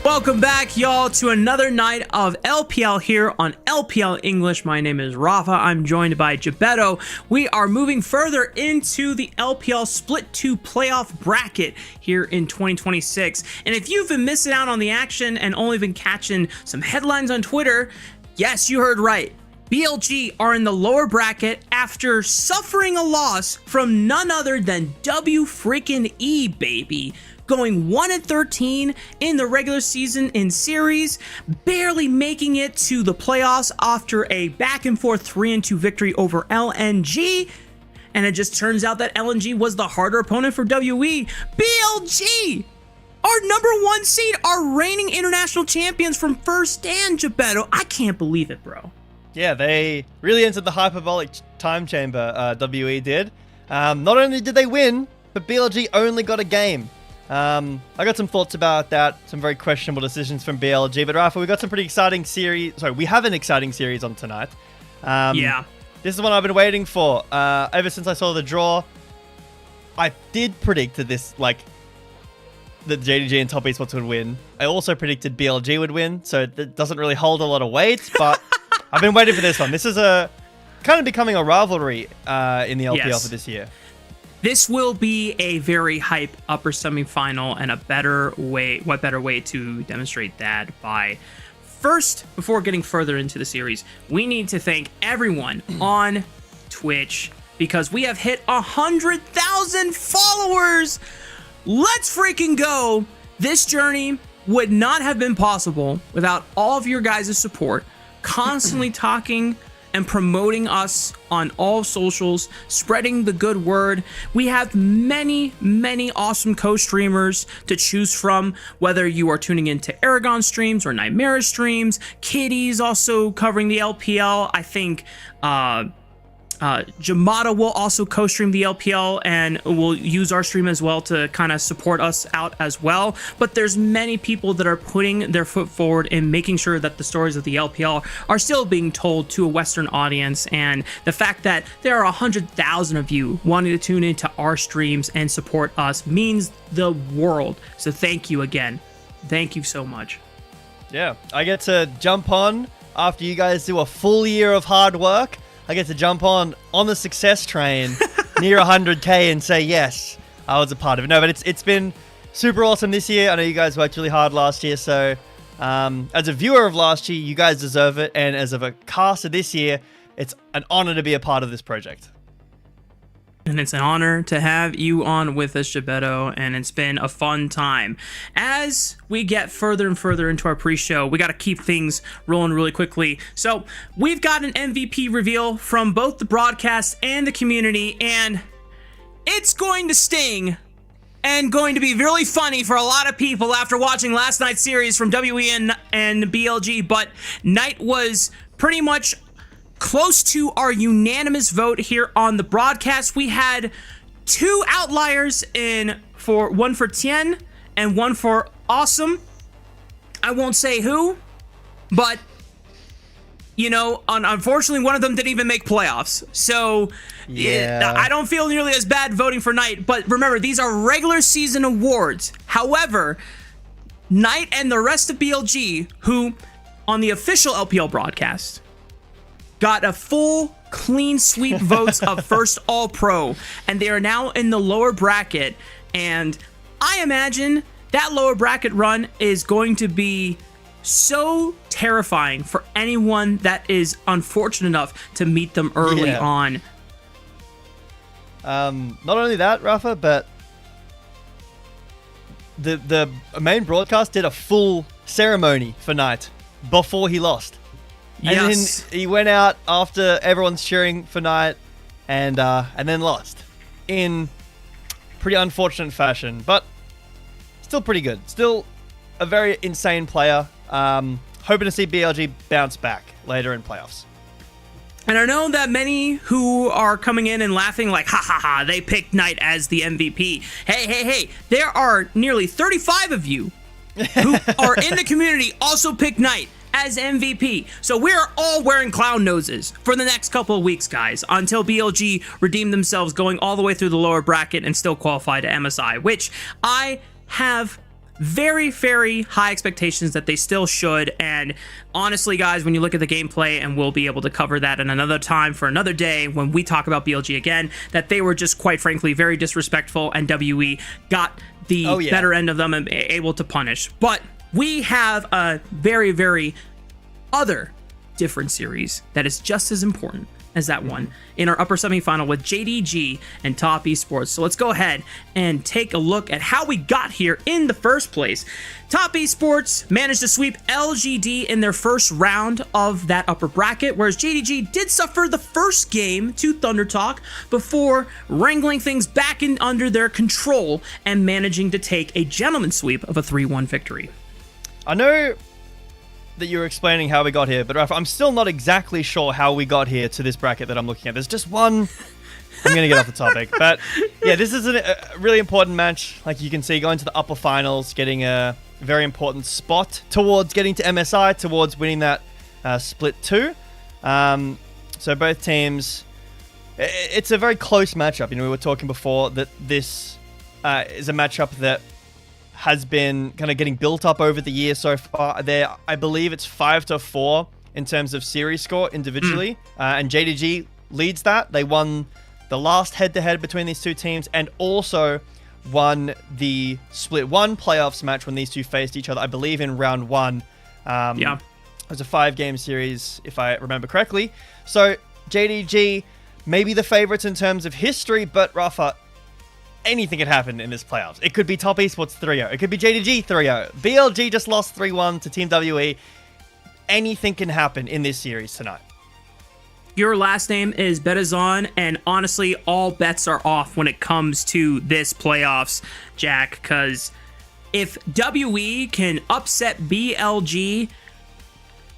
Welcome back, y'all, to another night of LPL here on LPL English. My name is Rafa. I'm joined by Gebetto. We are moving further into the LPL Split 2 playoff bracket here in 2026. And if you've been missing out on the action and only been catching some headlines on Twitter, yes, you heard right. BLG are in the lower bracket after suffering a loss from none other than W-freaking-E, baby. Going 1-13 in the regular season in series, barely making it to the playoffs after a back-and-forth 3-2 victory over LNG. And it just turns out that LNG was the harder opponent for WE. BLG! Our number one seed, our reigning international champions from first stand, Gebetto. I can't believe it, bro. Yeah, they really entered the hyperbolic time chamber, WE did. Not only did they win, but BLG only got a game. I got some thoughts about that, some very questionable decisions from BLG, but Rafa, we got some pretty exciting series. Sorry, we have an exciting series on tonight. Yeah. This is what I've been waiting for. Ever since I saw the draw, I did predict that that JDG and Top Esports would win. I also predicted BLG would win, so it doesn't really hold a lot of weight, but I've been waiting for this one. This is kind of becoming a rivalry in the LPL for this year. This will be a very hype upper semifinal, and what better way to demonstrate that by first, before getting further into the series, we need to thank everyone on Twitch because we have hit 100,000 followers. Let's freaking go. This journey would not have been possible without all of your guys' support, constantly talking and promoting us on all socials, spreading the good word. We have many, many awesome co-streamers to choose from, whether you are tuning into Aragon streams or Nightmare streams. Kitty's also covering the LPL. I think Jamada will also co-stream the LPL and will use our stream as well to kind of support us out as well. But there's many people that are putting their foot forward in making sure that the stories of the LPL are still being told to a Western audience. And the fact that there are 100,000 of you wanting to tune into our streams and support us means the world. So thank you again. Thank you so much. Yeah, I get to jump on after you guys do a full year of hard work. I get to jump on the success train near 100K and say, yes, I was a part of it. No, but it's been super awesome this year. I know you guys worked really hard last year. So as a viewer of last year, you guys deserve it. And as of a caster this year, it's an honor to be a part of this project. And it's an honor to have you on with us, Gebetto, and it's been a fun time. As we get further and further into our pre-show, we got to keep things rolling really quickly. So we've got an MVP reveal from both the broadcast and the community, and it's going to sting and going to be really funny for a lot of people after watching last night's series from WE and BLG, but Knight was pretty much close to our unanimous vote here on the broadcast. We had two outliers one for Tien and one for Awesome. I won't say who, but you know, unfortunately, one of them didn't even make playoffs. So yeah, I don't feel nearly as bad voting for Knight. But remember, these are regular season awards. However, Knight and the rest of BLG, who on the official LPL broadcast got a full clean sweep votes of first all-pro, and they are now in the lower bracket. And I imagine that lower bracket run is going to be so terrifying for anyone that is unfortunate enough to meet them early on. Not only that, Rafa, but the main broadcast did a full ceremony for Knight before he lost. Yes. And then he went out after everyone's cheering for Knight and then lost in pretty unfortunate fashion, but still pretty good. Still a very insane player. Hoping to see BLG bounce back later in playoffs. And I know that many who are coming in and laughing like, ha ha ha, they picked Knight as the MVP. Hey, there are nearly 35 of you who are in the community also picked Knight as MVP. So we're all wearing clown noses for the next couple of weeks, guys, until BLG redeem themselves going all the way through the lower bracket and still qualify to MSI, which I have very, very high expectations that they still should. And honestly, guys, when you look at the gameplay, and we'll be able to cover that in another time for another day when we talk about BLG again, that they were just quite frankly very disrespectful, and WE got the better end of them and able to punish. But we have a very, very other different series that is just as important as that one in our upper semifinal with JDG and Top Esports. So let's go ahead and take a look at how we got here in the first place. Top Esports managed to sweep LGD in their first round of that upper bracket, whereas JDG did suffer the first game to Thunder Talk before wrangling things back in under their control and managing to take a gentleman's sweep of a 3-1 victory. I know that you were explaining how we got here, but Rafa, I'm still not exactly sure how we got here to this bracket that I'm looking at. There's just one... I'm going to get off the topic. But yeah, this is a really important match. Like you can see, going to the upper finals, getting a very important spot towards getting to MSI, towards winning that Split 2. So both teams... It's a very close matchup. You know, we were talking before that this is a matchup that has been kind of getting built up over the year so far. There, I believe it's 5-4 in terms of series score individually, and JDG leads that. They won the last head-to-head between these two teams, and also won the Split 1 playoffs match when these two faced each other, I believe in round 1. It was a 5-game series, if I remember correctly. So JDG, maybe the favorites in terms of history, but Rafa, anything could happen in this playoffs. It could be Top Esports 3-0. It could be JDG 3-0. BLG just lost 3-1 to Team WE. Anything can happen in this series tonight. Your last name is Betazon, and honestly, all bets are off when it comes to this playoffs, Jack, because if WE can upset BLG,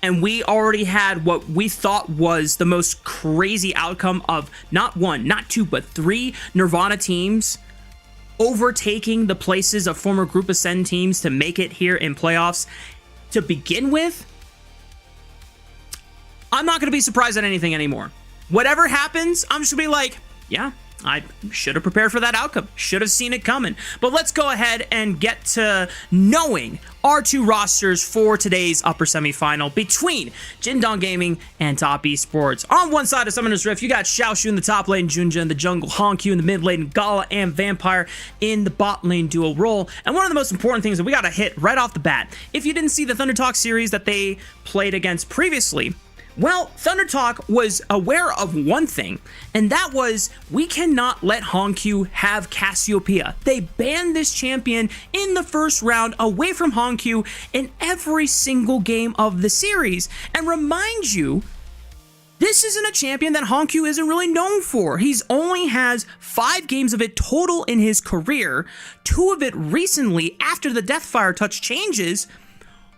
and we already had what we thought was the most crazy outcome of not 1, not 2, but 3 Nirvana teams overtaking the places of former Group Ascend teams to make it here in playoffs to begin with, I'm not going to be surprised at anything anymore. Whatever happens, I'm just going to be like, yeah, I should have prepared for that outcome. Should have seen it coming. But let's go ahead and get to knowing our two rosters for today's upper semifinal between Jindong Gaming and Top Esports. On one side of Summoner's Rift, you got Xiaoshu in the top lane, Junja in the jungle, Honkyu in the mid lane, Gala and Vampire in the bot lane dual role. And one of the most important things that we got to hit right off the bat, if you didn't see the Thunder Talk series that they played against previously, well, Thunder Talk was aware of one thing, and that was we cannot let Honkyu have Cassiopeia. They banned this champion in the first round away from Honkyu in every single game of the series. And remind you, this isn't a champion that Honkyu isn't really known for. He's only has 5 games of it total in his career, 2 of it recently after the Deathfire touch changes.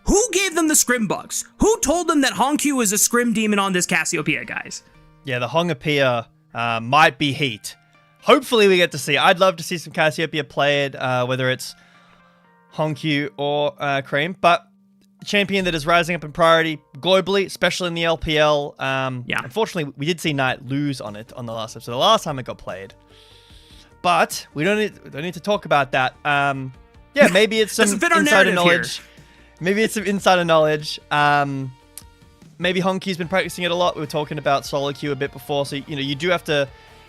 Who gave them the scrim bugs? Who told them that Honkyu is a scrim demon on this Cassiopeia, guys? Yeah, the Hongapeia might be heat. Hopefully we get to see. I'd love to see some Cassiopeia played, whether it's Honkyu or Cream. But a champion that is rising up in priority globally, especially in the LPL. Unfortunately, we did see Knight lose on it on the last episode, the last time it got played. But we don't need to talk about that. Maybe it's some insider knowledge. Here. Maybe it's some insider knowledge. Maybe Honky's been practicing it a lot. We were talking about solo queue a bit before. So, you do have to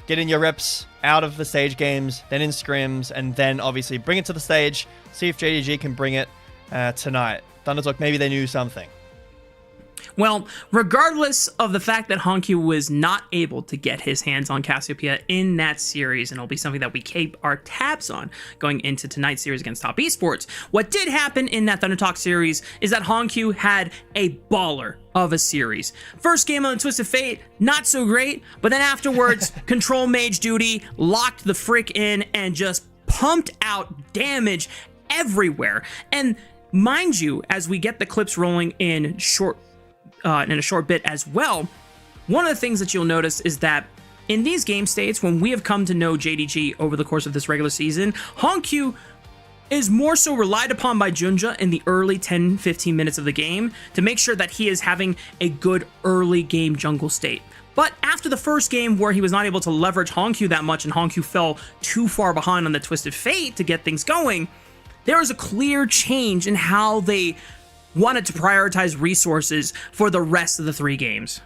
get in your reps out of the stage games, then in scrims, and then obviously bring it to the stage. See if JDG can bring it tonight. Thunder Talk, maybe they knew something. Well, regardless of the fact that Honkyu was not able to get his hands on Cassiopeia in that series, and it'll be something that we keep our tabs on going into tonight's series against Top Esports, what did happen in that Thunder Talk series is that Honkyu had a baller of a series. First game on the Twisted Fate, not so great, but then afterwards, Control Mage duty, locked the frick in, and just pumped out damage everywhere. And mind you, as we get the clips rolling in a short bit as well, one of the things that you'll notice is that in these game states, when we have come to know JDG over the course of this regular season, Honkyu is more so relied upon by Junja in the early 10-15 minutes of the game to make sure that he is having a good early game jungle state. But after the first game where he was not able to leverage Honkyu that much and Honkyu fell too far behind on the Twisted Fate to get things going, there is a clear change in how they wanted to prioritize resources for the rest of the 3 games.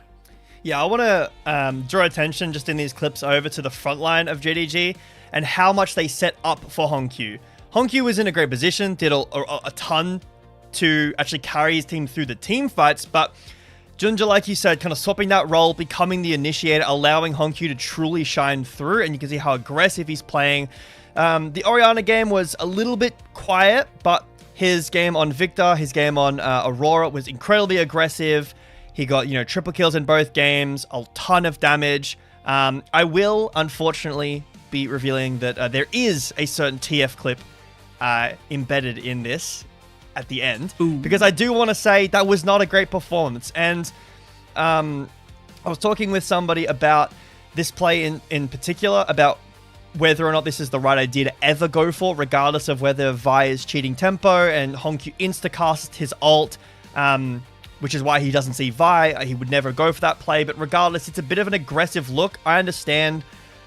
Yeah, I want to draw attention just in these clips over to the front line of JDG and how much they set up for Hongkyu. Hongkyu was in a great position, did a ton to actually carry his team through the team fights, but Junja, like you said, kind of swapping that role, becoming the initiator, allowing Hongkyu to truly shine through, and you can see how aggressive he's playing. The Orianna game was a little bit quiet, but his game on Victor, his game on Aurora was incredibly aggressive. He got, triple kills in both games, a ton of damage. I will, unfortunately, be revealing that there is a certain TF clip embedded in this at the end. Ooh. Because I do want to say that was not a great performance. And I was talking with somebody about this play in particular, about whether or not this is the right idea to ever go for, regardless of whether Vi is cheating tempo and Hongkyu instacasts his ult, which is why he doesn't see Vi. He would never go for that play, but regardless, it's a bit of an aggressive look. I understand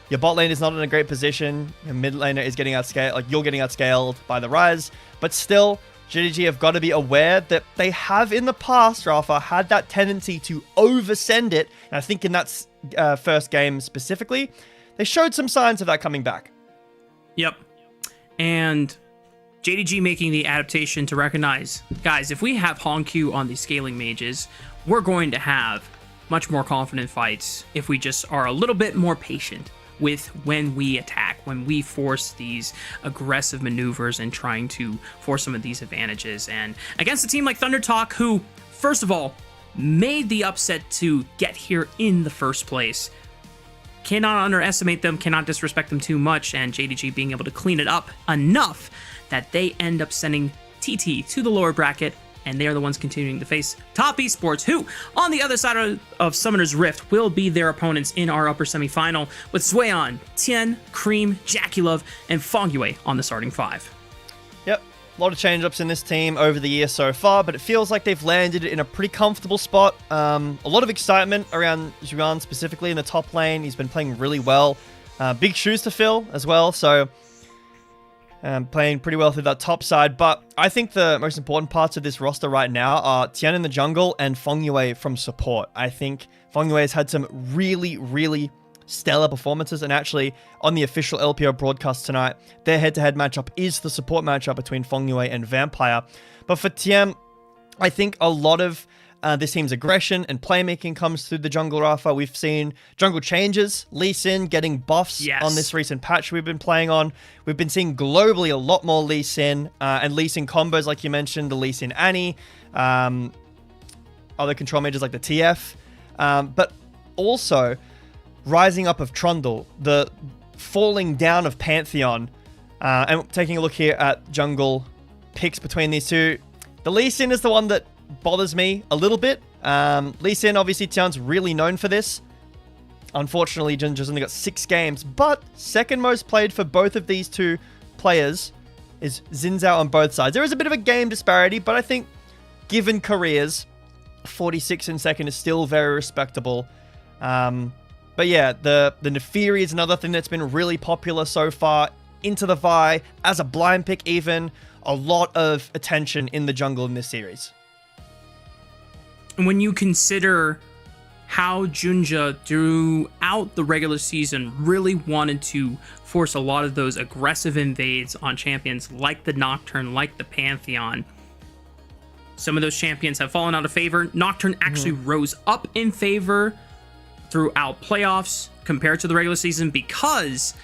your bot lane is not in a great position. Your mid laner is getting outscaled, like you're getting outscaled by the Ryze, but still, JDG have got to be aware that they have in the past, Rafa, had that tendency to oversend it. And I think in that first game specifically, they showed some signs of that coming back. Yep. And JDG making the adaptation to recognize, guys, if we have Hongkyu on these scaling mages, we're going to have much more confident fights if we just are a little bit more patient with when we attack, when we force these aggressive maneuvers and trying to force some of these advantages. And against a team like Thunder Talk, who, first of all, made the upset to get here in the first place, cannot underestimate them, cannot disrespect them too much, and JDG being able to clean it up enough that they end up sending TT to the lower bracket, and they are the ones continuing to face Top Esports, who, on the other side of Summoner's Rift, will be their opponents in our upper semifinal, with Swayon, Tien, Cream, JackieLove, and Fongyue on the starting 5. Yep, a lot of change-ups in this team over the year so far, but it feels like they've landed in a pretty comfortable spot. A lot of excitement around Zhuan specifically in the top lane. He's been playing really well. Big shoes to fill as well, so playing pretty well through that top side. But I think the most important parts of this roster right now are Tien in the jungle and Fongyue from support. I think Fongyue has had some really, really stellar performances, and actually on the official LPL broadcast tonight, their head-to-head matchup is the support matchup between Fongyue and Vampire. But for Tien, I think a lot of this team's aggression and playmaking comes through the jungle, Rafa. We've seen jungle changes, Lee Sin getting buffs on this recent patch we've been playing on. We've been seeing globally a lot more Lee Sin and Lee Sin combos, like you mentioned, the Lee Sin Annie, other control mages like the TF, but also rising up of Trundle, the falling down of Pantheon, and taking a look here at jungle picks between these two. The Lee Sin is the one that bothers me a little bit. Lee Sin, obviously, Tian's really known for this. Unfortunately, Jinja's only got 6 games, but second most played for both of these two players is Xin Zhao on both sides. There is a bit of a game disparity, but I think given careers, 46 in second is still very respectable. But yeah, the Nefiri is another thing that's been really popular so far. Into the Vi, as a blind pick even, a lot of attention in the jungle in this series. When you consider how Junja throughout the regular season really wanted to force a lot of those aggressive invades on champions like the Nocturne, like the Pantheon, some of those champions have fallen out of favor. Nocturne actually rose up in favor throughout playoffs compared to the regular season because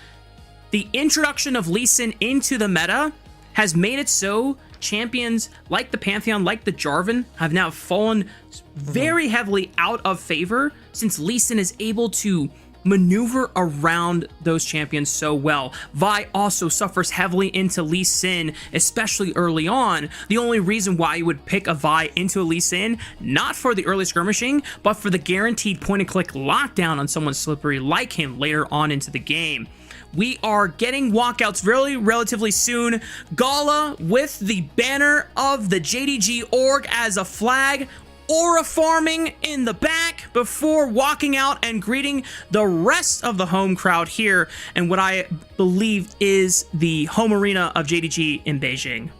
the introduction of Lee Sin into the meta has made it so champions like the Pantheon, like the Jarvan, have now fallen very heavily out of favor since Lee Sin is able to maneuver around those champions so well. Vi also suffers heavily into Lee Sin, especially early on. The only reason why you would pick a Vi into a Lee Sin, not for the early skirmishing, but for the guaranteed point-and-click lockdown on someone slippery like him later on into the game. We are getting walkouts relatively soon. Gala with the banner of the JDG org as a flag, aura farming in the back before walking out and greeting the rest of the home crowd here and what I believe is the home arena of JDG in Beijing.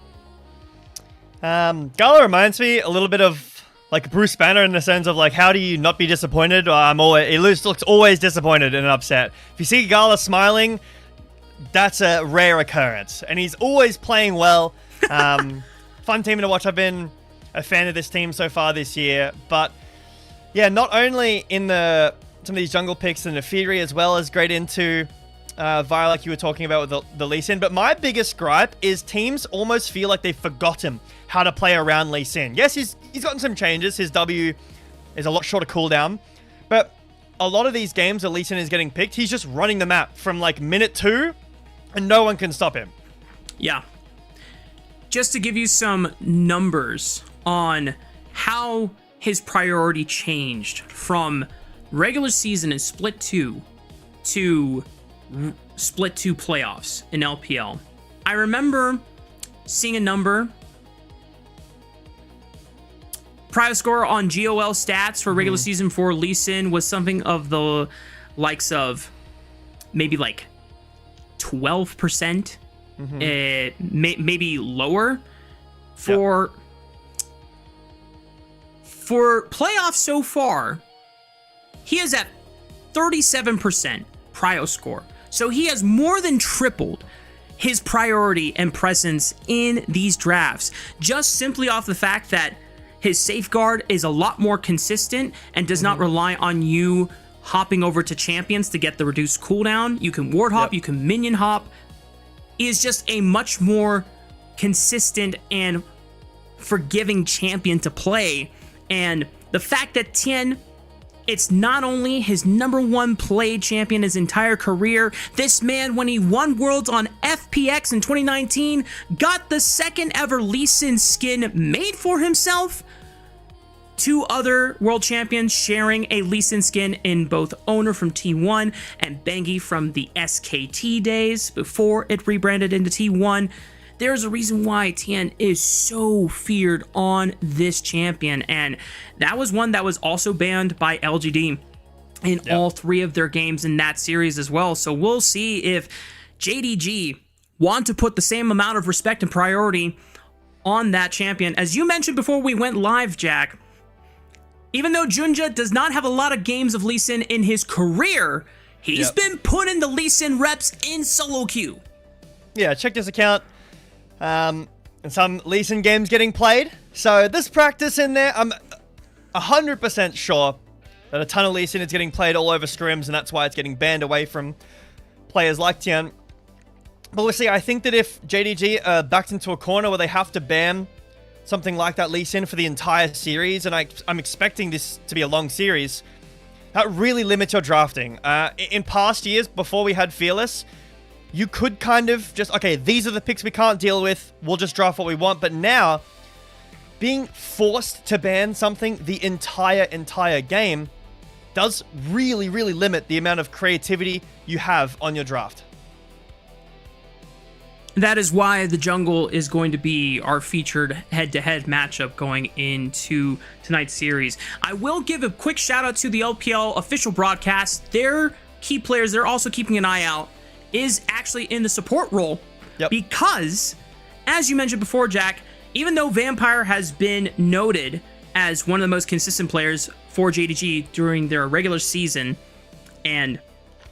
Gala reminds me a little bit of like Bruce Banner in the sense of like, how do you not be disappointed? He looks always disappointed and upset. If you see Gala smiling, that's a rare occurrence, and he's always playing well. Fun team to watch. I've been a fan of this team so far this year, but yeah, not only in some of these jungle picks and the Fury, as well as great into Vi, like you were talking about with the Lee Sin. But my biggest gripe is teams almost feel like they've forgotten how to play around Lee Sin. Yes, he's gotten some changes. His W is a lot shorter cooldown, but a lot of these games that Lee Sin is getting picked, he's just running the map from like minute 2, and no one can stop him. Yeah. Just to give you some numbers on how his priority changed from regular season in Split 2 to Split 2 playoffs in LPL. I remember seeing a number. Prio score on GOL stats for regular season for Lee Sin was something of the likes of maybe like 12%, maybe lower. For playoffs so far, he is at 37% prio score. So he has more than tripled his priority and presence in these drafts, just simply off the fact that his safeguard is a lot more consistent and does not rely on you hopping over to champions to get the reduced cooldown. You can ward hop, you can minion hop. He is just a much more consistent and forgiving champion to play. And the fact that Tien, it's not only his #1 played champion his entire career. This man, when he won Worlds on FPX in 2019, got the second ever Lee Sin skin made for himself. 2 other world champions sharing a Lee Sin skin in both Owner from T1 and Bengi from the SKT days before it rebranded into T1. There's a reason why Tien is so feared on this champion, and that was one that was also banned by LGD in all 3 of their games in that series as well. So we'll see if JDG want to put the same amount of respect and priority on that champion. As you mentioned before we went live, Jack, even though Junja does not have a lot of games of Lee Sin in his career, he's been putting the Lee Sin reps in solo queue. Yeah, check this account. And some Lee Sin games getting played. So this practice in there, I'm 100% sure that a ton of Lee Sin is getting played all over scrims, and that's why it's getting banned away from players like Tien. But we'll see. I think that if JDG backed into a corner where they have to ban something like that Lee Sin for the entire series, and I'm expecting this to be a long series, that really limits your drafting. In past years, before we had Fearless, you could kind of just, okay, these are the picks we can't deal with, we'll just draft what we want. But now, being forced to ban something the entire game does really, really limit the amount of creativity you have on your draft. That is why the jungle is going to be our featured head-to-head matchup going into tonight's series. I will give a quick shout out to the LPL official broadcast. Their key players, they're also keeping an eye out, is actually in the support role. Because, as you mentioned before, Jack, even though Vampire has been noted as one of the most consistent players for JDG during their regular season, and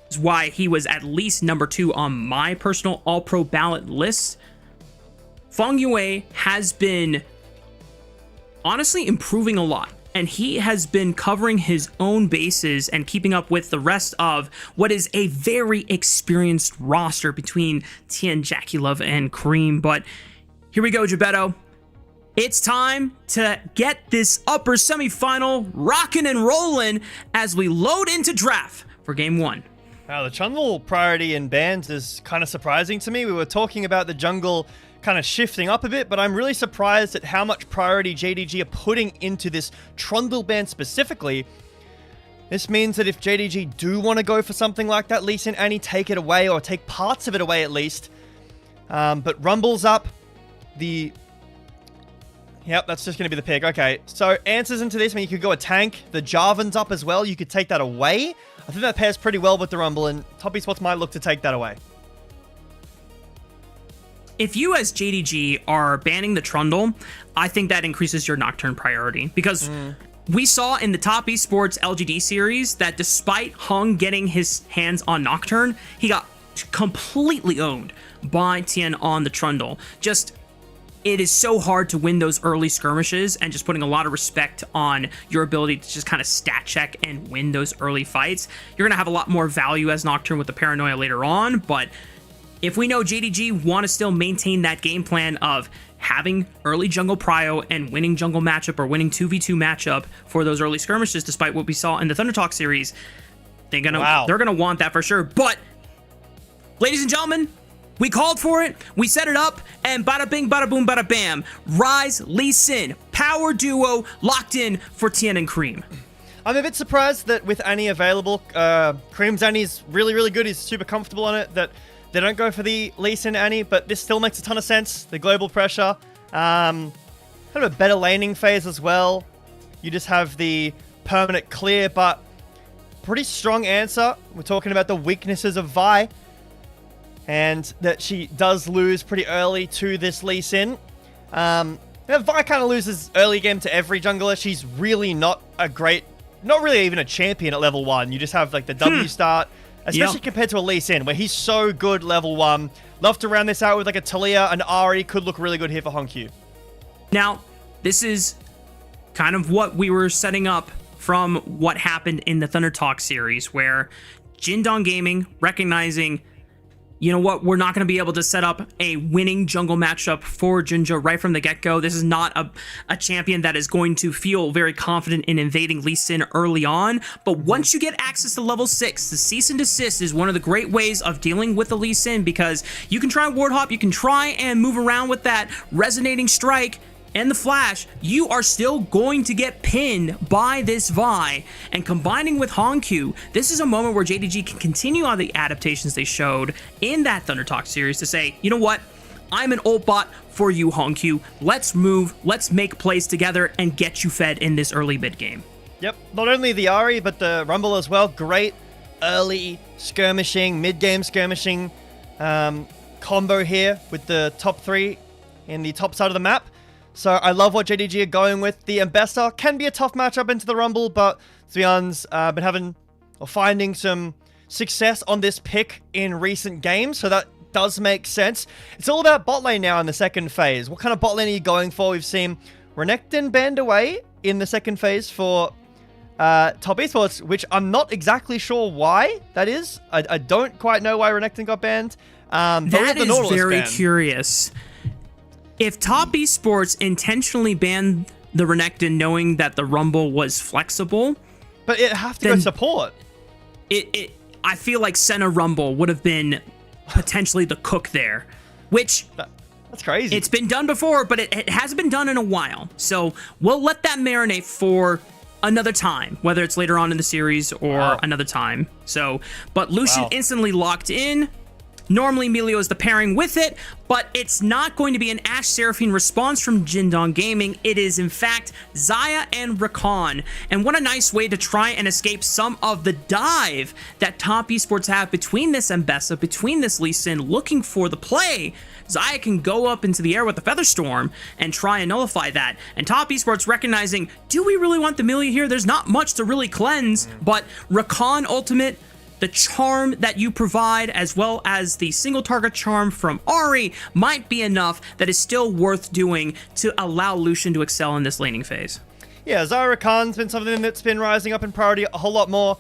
is why he was at least #2 on my personal all-pro ballot list, Feng Yue has been honestly improving a lot. And he has been covering his own bases and keeping up with the rest of what is a very experienced roster between Tien, Jackie Love, and Kareem. But here we go, Gebetto. It's time to get this upper semifinal rocking and rolling as we load into draft for game 1. Wow, the jungle priority in bans is kind of surprising to me. We were talking about the jungle kind of shifting up a bit, but I'm really surprised at how much priority JDG are putting into this Trundle ban specifically. This means that if JDG do want to go for something like that, Lee Sin Annie take it away, or take parts of it away at least. But Rumble's up. The Yep, that's just going to be the pick. Okay, so answers into this, I mean, you could go a tank. The Jarvan's up as well. You could take that away. I think that pairs pretty well with the Rumble, and Top Esports might look to take that away. If you as JDG are banning the Trundle, I think that increases your Nocturne priority. Because we saw in the Top Esports LGD series that despite Hung getting his hands on Nocturne, he got completely owned by Tien on the Trundle. It is so hard to win those early skirmishes, and just putting a lot of respect on your ability to just kind of stat check and win those early fights. You're going to have a lot more value as Nocturne with the Paranoia later on, but if we know JDG want to still maintain that game plan of having early jungle prio and winning jungle matchup or winning 2v2 matchup for those early skirmishes, despite what we saw in the Thunder Talk series, they're gonna want that for sure. But, ladies and gentlemen, we called for it, we set it up, and bada bing, bada boom, bada bam. Ryze, Lee Sin, power duo locked in for Tien and Cream. I'm a bit surprised that with Annie available, Cream's Annie's really, really good. He's super comfortable on it, that they don't go for the Lee Sin Annie, but this still makes a ton of sense. The global pressure. Kind of a better laning phase as well. You just have the permanent clear, but pretty strong answer. We're talking about the weaknesses of Vi, and that she does lose pretty early to this Lee Sin. Vi kind of loses early game to every jungler. She's really not really even a champion at level 1. You just have like the W start, especially compared to a Lee Sin, where he's so good level 1. Love to round this out with like a Talia and Ahri. Could look really good here for HonkQ. Now, this is kind of what we were setting up from what happened in the Thunder Talk series, where Jindong Gaming recognizing, you know what, we're not going to be able to set up a winning jungle matchup for Junja right from the get-go. This is not a champion that is going to feel very confident in invading Lee Sin early on. But once you get access to level 6, the cease and desist is one of the great ways of dealing with the Lee Sin, because you can try ward hop, you can try and move around with that resonating strike and the flash, you are still going to get pinned by this Vi. And combining with HonkQ, this is a moment where JDG can continue on the adaptations they showed in that Thunder Talk series to say, you know what, I'm an ult bot for you, HonkQ. Let's move, let's make plays together and get you fed in this early mid game. Yep, not only the Ahri, but the Rumble as well. Great early skirmishing, mid-game skirmishing combo here with the top 3 in the top side of the map. So I love what JDG are going with. The Ambassador can be a tough matchup into the Rumble, but Zion's been finding some success on this pick in recent games, so that does make sense. It's all about bot lane now in the second phase. What kind of bot lane are you going for? We've seen Renekton banned away in the second phase for Top Esports, which I'm not exactly sure why that is. I don't quite know why Renekton got banned. That is very curious. If Top Esports intentionally banned the Renekton knowing that the Rumble was flexible, but it have to go support. I feel like Senna Rumble would have been potentially the cook there, which that's crazy. It's been done before, but it hasn't been done in a while. So we'll let that marinate for another time, whether it's later on in the series or another time. So, but Lucian instantly locked in. Normally, Melio is the pairing with it, but it's not going to be an Ashe Seraphine response from Jindong Gaming. It is, in fact, Xayah and Rakan. And what a nice way to try and escape some of the dive that Top Esports have between this Mbessa, between this Lee Sin, looking for the play. Xayah can go up into the air with the Featherstorm and try and nullify that. And Top Esports recognizing, do we really want the Melio here? There's not much to really cleanse, but Rakan ultimate, the charm that you provide, as well as the single target charm from Ahri, might be enough that is still worth doing to allow Lucian to excel in this laning phase. Yeah, Xayah Rakan's been something that's been rising up in priority a whole lot more.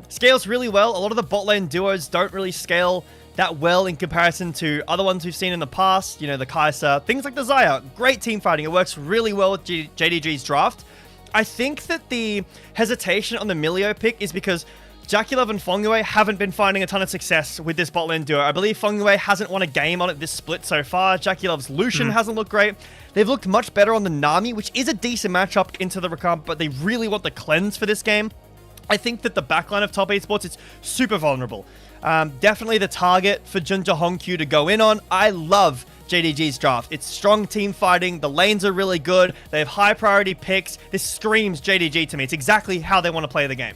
Scales really well. A lot of the bot lane duos don't really scale that well in comparison to other ones we've seen in the past. You know, the Kai'Sa, things like the Xayah. Great team fighting. It works really well with JDG's draft. I think that the hesitation on the Melio pick is because JackeyLove and Fengyue haven't been finding a ton of success with this bot lane duo. I believe Fengyue hasn't won a game on it this split so far. JackeyLove's Lucian hasn't looked great. They've looked much better on the Nami, which is a decent matchup into the Rakan, but they really want the cleanse for this game. I think that the backline of Top Esports is super vulnerable. Definitely the target for Junja HonkQ to go in on. I love JDG's draft. It's strong team fighting. The lanes are really good. They have high priority picks. This screams JDG to me. It's exactly how they want to play the game.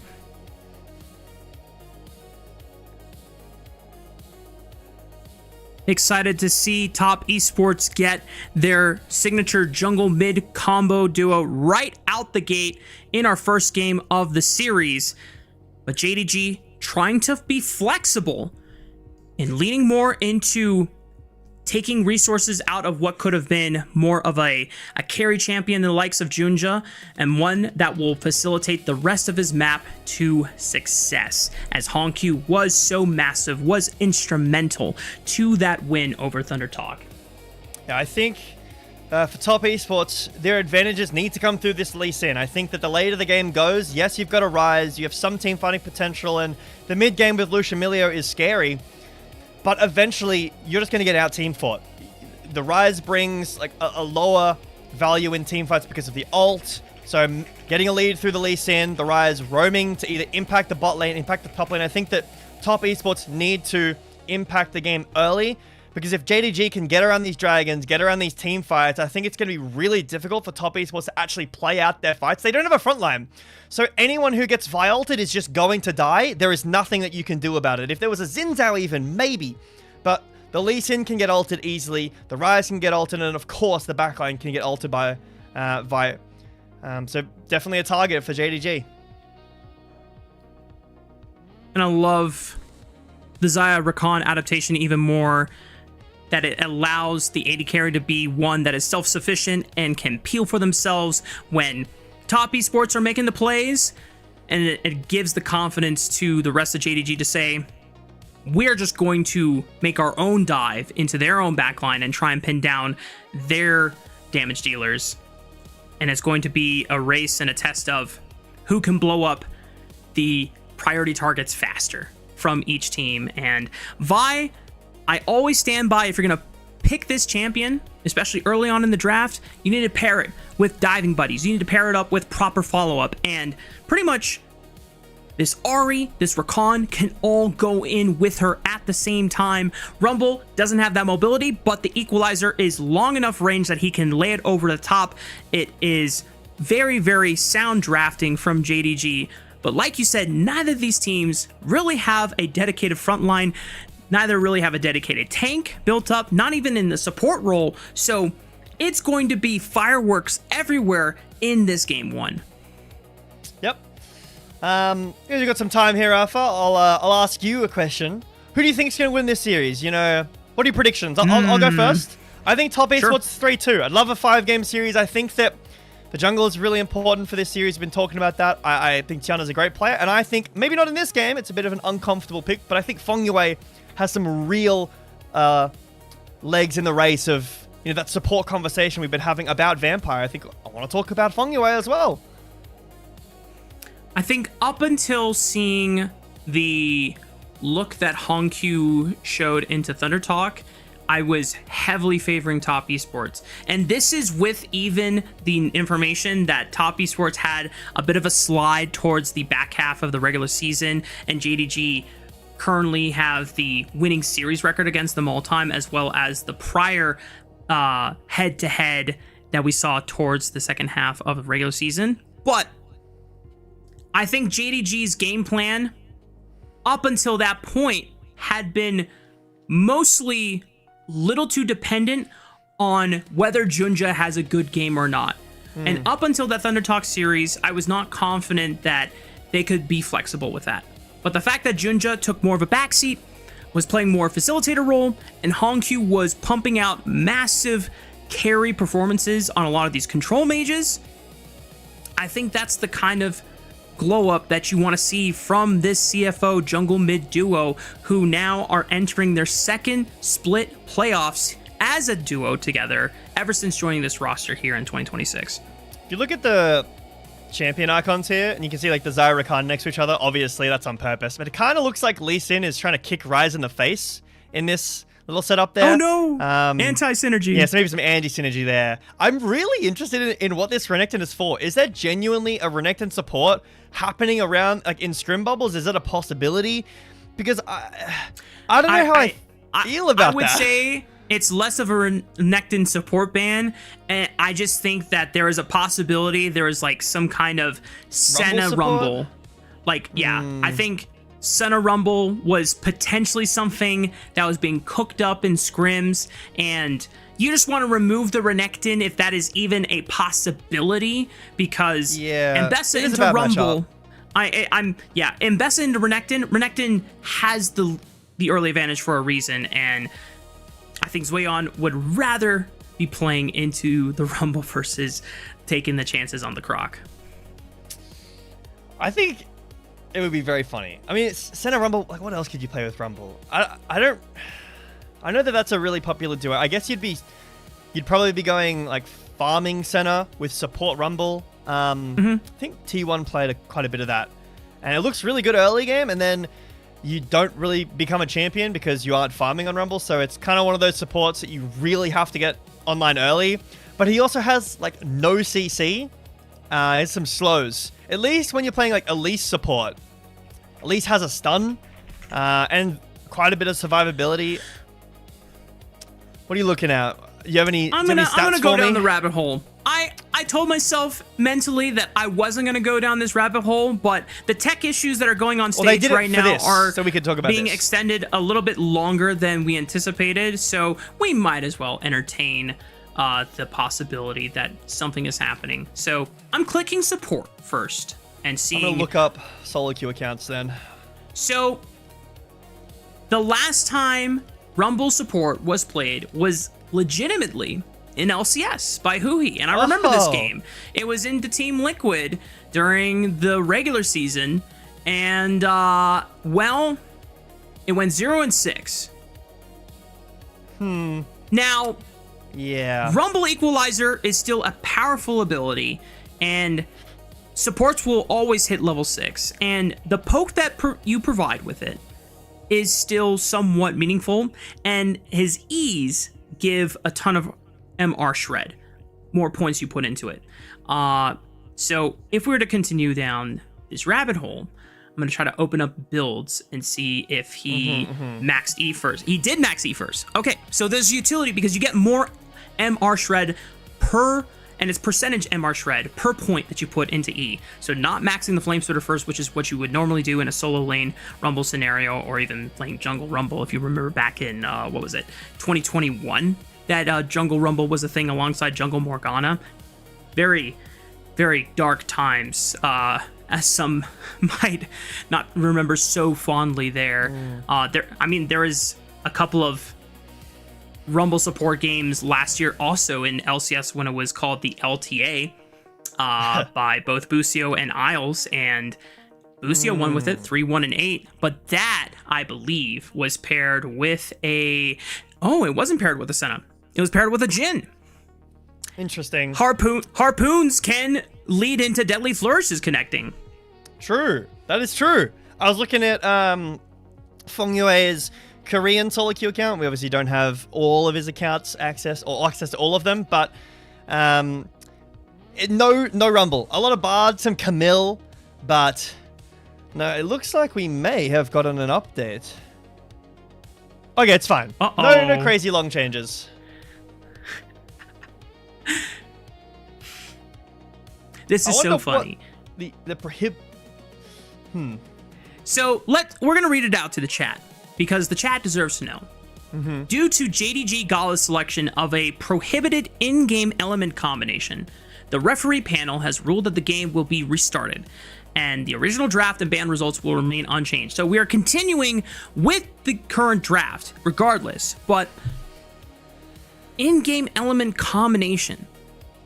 Excited to see Top Esports get their signature jungle mid combo duo right out the gate in our first game of the series. But JDG trying to be flexible and leaning more into taking resources out of what could have been more of a carry champion in the likes of Junja, and one that will facilitate the rest of his map to success, as Hongq was so massive, was instrumental to that win over Thunder Talk. Yeah, I think for Top Esports, their advantages need to come through this Lee Sin. I think that the later the game goes, yes, you've got a Rise, you have some team fighting potential, and the mid game with Lucian Milio is scary. But eventually, you're just going to get out-team fought. The Rise brings like a lower value in team fights because of the ult. So getting a lead through the Lee Sin, the Rise roaming to either impact the bot lane, impact the top lane. I think that Top Esports need to impact the game early, because if JDG can get around these dragons, get around these team fights, I think it's going to be really difficult for Top Esports to actually play out their fights. They don't have a front line. So anyone who gets Vi-ulted is just going to die. There is nothing that you can do about it. If there was a Xin Zhao even, maybe. But the Lee Sin can get ulted easily. The Ryze can get ulted. And of course, the backline can get ulted by Vi. So definitely a target for JDG. And I love the Xayah Rakan adaptation even more, that it allows the AD carry to be one that is self-sufficient and can peel for themselves when Top Esports are making the plays, and it gives the confidence to the rest of JDG to say, we're just going to make our own dive into their own backline and try and pin down their damage dealers. And it's going to be a race and a test of who can blow up the priority targets faster from each team. And Vi, I always stand by, if you're going to pick this champion, especially early on in the draft, you need to pair it with diving buddies. You need to pair it up with proper follow-up. And pretty much this Ahri, this Rakan can all go in with her at the same time. Rumble doesn't have that mobility, but the equalizer is long enough range that he can lay it over the top. It is very, very sound drafting from JDG. But like you said, neither of these teams really have a dedicated front line. Neither really have a dedicated tank built up, not even in the support role. So it's going to be fireworks everywhere in this game one. Yep. You've got some time here, Alpha. I'll ask you a question. Who do you think is going to win this series? You know, what are your predictions? I'll go first. I think Top Esports 3-2. I'd love a 5-game series. I think that the jungle is really important for this series. We've been talking about that. I think Tiana's a great player, and I think, maybe not in this game, it's a bit of an uncomfortable pick, but I think Feng Yue has some real legs in the race of, you know, that support conversation we've been having about Vampire. I think I want to talk about Feng Yue as well. I think up until seeing the look that Hongq showed into Thunder Talk, I was heavily favoring Top Esports. And this is with even the information that Top Esports had a bit of a slide towards the back half of the regular season, and JDG currently have the winning series record against them all time, as well as the prior head-to-head that we saw towards the second half of the regular season. But I think JDG's game plan up until that point had been mostly little too dependent on whether Junja has a good game or not. And up until that Thunder Talk series, I was not confident that they could be flexible with that. But the fact that Junja took more of a backseat, was playing more facilitator role, and Hongq was pumping out massive carry performances on a lot of these control mages, I think that's the kind of glow up that you want to see from this CFO jungle mid duo, who now are entering their second split playoffs as a duo together ever since joining this roster here in 2026. If you look at the champion icons here, and you can see like the Xayah Rakan next to each other, obviously that's on purpose, but it kind of looks like Lee Sin is trying to kick Ryze in the face in this little setup there. Oh no! Anti-synergy. Yeah, so maybe some anti-synergy there. I'm really interested in what this Renekton is for. Is there genuinely a Renekton support happening around, like in scrim bubbles? Is that a possibility? Because I don't know how I feel about that. it's less of a Renekton support ban, and I just think that there is a possibility there is like some kind of Senna Rumble. Like, yeah, I think Senna Rumble was potentially something that was being cooked up in scrims, and you just want to remove the Renekton if that is even a possibility, because Mbessa into Rumble, Mbessa into Renekton has the early advantage for a reason, and I think Zweon would rather be playing into the Rumble versus taking the chances on the Croc. I think it would be very funny. I mean, Senna Rumble, like, what else could you play with Rumble? I know that that's a really popular duo. I guess you'd probably be going like farming Senna with support Rumble. I think T1 played quite a bit of that, and it looks really good early game, and then you don't really become a champion because you aren't farming on Rumble, so it's kind of one of those supports that you really have to get online early. But he also has like no CC, has some slows. At least when you're playing like Elise support, Elise has a stun, and quite a bit of survivability. What are you looking at? You have any? I'm gonna go down the rabbit hole. I told myself mentally that I wasn't going to go down this rabbit hole, but the tech issues that are going on stage right now are so we could talk about being extended a little bit longer than we anticipated, so we might as well entertain the possibility that something is happening. So I'm clicking support first and seeing... I'm going to look up solo queue accounts then. So the last time Rumble support was played was legitimately in LCS by Huhi, and I remember this game. It was in the Team Liquid during the regular season, and well, it went 0-6. Now, Rumble Equalizer is still a powerful ability, and supports will always hit level 6, and the poke that you provide with it is still somewhat meaningful, and his E's give a ton of MR shred, more points you put into it. So if we were to continue down this rabbit hole, I'm going to try to open up builds and see if he maxed E first. He did max E first. Okay, so there's utility because you get more MR shred per, and it's percentage MR shred per point that you put into E. So not maxing the Flame Splitter first, which is what you would normally do in a solo lane Rumble scenario, or even playing Jungle Rumble if you remember back in, 2021? That Jungle Rumble was a thing alongside Jungle Morgana. Very, very dark times, as some might not remember so fondly there. There is a couple of Rumble support games last year also in LCS when it was called the LTA by both Busio and Isles, and Busio won with it 3-1 and 8, but that, I believe, was paired with it wasn't paired with a Senna. It was paired with a Jhin. Interesting. Harpoons can lead into Deadly Flourishes connecting. True. That is true. I was looking at Feng Yue's Korean solo queue account. We obviously don't have all of his accounts access to all of them, but no Rumble. A lot of Bard, some Camille, but no, it looks like we may have gotten an update. Okay, it's fine. No crazy long changes. This is so funny. So we're gonna read it out to the chat because the chat deserves to know. Due to JDG Gala's selection of a prohibited in-game element combination, the referee panel has ruled that the game will be restarted, and the original draft and ban results will remain unchanged. So we are continuing with the current draft regardless, but in-game element combination.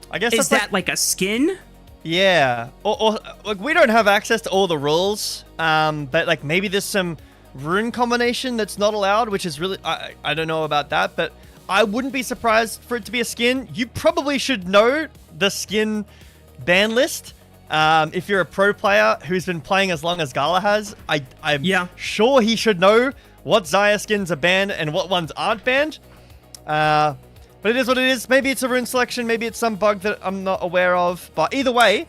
I guess is that like a skin? Yeah, or like we don't have access to all the rules, but like maybe there's some rune combination that's not allowed, which is really I don't know about that, but I wouldn't be surprised for it to be a skin. You probably should know the skin ban list. If you're a pro player who's been playing as long as Gala has, I'm sure he should know what Xayah skins are banned and what ones aren't banned. But it is what it is. Maybe it's a rune selection. Maybe it's some bug that I'm not aware of. But either way,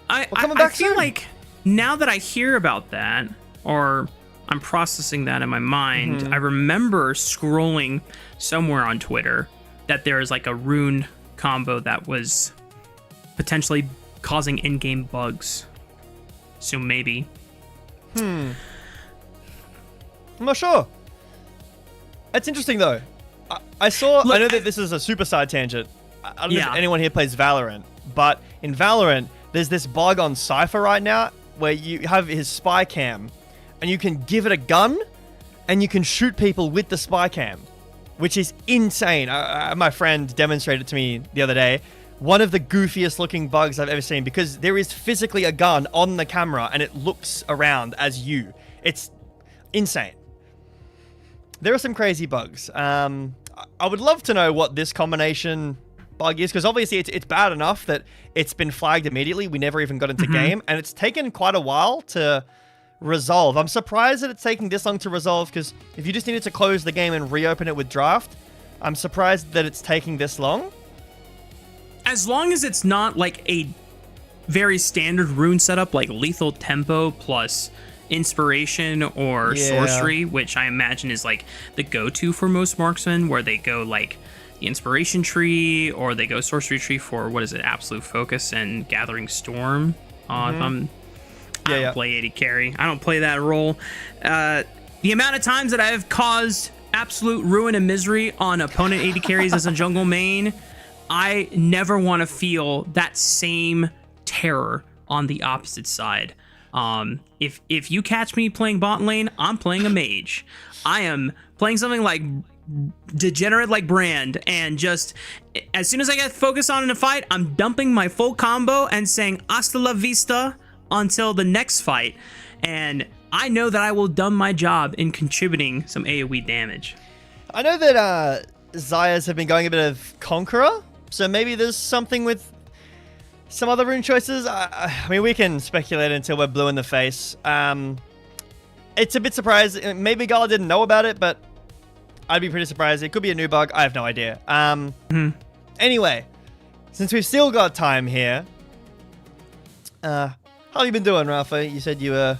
I feel like now that I hear about that, or I'm processing that in my mind. I remember scrolling somewhere on Twitter that there is like a rune combo that was potentially causing in-game bugs. So maybe. I'm not sure. It's interesting though. I saw. Look, I know that this is a super side tangent. I don't know if anyone here plays Valorant, but in Valorant, there's this bug on Cypher right now where you have his spy cam, and you can give it a gun, and you can shoot people with the spy cam, which is insane. My friend demonstrated it to me the other day. One of the goofiest looking bugs I've ever seen, because there is physically a gun on the camera and it looks around as you. It's insane. There are some crazy bugs. I would love to know what this combination bug is, because obviously it's bad enough that it's been flagged immediately. We never even got into game, and it's taken quite a while to resolve. I'm surprised that it's taking this long to resolve, because if you just needed to close the game and reopen it with draft, I'm surprised that it's taking this long. As long as it's not like a very standard rune setup like lethal tempo plus inspiration or sorcery, which I imagine is like the go-to for most marksmen, where they go like the inspiration tree or they go sorcery tree for, what is it, absolute focus and gathering storm. I don't play AD carry. I don't play that role. The amount of times that I have caused absolute ruin and misery on opponent AD carries as a jungle main, I never want to feel that same terror on the opposite side. If you catch me playing bot lane, I'm playing a mage. I am playing something like degenerate like Brand, and just as soon as I get focused on in a fight, I'm dumping my full combo and saying hasta la vista until the next fight. And I know that I will done my job in contributing some AoE damage. I know that Zayas have been going a bit of Conqueror, so maybe there's something with some other rune choices. I mean, we can speculate until we're blue in the face. It's a bit surprising. Maybe Gala didn't know about it, but I'd be pretty surprised. It could be a new bug. I have no idea. Anyway, since we've still got time here, how have you been doing, Rafa? You said you were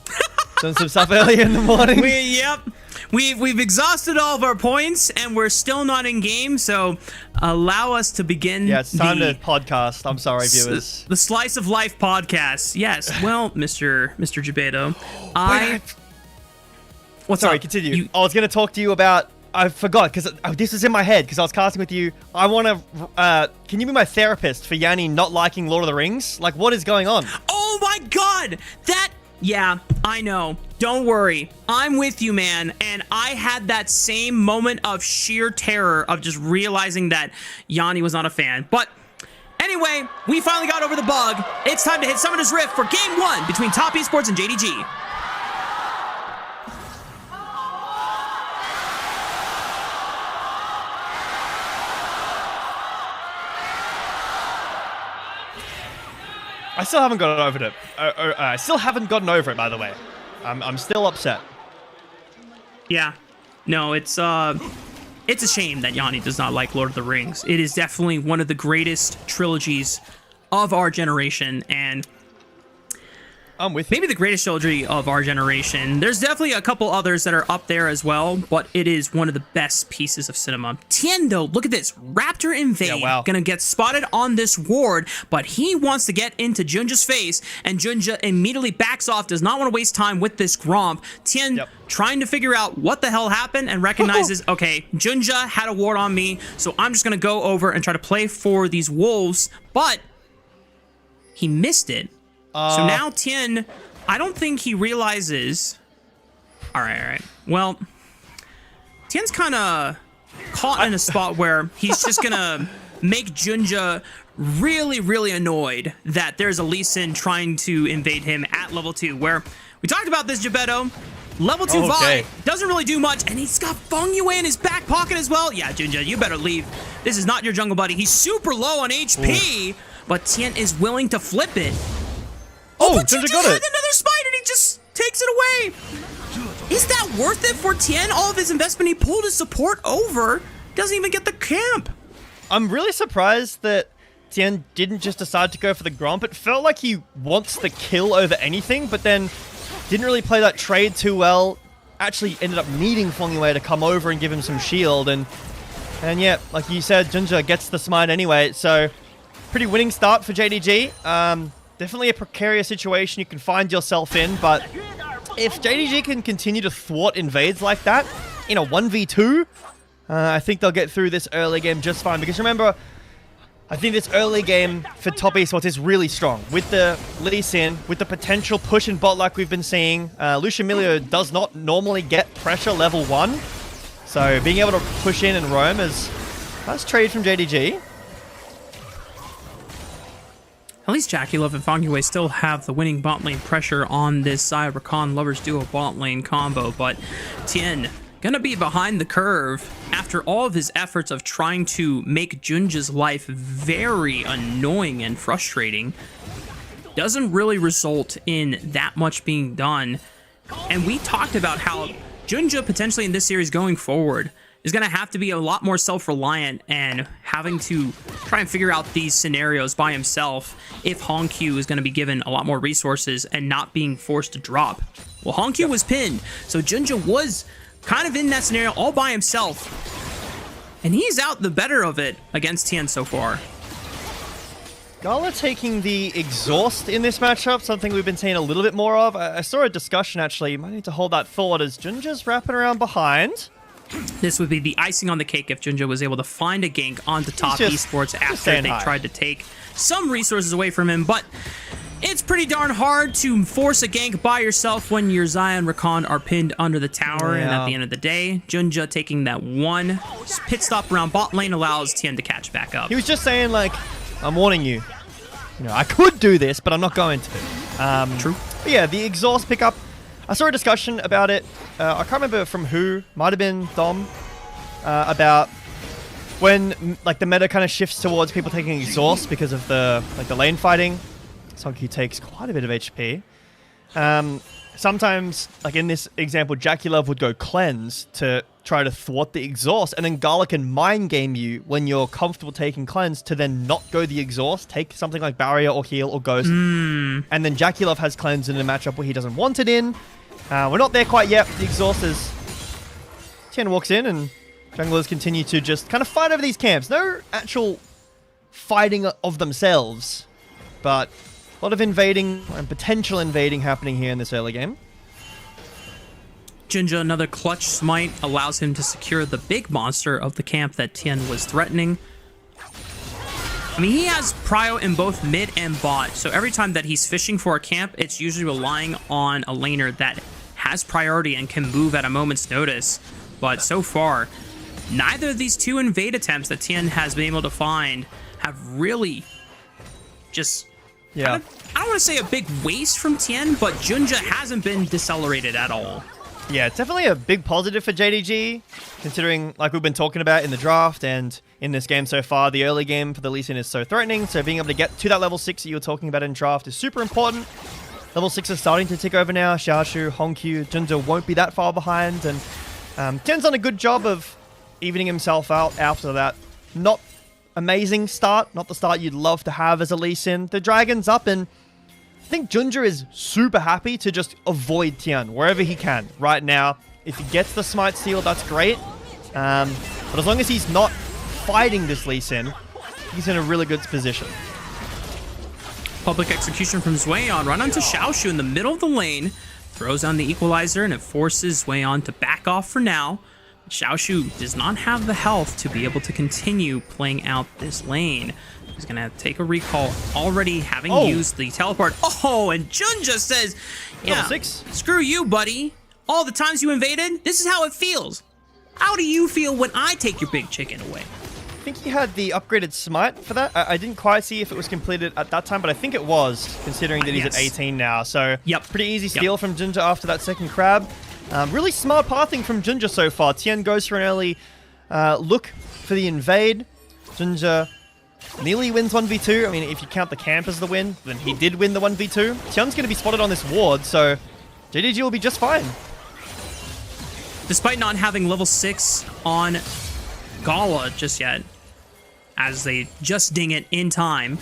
doing some stuff earlier in the morning. We've exhausted all of our points, and we're still not in game, so allow us to begin. Yeah, it's time to podcast. I'm sorry, viewers. The Slice of Life podcast. Yes. Well, Mr. Gebedo, What's sorry, up? Continue. I was going to talk to you about... I forgot, because this was in my head, because I was casting with you. I want to... can you be my therapist for Yanni not liking Lord of the Rings? Like, what is going on? Oh my god! Yeah, I know. Don't worry. I'm with you, man. And I had that same moment of sheer terror of just realizing that Yanni was not a fan. But anyway, we finally got over the bug. It's time to hit Summoner's Rift for Game 1 between Top Esports and JDG. I still haven't gotten over it. I still haven't gotten over it, by the way. I'm still upset. Yeah. No, it's a shame that Yanni does not like Lord of the Rings. It is definitely one of the greatest trilogies of our generation, and I'm with you. Maybe the greatest trilogy of our generation. There's definitely a couple others that are up there as well, but it is one of the best pieces of cinema. Tien, though, look at this. Raptor invade. Yeah, wow. Gonna get spotted on this ward, but he wants to get into Junja's face, and Junja immediately backs off, does not want to waste time with this Gromp. Tien trying to figure out what the hell happened and recognizes, okay, Junja had a ward on me, so I'm just gonna go over and try to play for these wolves, but he missed it. So now Tien, I don't think he realizes... All right. Well, Tien's kind of caught in a spot where he's just going to make Junja really, really annoyed that there's a Lee Sin trying to invade him at level 2, where we talked about this, Gebeto. Level 2 Vi doesn't really do much, and he's got Feng Yue in his back pocket as well. Yeah, Junja, you better leave. This is not your jungle buddy. He's super low on HP, but Tien is willing to flip it. Oh, Junja got it. Another spider, and he just takes it away. Is that worth it for Tien? All of his investment, he pulled his support over. Doesn't even get the camp. I'm really surprised that Tien didn't just decide to go for the Gromp. It felt like he wants the kill over anything, but then didn't really play that trade too well. actually ended up needing Fongwei to come over and give him some shield. And yeah, like you said, Junja gets the smite anyway. So pretty winning start for JDG. Definitely a precarious situation you can find yourself in, but if JDG can continue to thwart invades like that in a 1v2, I think they'll get through this early game just fine. Because remember, I think this early game for top esports is really strong. With the Lee Sin, with the potential push in bot like we've been seeing, Lucian Milio does not normally get pressure level 1. So being able to push in and roam is nice trade from JDG. At least Jackie Love and Fongwei still have the winning bot lane pressure on this Xayah Rakan Lovers Duo bot lane combo, but Tien gonna be behind the curve after all of his efforts of trying to make Junja's life very annoying and frustrating. Doesn't really result in that much being done. And we talked about how Junja potentially in this series going forward is going to have to be a lot more self-reliant and having to try and figure out these scenarios by himself if Hongq is going to be given a lot more resources and not being forced to drop. Well, Hongq was pinned, so Junja was kind of in that scenario all by himself. And he's out the better of it against Tien so far. Gala taking the exhaust in this matchup, something we've been seeing a little bit more of. I saw a discussion actually, you might need to hold that thought as Junja's wrapping around behind. This would be the icing on the cake if Junja was able to find a gank onto top esports after they tried to take some resources away from him, but it's pretty darn hard to force a gank by yourself when your Xayah and Rakan are pinned under the tower, and at the end of the day, Junja taking that one pit stop around bot lane allows Tien to catch back up. He was just saying, like, I'm warning you. You know, I could do this, but I'm not going to. True. But yeah, the exhaust pickup. I saw a discussion about it. I can't remember from who. Might have been Dom. About when like the meta kind of shifts towards people taking exhaust because of the lane fighting. Sonky takes quite a bit of HP. Sometimes, like in this example, Jackie Love would go cleanse to try to thwart the exhaust, and then Gala can mind game you when you're comfortable taking cleanse to then not go the exhaust, take something like barrier or heal or ghost, and then Jackie Love has cleanse in a matchup where he doesn't want it in. We're not there quite yet. The exhaust is... Tien walks in and junglers continue to just kind of fight over these camps. No actual fighting of themselves, but a lot of invading and potential invading happening here in this early game. Junja, another clutch smite, allows him to secure the big monster of the camp that Tien was threatening. I mean, he has prio in both mid and bot, so every time that he's fishing for a camp, it's usually relying on a laner that has priority and can move at a moment's notice. But so far, neither of these two invade attempts that Tien has been able to find have really just... I don't want to say a big waste from Tien, but Junja hasn't been decelerated at all. Yeah, it's definitely a big positive for JDG, considering, like we've been talking about in the draft and in this game so far, the early game for the Lee Sin is so threatening, so being able to get to that level 6 that you were talking about in draft is super important. Level 6 is starting to tick over now. Xiaoshu, Hongq, Junja won't be that far behind, and Tien's done a good job of evening himself out after that. Not amazing start, not the start you'd love to have as a Lee Sin. The dragon's up, and I think Junja is super happy to just avoid Tien wherever he can right now. If he gets the smite steal, that's great. But as long as he's not fighting this Lee Sin, he's in a really good position. Public execution from Zwayon, run onto Xiaoshu in the middle of the lane, throws on the equalizer, and it forces Zwayon to back off for now. Xiaoshu does not have the health to be able to continue playing out this lane. He's going to take a recall, already having used the teleport. Oh, and Junja says, yeah, screw you, buddy. All the times you invaded, this is how it feels. How do you feel when I take your big chicken away? I think he had the upgraded smite for that. I didn't quite see if it was completed at that time, but I think it was, considering that he's at 18 now. So pretty easy steal from Junja after that second crab. Really smart pathing from Junja so far. Tien goes for an early look for the invade. Junja nearly wins 1v2. I mean, if you count the camp as the win, then he did win the 1v2. Tien's going to be spotted on this ward, so JDG will be just fine. Despite not having level 6 on Gala just yet, as they just ding it in time,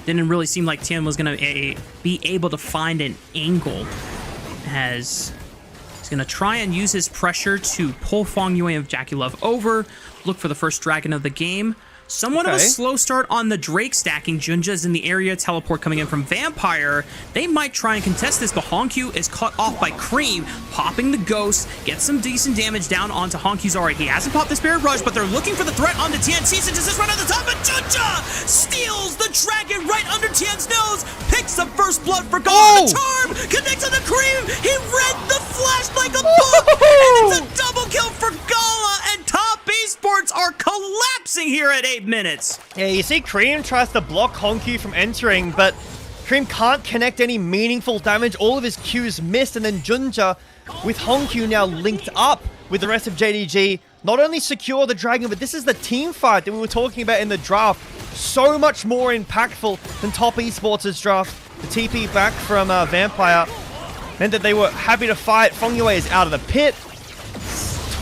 didn't really seem like Tien was going to be able to find an angle, as He's going to try and use his pressure to pull Fong Yue of Jackie Love over, look for the first dragon of the game. Somewhat of a slow start on the Drake stacking. Junja's in the area, teleport coming in from Vampire. They might try and contest this, but Honkyu is cut off by Cream, popping the Ghost, gets some decent damage down onto Honkyu's aura. He hasn't popped the Spirit Rush, but they're looking for the threat onto Tian. Season just right on the top, and Junja steals the dragon right under Tian's nose, picks the first blood for Gala. The charm connects on the Cream. He read the flash like a book, and it's a double kill for Gala, and Top Esports are collapsing here at 8 minutes. Yeah, you see Cream tries to block Honkyu from entering, but Cream can't connect any meaningful damage. All of his Qs missed, and then Junja, with Honkyu now linked up with the rest of JDG, not only secure the dragon, but this is the team fight that we were talking about in the draft. So much more impactful than Top Esports' draft. The TP back from Vampire meant that they were happy to fight. Fong Yue is out of the pit.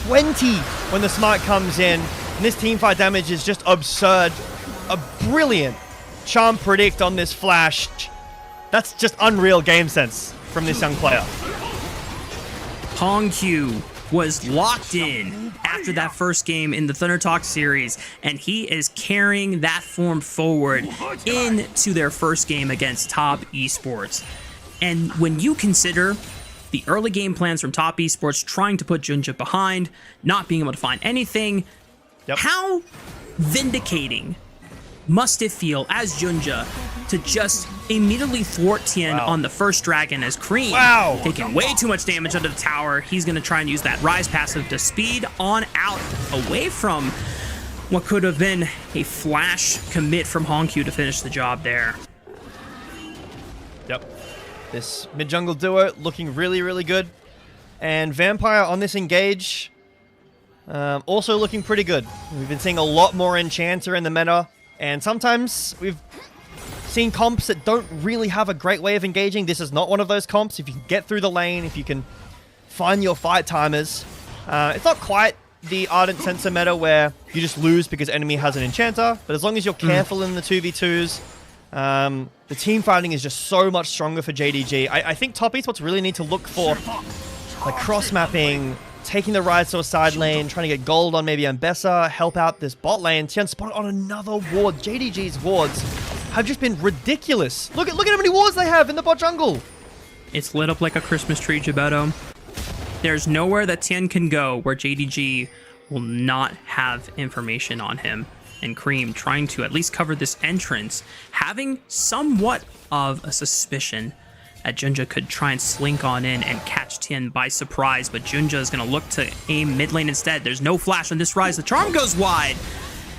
20 when the smite comes in. And this teamfight damage is just absurd. A brilliant charm predict on this flash. That's just unreal game sense from this young player. Honkyu was locked in after that first game in the Thunder Talk series, and he is carrying that form forward into their first game against Top Esports. And when you consider the early game plans from Top Esports trying to put Junja behind, not being able to find anything, how vindicating must it feel as Junja to just immediately thwart Tien on the first dragon as Cream taking way too much damage under the tower. He's going to try and use that Rise passive to speed on out away from what could have been a flash commit from Honkyu to finish the job there. Yep. This mid-jungle duo looking really, really good. And Vampire on this engage also looking pretty good. We've been seeing a lot more Enchanter in the meta. And sometimes we've seen comps that don't really have a great way of engaging. This is not one of those comps. If you can get through the lane, if you can find your fight timers. It's not quite the Ardent Sensor meta where you just lose because enemy has an Enchanter. But as long as you're careful in the 2v2s, the team fighting is just so much stronger for JDG. I think Top Esports really need to look for like cross-mapping, taking the Rise to a side lane, trying to get gold on maybe Ambessa, help out this bot lane. Tian spotted on another ward. JDG's wards have just been ridiculous. Look at how many wards they have in the bot jungle. It's lit up like a Christmas tree, Gebetto. There's nowhere that Tian can go where JDG will not have information on him. And Cream trying to at least cover this entrance, having somewhat of a suspicion that Junja could try and slink on in and catch Tien by surprise, but Junja is going to look to aim mid lane instead. There's no flash on this Rise. The charm goes wide,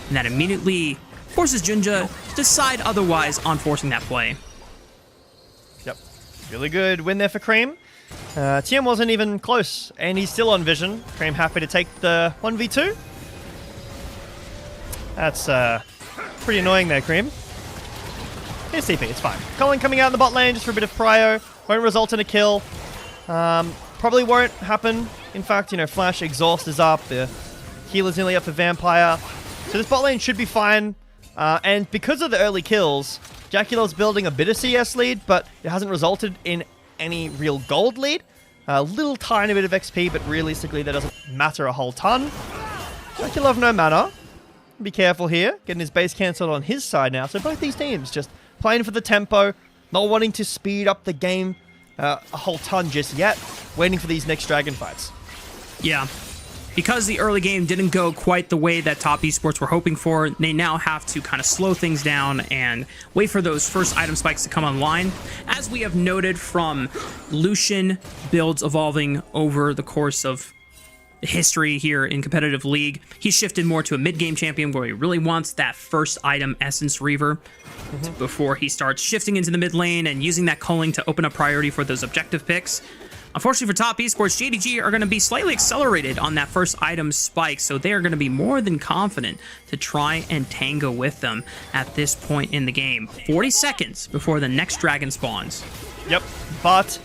and that immediately forces Junja to decide otherwise on forcing that play. Yep. Really good win there for Cream. Tien wasn't even close, and he's still on vision. Cream happy to take the 1v2. That's pretty annoying there, Cream. Here's CP, it's fine. Colin coming out in the bot lane just for a bit of prio. Won't result in a kill. Probably won't happen. In fact, you know, Flash exhaust is up. The healer's nearly up for Vampire. So this bot lane should be fine. And because of the early kills, Jaculo's building a bit of CS lead, but it hasn't resulted in any real gold lead. A little tiny bit of XP, but realistically that doesn't matter a whole ton. Jaculov no mana. Be careful here. Getting his base cancelled on his side now. So both these teams just playing for the tempo, not wanting to speed up the game a whole ton just yet, waiting for these next dragon fights. Yeah, because the early game didn't go quite the way that Top Esports were hoping for, they now have to kind of slow things down and wait for those first item spikes to come online. As we have noted from Lucian builds evolving over the course of history here in competitive league, he's shifted more to a mid-game champion where he really wants that first item Essence Reaver before he starts shifting into the mid lane and using that culling to open up priority for those objective picks. Unfortunately for Top Esports, JDG are going to be slightly accelerated on that first item spike, so they are going to be more than confident to try and tango with them at this point in the game. 40 seconds before the next dragon spawns. Yep, but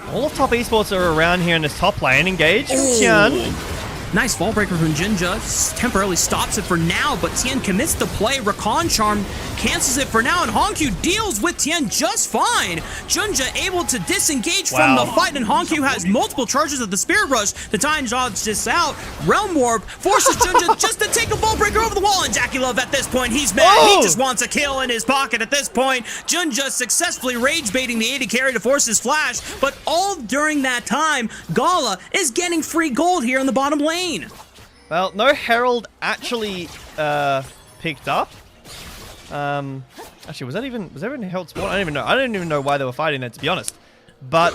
all of Top Esports are around here in this top lane. Engage from Tian. Nice fall breaker from Jinja. Temporarily stops it for now, but Tian commits the play. Recon Charm cancels it for now, and Hongq deals with Tien just fine. Junja able to disengage from the fight, and Hongq has multiple charges of the Spirit Rush. The time dodges this out. Realm Warp forces Junja just to take a ball breaker over the wall, and Jackie Love at this point, he's mad. He just wants a kill in his pocket at this point. Junja successfully rage baiting the AD carry to force his flash, but all during that time, Gala is getting free gold here in the bottom lane. Well, no Herald actually picked up. Actually, was there even Herald spawn? I don't even know. I don't even know why they were fighting there, to be honest. But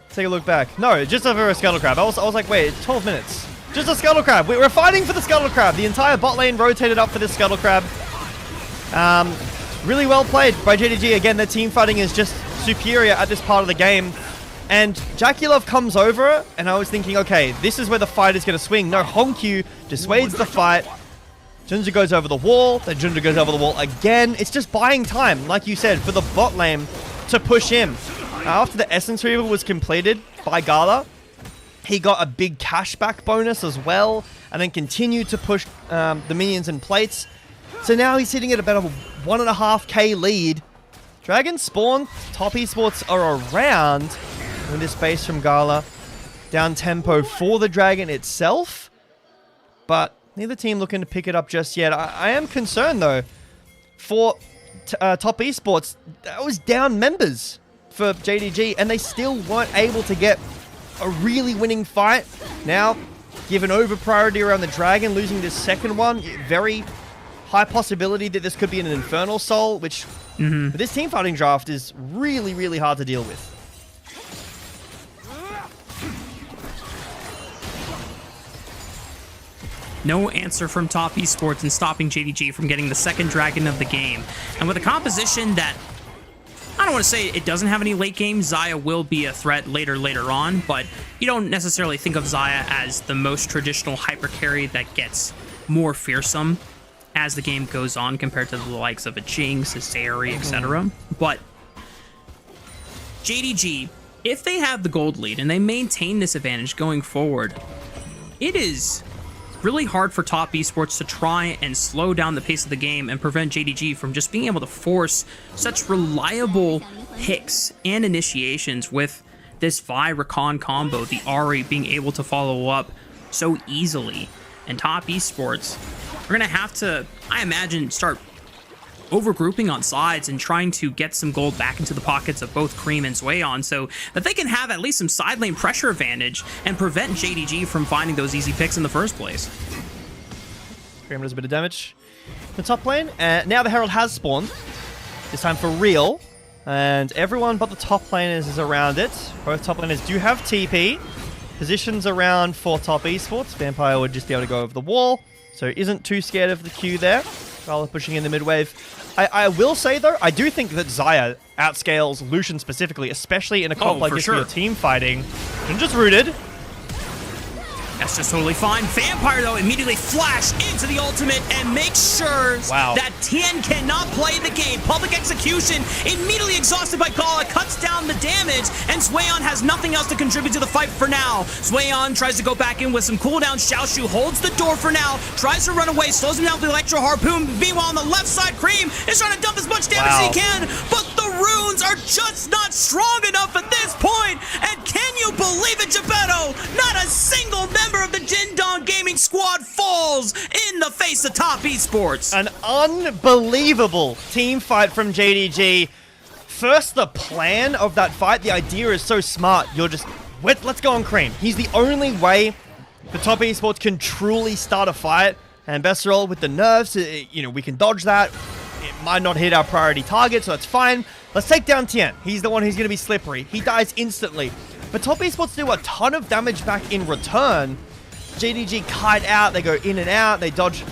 take a look back. No, just over a Scuttle Crab. I was like, wait, 12 minutes. Just a Scuttle Crab. We're fighting for the Scuttle Crab. The entire bot lane rotated up for this Scuttle Crab. Really well played by JDG. Again, their team fighting is just superior at this part of the game. And Jackie Love comes over, and I was thinking, okay, this is where the fight is going to swing. No, Hongq dissuades the fight. Junja goes over the wall, then Junja goes over the wall again. It's just buying time, like you said, for the bot lane to push him. After the Essence Reaver was completed by Gala, he got a big cashback bonus as well, and then continued to push the minions and plates. So now he's sitting at about a 1.5k lead. Dragon Spawn, Top Esports are around in this base from Gala. Down tempo for the Dragon itself, but neither team looking to pick it up just yet. I am concerned, though, for Top Esports. That was down members for JDG, and they still weren't able to get a really winning fight. Now, given over priority around the Dragon, losing this second one, very high possibility that this could be an Infernal Soul, which this team fighting draft is really, really hard to deal with. No answer from Top Esports in stopping JDG from getting the second Dragon of the game. And with a composition that, I don't want to say it doesn't have any late game, Xayah will be a threat later on, but you don't necessarily think of Xayah as the most traditional hyper carry that gets more fearsome as the game goes on compared to the likes of a Jinx, a Zeri, etc. But JDG, if they have the gold lead and they maintain this advantage going forward, it is really hard for Top Esports to try and slow down the pace of the game and prevent JDG from just being able to force such reliable picks and initiations with this Vi Rakan combo, the Ahri being able to follow up so easily. And Top Esports are going to have to, I imagine, start overgrouping on sides and trying to get some gold back into the pockets of both Cream and Zwayon so that they can have at least some side lane pressure advantage and prevent JDG from finding those easy picks in the first place. Cream does a bit of damage in the top lane. Now the Herald has spawned. This time for real. And everyone but the top laners is around it. Both top laners do have TP. Positions around for Top Esports. Vampire would just be able to go over the wall, so isn't too scared of the Q there. Gala pushing in the mid-wave. I will say, though, I do think that Xayah outscales Lucian specifically, especially in a comp like this where your team fighting. And just rooted. That's just totally fine. Vampire, though, immediately flash into the ultimate and make sure that Tien cannot play the game. Public execution, immediately exhausted by Gala, cuts down the damage, and Zwayon has nothing else to contribute to the fight for now. Zwayon tries to go back in with some cooldown. Xiaoshu holds the door for now, tries to run away, slows him down with the Electro Harpoon. Meanwhile, on the left side, Cream is trying to dump as much damage as he can, but the runes are just not strong enough at this point. And can you believe it, Geppetto? Not a single member of the Jindong Gaming squad falls in the face of Top Esports. An unbelievable team fight from JDG. First, the plan of that fight, the idea is so smart. You're just, let's go on Cream. He's the only way the Top Esports can truly start a fight. And best of all, with the nerfs, we can dodge that. It might not hit our priority target, so that's fine. Let's take down Tien. He's the one who's going to be slippery. He dies instantly. But Top Esports do a ton of damage back in return. JDG kite out, they go in and out, they dodge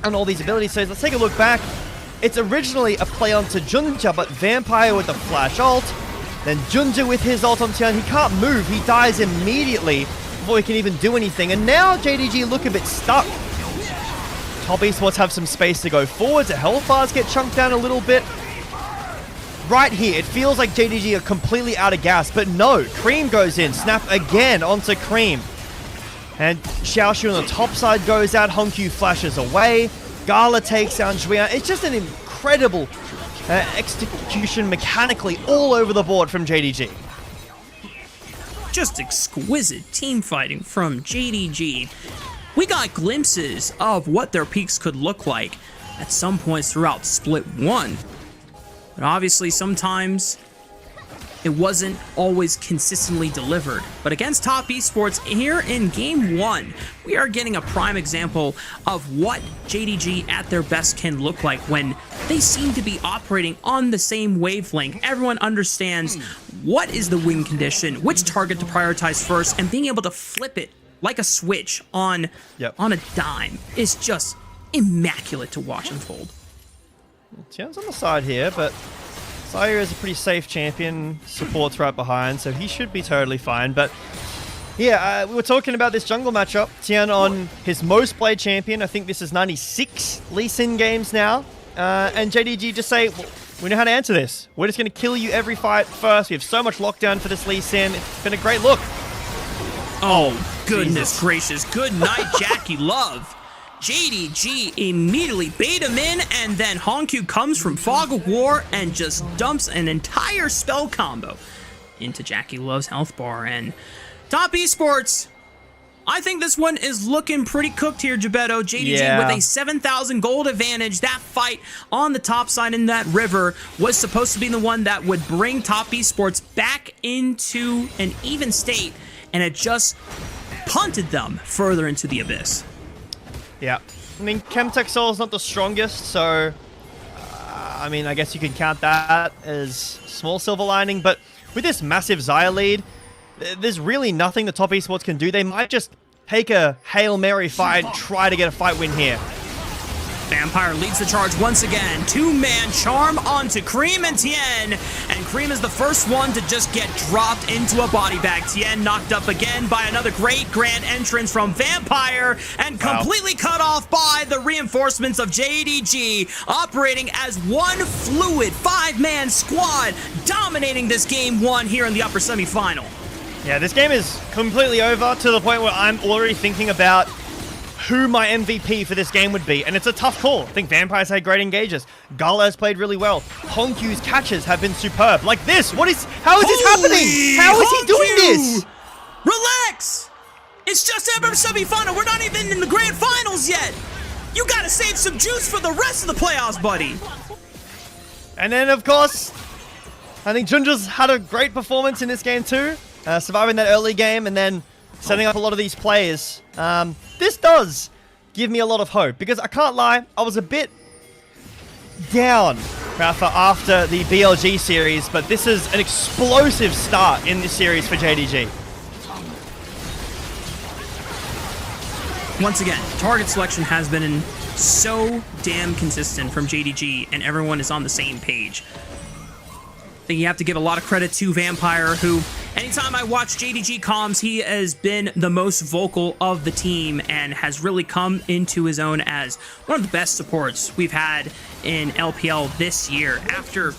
on all these abilities. So let's take a look back. It's originally a play onto Junja, but Vampire with the flash ult. Then Junja with his ult on Tien. He can't move, he dies immediately before he can even do anything. And now JDG look a bit stuck. Top Esports have some space to go forward. The Hellfires get chunked down a little bit. Right here, it feels like JDG are completely out of gas, but no, Cream goes in. Snap again onto Cream. And Xiaoshu on the top side goes out. Hongq flashes away. Gala takes down Julian. It's just an incredible execution mechanically all over the board from JDG. Just exquisite team fighting from JDG. We got glimpses of what their peaks could look like at some points throughout Split 1. But obviously, sometimes it wasn't always consistently delivered. But against Top Esports here in Game 1, we are getting a prime example of what JDG at their best can look like when they seem to be operating on the same wavelength. Everyone understands what is the win condition, which target to prioritize first, and being able to flip it like a switch on a dime is just immaculate to watch unfold. Tian's on the side here, but Sire is a pretty safe champion, support's right behind, so he should be totally fine. But yeah, we were talking about this jungle matchup. Tian on his most played champion. I think this is 96 Lee Sin games now. And JDG just say, well, we know how to answer this. We're just going to kill you every fight first. We have so much lockdown for this Lee Sin. It's been a great look. Oh, goodness gracious. Good night, Jackie Love. JDG immediately bait him in, and then Honkyu comes from Fog of War and just dumps an entire spell combo into Jackie Love's health bar. And Top Esports, I think this one is looking pretty cooked here, Gebetto. JDG with a 7,000 gold advantage. That fight on the top side in that river was supposed to be the one that would bring Top Esports back into an even state, and it just punted them further into the abyss. Yeah. I mean, Chemtech Soul is not the strongest, so I mean, I guess you can count that as small silver lining, but with this massive Xayah lead, there's really nothing the Top Esports can do. They might just take a Hail Mary fight and try to get a fight win here. Vampire leads the charge once again. Two-man charm onto Cream and Tien. And Cream is the first one to just get dropped into a body bag. Tien knocked up again by another great grand entrance from Vampire and completely cut off by the reinforcements of JDG, operating as one fluid five-man squad, dominating this game one here in the upper semifinal. Yeah, this game is completely over to the point where I'm already thinking about who my MVP for this game would be, and it's a tough call. I think Vampire's had great engages. Gala has played really well. Honkyu's catches have been superb. Like this, how is this happening? How is he doing this? Relax! It's just ever semifinal. We're not even in the grand finals yet. You gotta save some juice for the rest of the playoffs, buddy. And then, of course, I think Junja's had a great performance in this game too. Surviving that early game and then setting up a lot of these players. This does give me a lot of hope, because I can't lie, I was a bit down after the BLG series, but this is an explosive start in this series for JDG. Once again, target selection has been so damn consistent from JDG, and everyone is on the same page. I think you have to give a lot of credit to Vampire, who, anytime I watch JDG comms, he has been the most vocal of the team and has really come into his own as one of the best supports we've had in LPL this year. After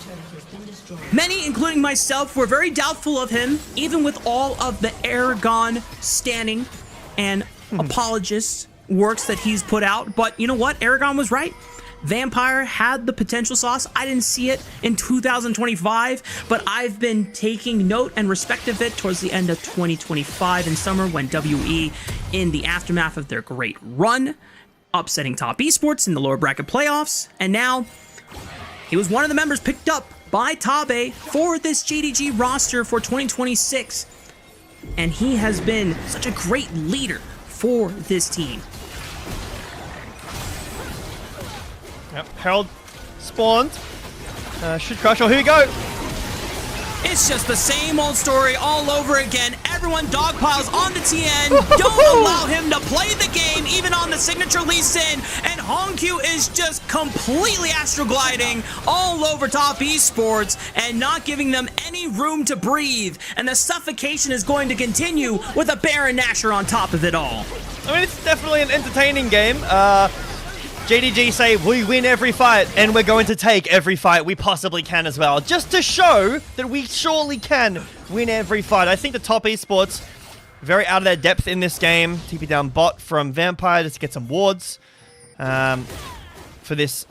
many, including myself, were very doubtful of him, even with all of the Aragon standing and apologist works that he's put out. But you know what? Aragon was right. Vampire had the potential sauce. I didn't see it in 2025, but I've been taking note and respect of it towards the end of 2025 in summer, when WE, in the aftermath of their great run, upsetting Top Esports in the lower bracket playoffs, and now he was one of the members picked up by Tabe for this JDG roster for 2026, and he has been such a great leader for this team. Yep, Herald spawned. Should crush. Oh, here we go. It's just the same old story all over again. Everyone dogpiles on the TN. Don't allow him to play the game, even on the signature Lee Sin. And Honkyu is just completely astrogliding all over Top Esports and not giving them any room to breathe. And the suffocation is going to continue with a Baron Nashor on top of it all. I mean, it's definitely an entertaining game. JDG say, we win every fight, and we're going to take every fight we possibly can as well, just to show that we surely can win every fight. I think the Top Esports, very out of their depth in this game. TP down bot from Vampire just to get some wards. for this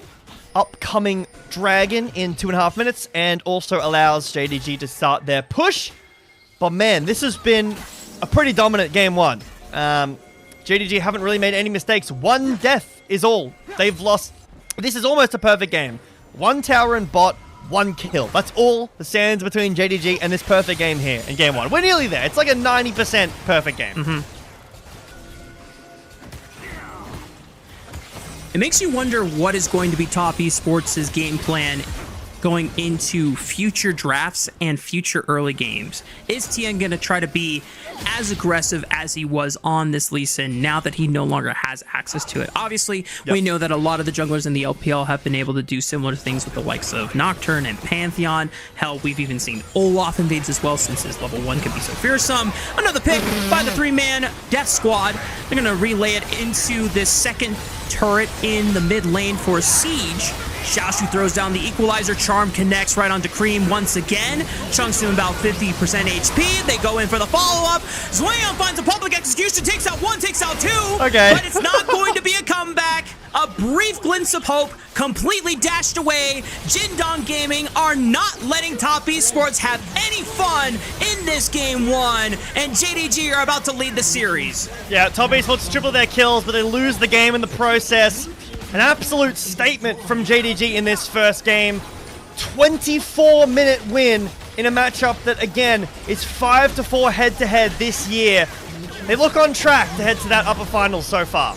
upcoming dragon in 2.5 minutes, and also allows JDG to start their push. But man, this has been a pretty dominant game one. JDG haven't really made any mistakes. One death is all. They've lost. This is almost a perfect game. One tower and bot, one kill. That's all that stands between JDG and this perfect game here in game one. We're nearly there. It's like a 90% perfect game. It makes you wonder what is going to be Top Esports' game plan going into future drafts and future early games. Is Tien going to try to be as aggressive as he was on this Lee Sin now that he no longer has access to it? Obviously, we know that a lot of the junglers in the LPL have been able to do similar things with the likes of Nocturne and Pantheon. Hell, we've even seen Olaf invades as well, since his level 1 can be so fearsome. Another pick by the 3-man Death Squad. They're going to relay it into this second turret in the mid lane for Siege. Xiaoshu throws down the equalizer. Charm connects right onto Cream once again. Chunks to him about 50% HP. They go in for the follow-up. Zwayon finds a public execution. Takes out one, takes out two. Okay. But it's not going to be a comeback. A brief glimpse of hope, completely dashed away. Jindong Gaming are not letting Top Esports have any fun in this game one. And JDG are about to lead the series. Yeah, Top Esports triple their kills, but they lose the game in the process. An absolute statement from JDG in this first game. 24-minute win in a matchup that, again, is 5-4 head-to-head this year. They look on track to head to that upper final so far.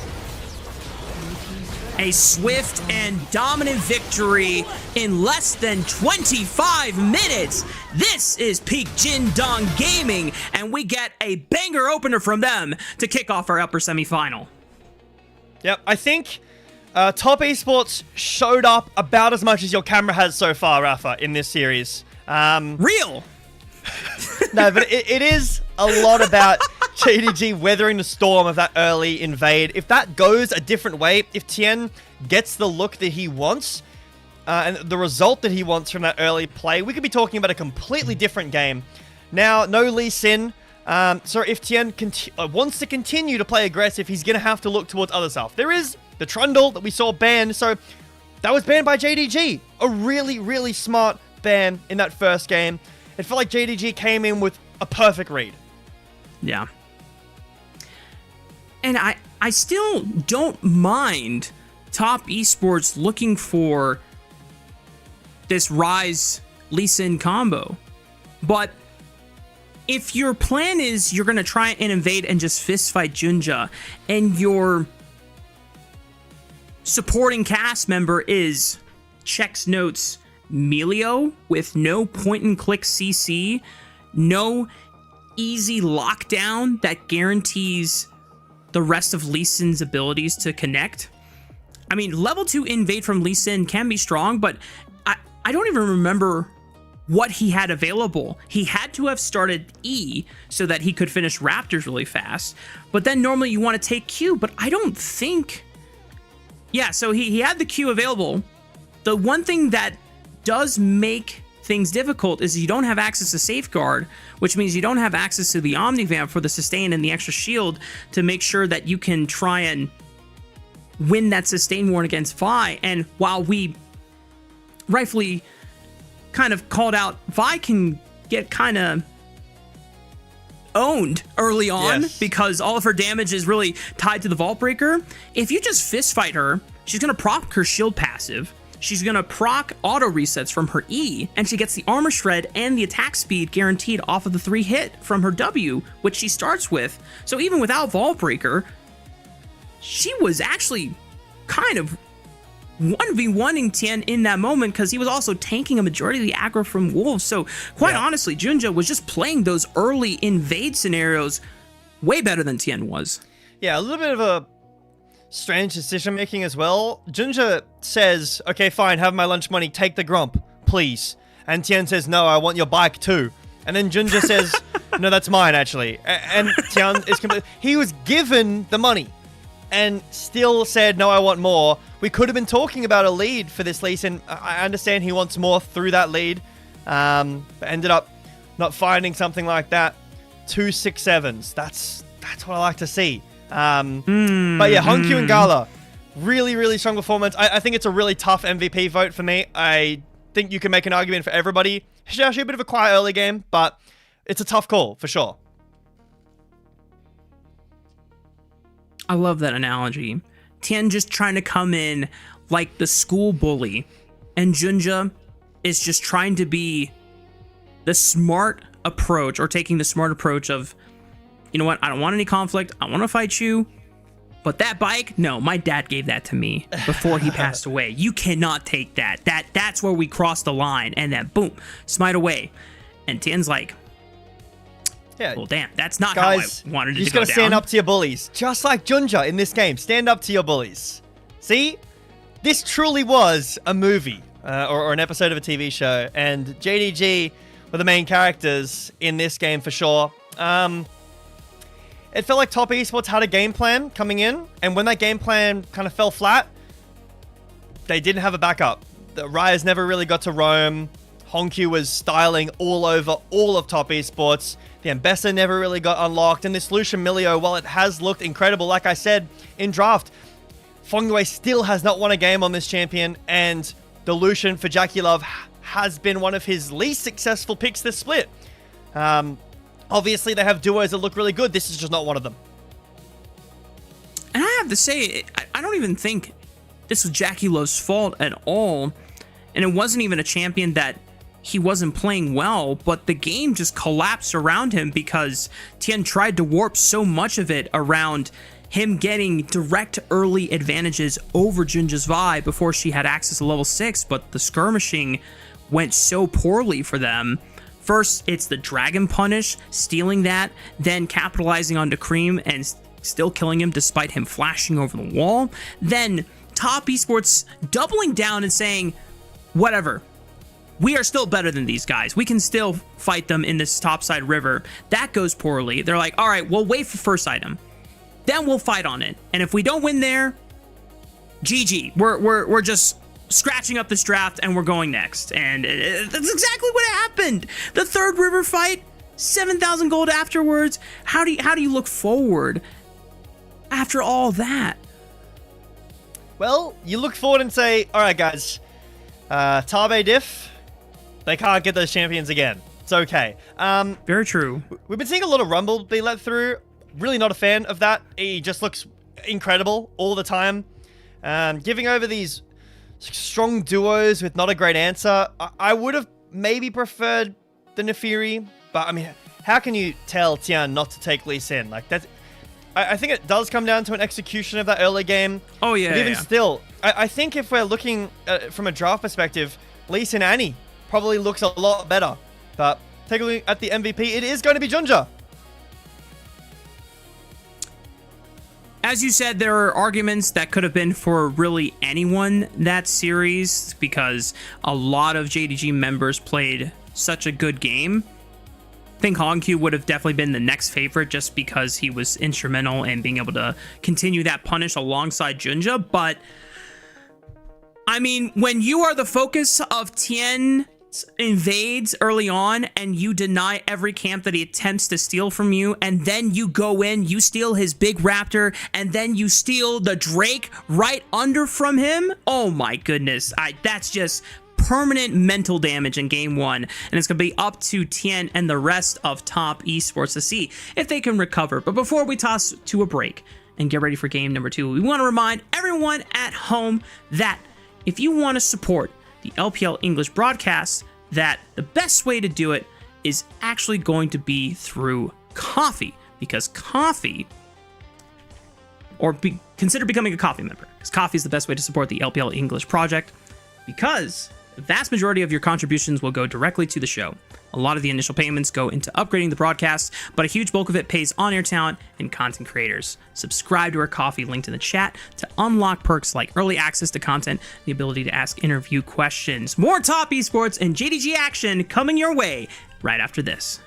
A swift and dominant victory in less than 25 minutes. This is peak Jindong Gaming, and we get a banger opener from them to kick off our upper semifinal. Yep, I think Top Esports showed up about as much as your camera has so far, Rafa, in this series. Real. No, but it is a lot about JDG weathering the storm of that early invade. If that goes a different way, if Tien gets the look that he wants, and the result that he wants from that early play, we could be talking about a completely different game. Now, no Lee Sin. So if Tien wants to continue to play aggressive, he's going to have to look towards other stuff. There is the Trundle that we saw banned, so that was banned by JDG. A really, really smart ban in that first game. It felt like JDG came in with a perfect read. Yeah. And I still don't mind Top Esports looking for this Ryze Lee Sin combo. But if your plan is you're going to try and invade and just fistfight Junja, and your supporting cast member is checks notes Melio with no point-and-click CC, no easy lockdown that guarantees the rest of Lee Sin's abilities to connect. I mean, level 2 invade from Lee Sin can be strong, but I don't even remember what he had available. He had to have started E so that he could finish Raptors really fast, but then normally you want to take Q, but I don't think... Yeah, so he had the Q available. The one thing that does make things difficult is you don't have access to Safeguard, which means you don't have access to the Omnivamp for the sustain and the extra shield to make sure that you can try and win that sustain war against Vi. And while we rightfully kind of called out, Vi can get kind of owned early on because all of her damage is really tied to the Vault Breaker. If you just fist fight her, she's going to proc her shield passive. She's going to proc auto resets from her E, and she gets the armor shred and the attack speed guaranteed off of the 3 hit from her W, which she starts with. So even without Vault Breaker, she was actually kind of 1v1ing Tien in that moment because he was also tanking a majority of the aggro from Wolves. So quite honestly, Junja was just playing those early invade scenarios way better than Tien was. Yeah, a little bit of a strange decision making as well. Junja says, okay, fine, have my lunch money, take the Grump, please. And Tien says, no, I want your bike too. And then Junja says, no, that's mine actually. And Tien is completely... He was given the money and still said, no, I want more. We could have been talking about a lead for this Lee Sin. I understand he wants more through that lead, but ended up not finding something like that. 2 6-7s. That's what I like to see. But yeah, Honkyu and Gala, Really, really strong performance. I think it's a really tough MVP vote for me. I think you can make an argument for everybody. It's actually a bit of a quiet early game, but it's a tough call for sure. I love that analogy. Tien just trying to come in like the school bully, and Junja is just trying to be the smart approach, or taking the smart approach of, you know what, I don't want any conflict, I want to fight you, but that bike, no, my dad gave that to me before he passed away. You cannot take that. That's where we cross the line, and then boom, smite away. And Tien's like, yeah, well, damn, that's not guys, how I wanted it to go down. You just gotta stand up to your bullies. Just like Junja in this game. Stand up to your bullies. See? This truly was a movie. Or an episode of a TV show. And JDG were the main characters in this game for sure. It felt like Top Esports had a game plan coming in. And when that game plan kind of fell flat, they didn't have a backup. The Ryers never really got to roam. Honkyu was styling all over all of Top Esports. The Ambessa never really got unlocked. And this Lucian Milio, while it has looked incredible, like I said in draft, Fongyue still has not won a game on this champion. And the Lucian for Jackie Love has been one of his least successful picks this split. Obviously, they have duos that look really good. This is just not one of them. And I have to say, I don't even think this was Jackie Love's fault at all. And it wasn't even a champion that he wasn't playing well, but the game just collapsed around him because Tien tried to warp so much of it around him getting direct early advantages over Junja's Vi before she had access to level 6, but the skirmishing went so poorly for them. First, it's the Dragon Punish, stealing that, then capitalizing on Cream and still killing him despite him flashing over the wall. Then Top Esports doubling down and saying, whatever, we are still better than these guys. We can still fight them in this topside river. That goes poorly. They're like, all right, we'll wait for first item. Then we'll fight on it. And if we don't win there, GG. We're just scratching up this draft and we're going next. And that's exactly what happened. The third river fight, 7,000 gold afterwards. How do you look forward after all that? Well, you look forward and say, all right, guys, Tabe Diff, they can't get those champions again. It's okay. Very true. We've been seeing a lot of Rumble be let through. Really not a fan of that. He just looks incredible all the time. Giving over these strong duos with not a great answer. I would have maybe preferred the Nefiri, but I mean, how can you tell Tian not to take Lee Sin? Like that's, I think it does come down to an execution of that early game. Oh yeah. But even still, I think if we're looking from a draft perspective, Lee Sin Annie probably looks a lot better. But take a look at the MVP. It is going to be Junja. As you said, there are arguments that could have been for really anyone that series because a lot of JDG members played such a good game. I think Honkyu would have definitely been the next favorite just because he was instrumental in being able to continue that punish alongside Junja. But, I mean, when you are the focus of Tien invades early on and you deny every camp that he attempts to steal from you, and then you go in, you steal his big raptor, and then you steal the Drake right under from him, oh my goodness, that's just permanent mental damage in game one, and it's gonna be up to Tien and the rest of Top Esports to see if they can recover. But before we toss to a break and get ready for game number 2, we want to remind everyone at home that if you want to support the LPL English broadcast, that the best way to do it is actually going to be through coffee, because coffee, or consider becoming a coffee member, because coffee is the best way to support the LPL English project, because the vast majority of your contributions will go directly to the show. A lot of the initial payments go into upgrading the broadcast, but a huge bulk of it pays on-air talent and content creators. Subscribe to our coffee linked in the chat to unlock perks like early access to content, the ability to ask interview questions, more Top Esports and JDG action coming your way right after this.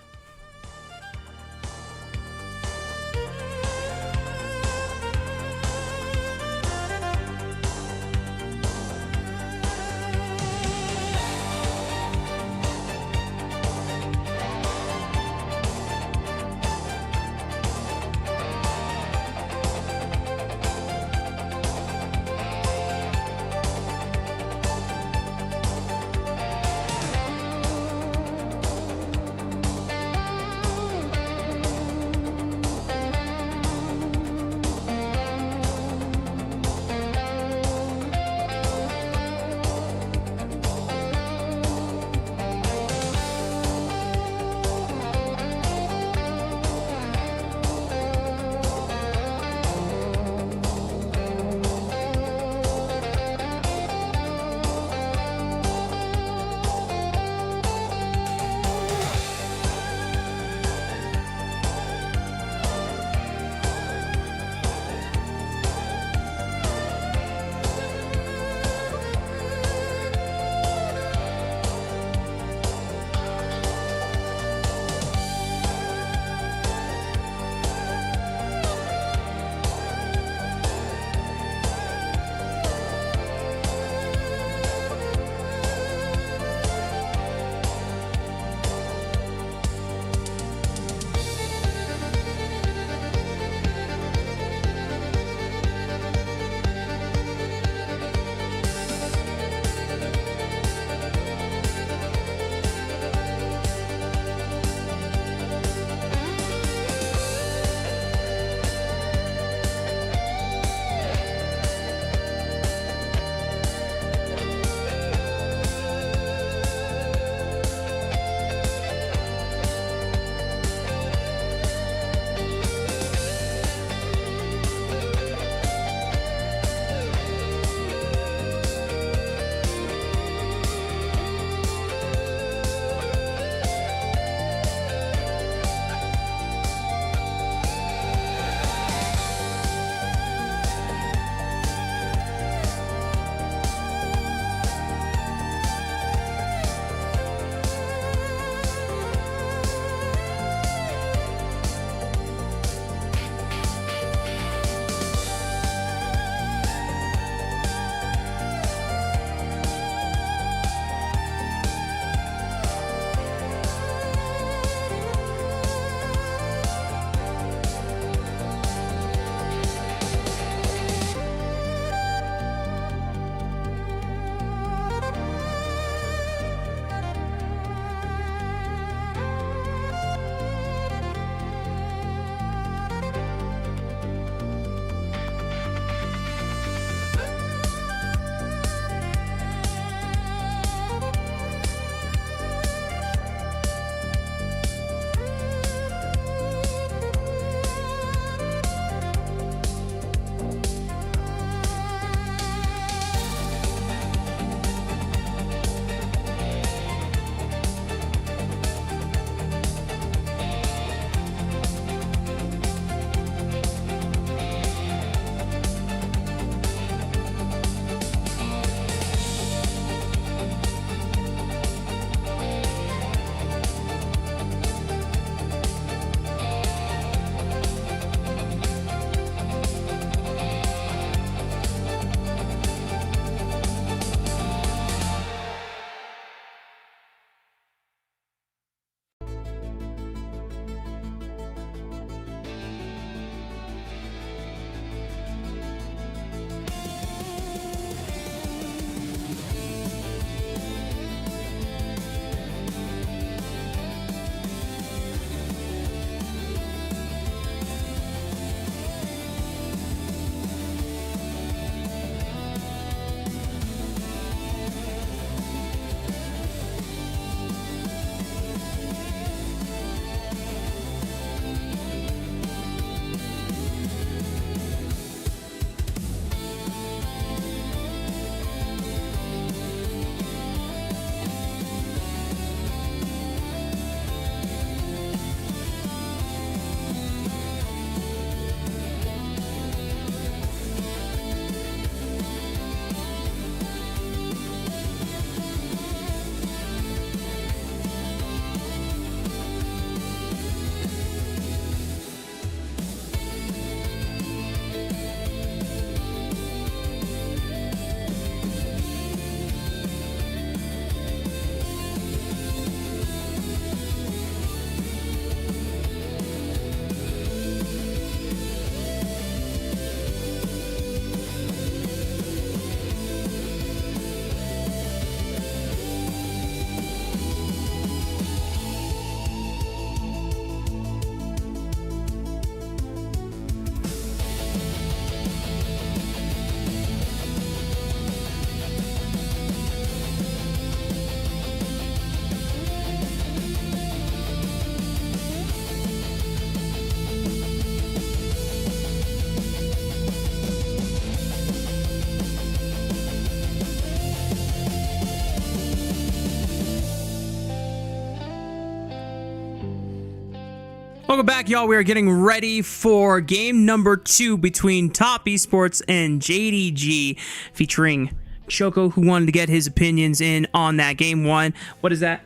Welcome back, y'all. We are getting ready for game number 2 between Top Esports and JDG, featuring Choco, who wanted to get his opinions in on that game 1. What is that?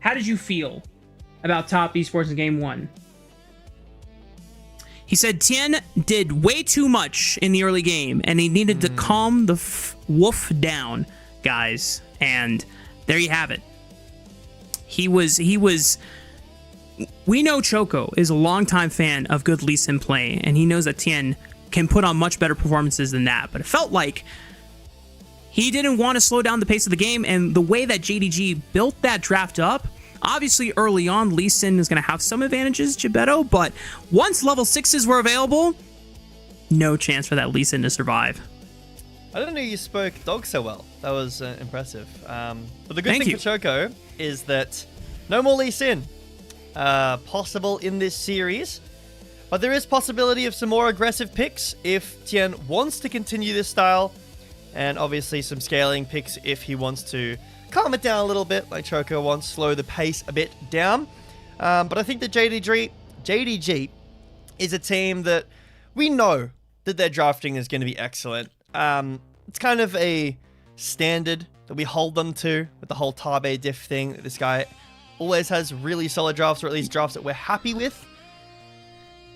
How did you feel about Top Esports in game 1? He said Tien did way too much in the early game, and he needed to calm the wolf down, guys. And there you have it. He was. We know Choco is a longtime fan of good Lee Sin play, and he knows that Tien can put on much better performances than that. But it felt like he didn't want to slow down the pace of the game, and the way that JDG built that draft up, obviously early on, Lee Sin is going to have some advantages, Gebetto, but once level 6s were available, no chance for that Lee Sin to survive. I didn't know you spoke dog so well. That was impressive. But the good thing for Choco is that no more Lee Sin possible in this series. But there is possibility of some more aggressive picks if Tien wants to continue this style. And obviously some scaling picks if he wants to calm it down a little bit, like Choco wants, slow the pace a bit down. But I think that JDG is a team that we know that their drafting is going to be excellent. It's kind of a standard that we hold them to with the whole Tabe diff thing. This guy always has really solid drafts, or at least drafts that we're happy with.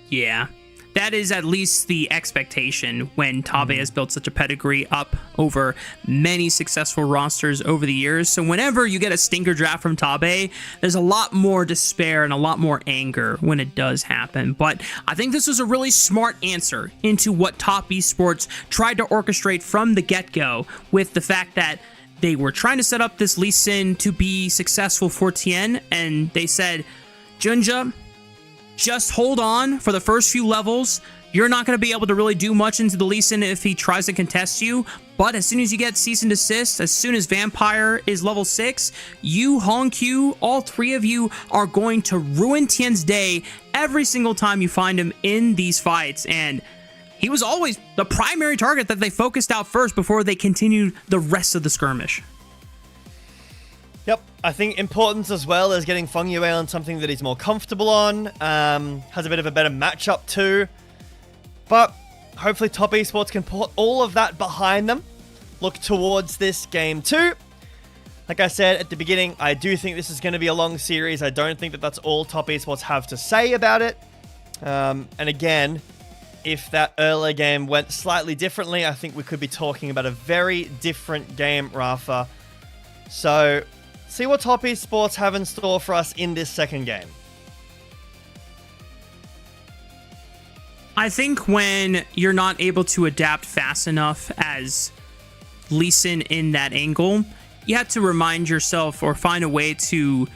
Yeah, that is at least the expectation when Tabe has built such a pedigree up over many successful rosters over the years. So whenever you get a stinker draft from Tabe, there's a lot more despair and a lot more anger when it does happen. But I think this was a really smart answer into what Top Esports tried to orchestrate from the get-go, with the fact that they were trying to set up this Lee Sin to be successful for Tien, and they said, Junja, just hold on for the first few levels. You're not going to be able to really do much into the Lee Sin if he tries to contest you, but as soon as you get cease and desist, as soon as Vampire is level 6, you, Hongq, all three of you are going to ruin Tien's day every single time you find him in these fights. And he was always the primary target that they focused out first before they continued the rest of the skirmish. Yep, I think importance as well is getting Feng Yue on something that he's more comfortable on, has a bit of a better matchup too. But hopefully Top Esports can put all of that behind them, look towards this game 2. Like I said at the beginning, I do think this is going to be a long series. I don't think that that's all Top Esports have to say about it. And again, if that earlier game went slightly differently, I think we could be talking about a very different game, Rafa. So, see what Top Esports have in store for us in this second game. I think when you're not able to adapt fast enough as Lee Sin in that angle, you have to remind yourself or find a way to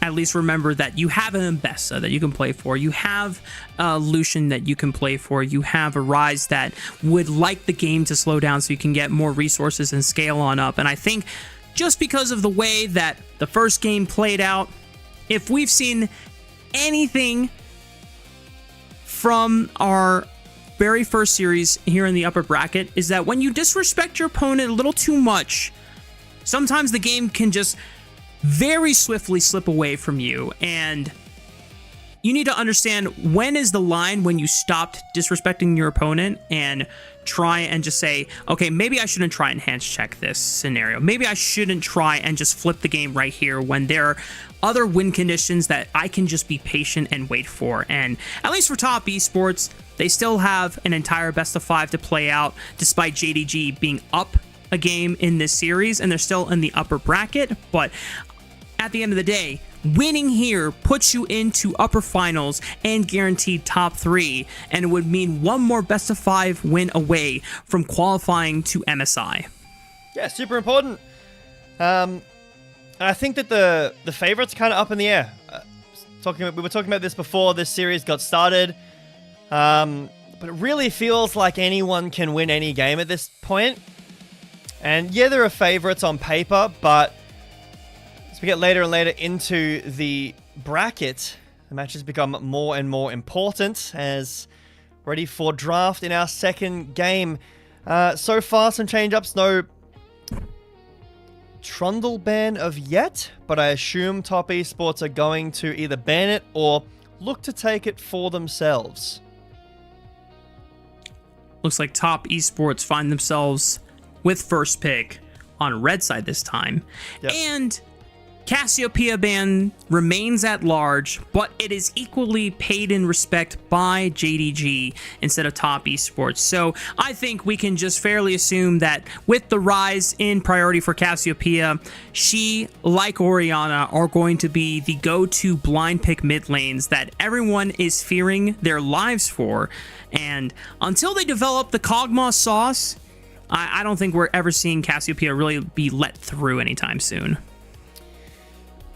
at least remember that you have an Mbessa that you can play for. You have a Lucian that you can play for. You have a Ryze that would like the game to slow down so you can get more resources and scale on up. And I think just because of the way that the first game played out, if we've seen anything from our very first series here in the upper bracket, is that when you disrespect your opponent a little too much, sometimes the game can just very swiftly slip away from you, and you need to understand when is the line when you stopped disrespecting your opponent and try and just say, okay, maybe I shouldn't try and hands check this scenario. Maybe I shouldn't try and just flip the game right here when there are other win conditions that I can just be patient and wait for. And at least for Top Esports, they still have an entire best of 5 to play out, despite JDG being up a game in this series, and they're still in the upper bracket. But at the end of the day, winning here puts you into upper finals and guaranteed top 3, and it would mean one more best of 5 win away from qualifying to MSI. Yeah, super important. I think that the favorites kind of up in the air. We were talking about this before this series got started, but it really feels like anyone can win any game at this point. And yeah, there are favorites on paper, but as we get later and later into the bracket, the matches become more and more important as ready for draft in our second game. So far, some change-ups. No Trundle ban of yet, but I assume Top Esports are going to either ban it or look to take it for themselves? Looks like Top Esports find themselves with first pick on red side this time. Yep. And Cassiopeia ban remains at large, but it is equally paid in respect by JDG instead of Top Esports. So I think we can just fairly assume that with the rise in priority for Cassiopeia, she, like Orianna, are going to be the go-to blind pick mid lanes that everyone is fearing their lives for. And until they develop the Kog'Maw sauce, I don't think we're ever seeing Cassiopeia really be let through anytime soon.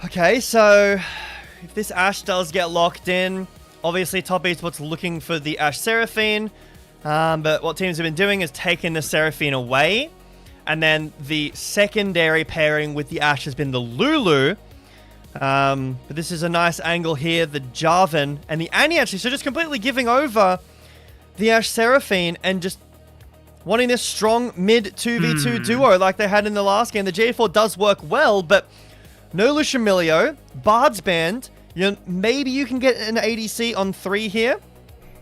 Okay, so if this Ashe does get locked in, obviously Top Esports looking for the Ashe Seraphine, but what teams have been doing is taking the Seraphine away, and then the secondary pairing with the Ashe has been the Lulu. But this is a nice angle here, the Jarvan and the Annie actually, so just completely giving over the Ashe Seraphine and just wanting this strong mid 2v2 duo like they had in the last game. The J4 does work well, but no Luciamilio, Bard's banned. Maybe you can get an ADC on 3 here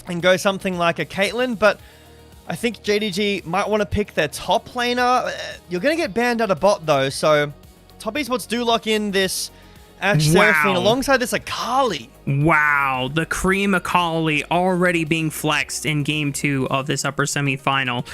and go something like a Caitlyn, but I think JDG might want to pick their top laner. You're going to get banned out of bot though, so Top Esports do lock in this Ashe Seraphine alongside this Akali. Wow, the Cream Akali already being flexed in game 2 of this upper semifinal.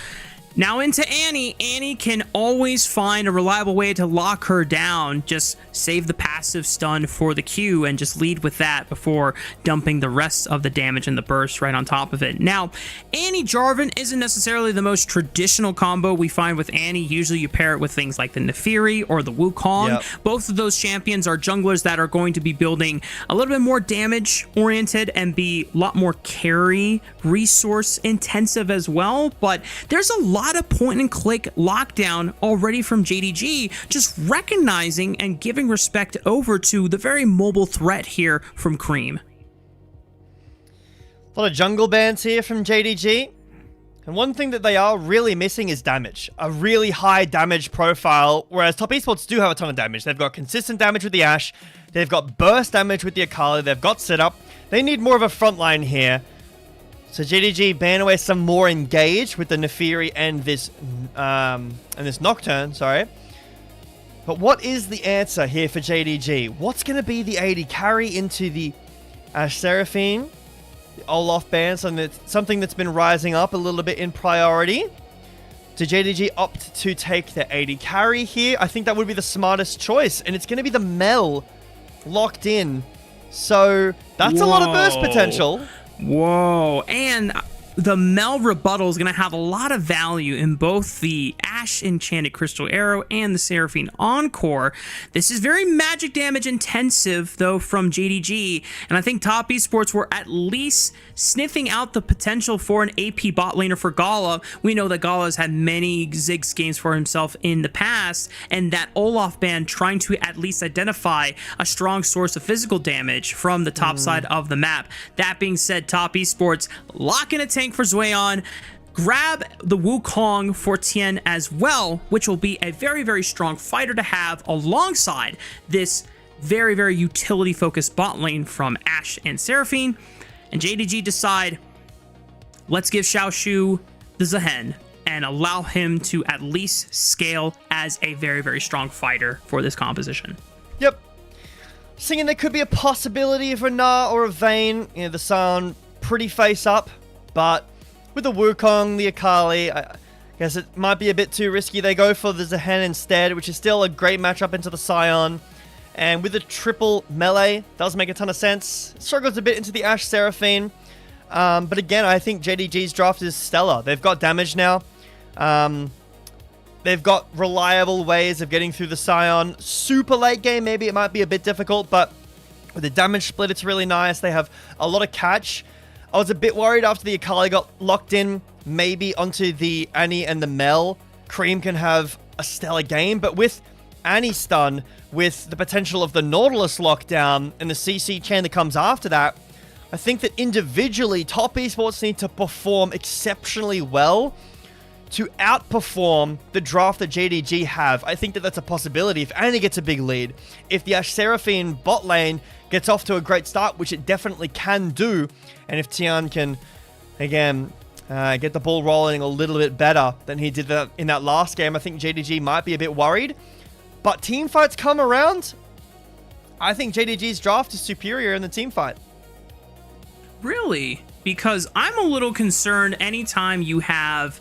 Now into Annie. Annie can always find a reliable way to lock her down. Just save the passive stun for the Q and just lead with that before dumping the rest of the damage and the burst right on top of it. Now, Annie Jarvan isn't necessarily the most traditional combo we find with Annie. Usually you pair it with things like the Nefiri or the Wukong. Yep. Both of those champions are junglers that are going to be building a little bit more damage oriented and be a lot more carry resource intensive as well. But there's a lot of point and click lockdown already from JDG, just recognizing and giving respect over to the very mobile threat here from Cream. A lot of jungle bans here from JDG. And one thing that they are really missing is damage. A really high damage profile, whereas Top Esports do have a ton of damage. They've got consistent damage with the Ashe. They've got burst damage with the Akali. They've got setup. They need more of a front line here. So JDG ban away some more engage with the Nefiri and this Nocturne, sorry. But what is the answer here for JDG? What's going to be the AD carry into the Ashe Seraphine? The Olaf ban, something that's been rising up a little bit in priority. Do JDG opt to take the AD carry here? I think that would be the smartest choice. And it's going to be the Mel locked in. So that's a lot of burst potential. Whoa, and the Mel rebuttal is going to have a lot of value in both the Ashe Enchanted Crystal Arrow and the Seraphine Encore. This is very magic damage intensive, though, from JDG, and I think Top Esports were at least sniffing out the potential for an AP bot laner for Gala. We know that Gala has had many Ziggs games for himself in the past, and that Olaf ban trying to at least identify a strong source of physical damage from the top side of the map. That being said, Top Esports lock in a tank for Zhuan, grab the Wukong for Tien as well, which will be a very, very strong fighter to have alongside this very, very utility-focused bot lane from Ashe and Seraphine. And JDG decide, let's give Xiaoshu the Zhen and allow him to at least scale as a very, very strong fighter for this composition. Yep. Thinking there could be a possibility of a Gnar or a Vayne. You know, the Sun pretty face up. But with the Wukong, the Akali, I guess it might be a bit too risky. They go for the Zhen instead, which is still a great matchup into the Sion. And with the triple melee, does make a ton of sense. It struggles a bit into the Ashe Seraphine. But again, I think JDG's draft is stellar. They've got damage now. They've got reliable ways of getting through the Sion. Super late game, maybe it might be a bit difficult, but with the damage split, it's really nice. They have a lot of catch. I was a bit worried after the Akali got locked in, maybe onto the Annie and the Mel. Cream can have a stellar game, but with Annie stun, with the potential of the Nautilus lockdown and the CC chain that comes after that, I think that individually, Top Esports need to perform exceptionally well to outperform the draft that JDG have. I think that that's a possibility if Annie gets a big lead. If the Ashe Seraphine bot lane gets off to a great start, which it definitely can do, and if Tian can, again, get the ball rolling a little bit better than he did in that last game, I think JDG might be a bit worried. But team fights come around. I think JDG's draft is superior in the team fight. Really? Because I'm a little concerned anytime you have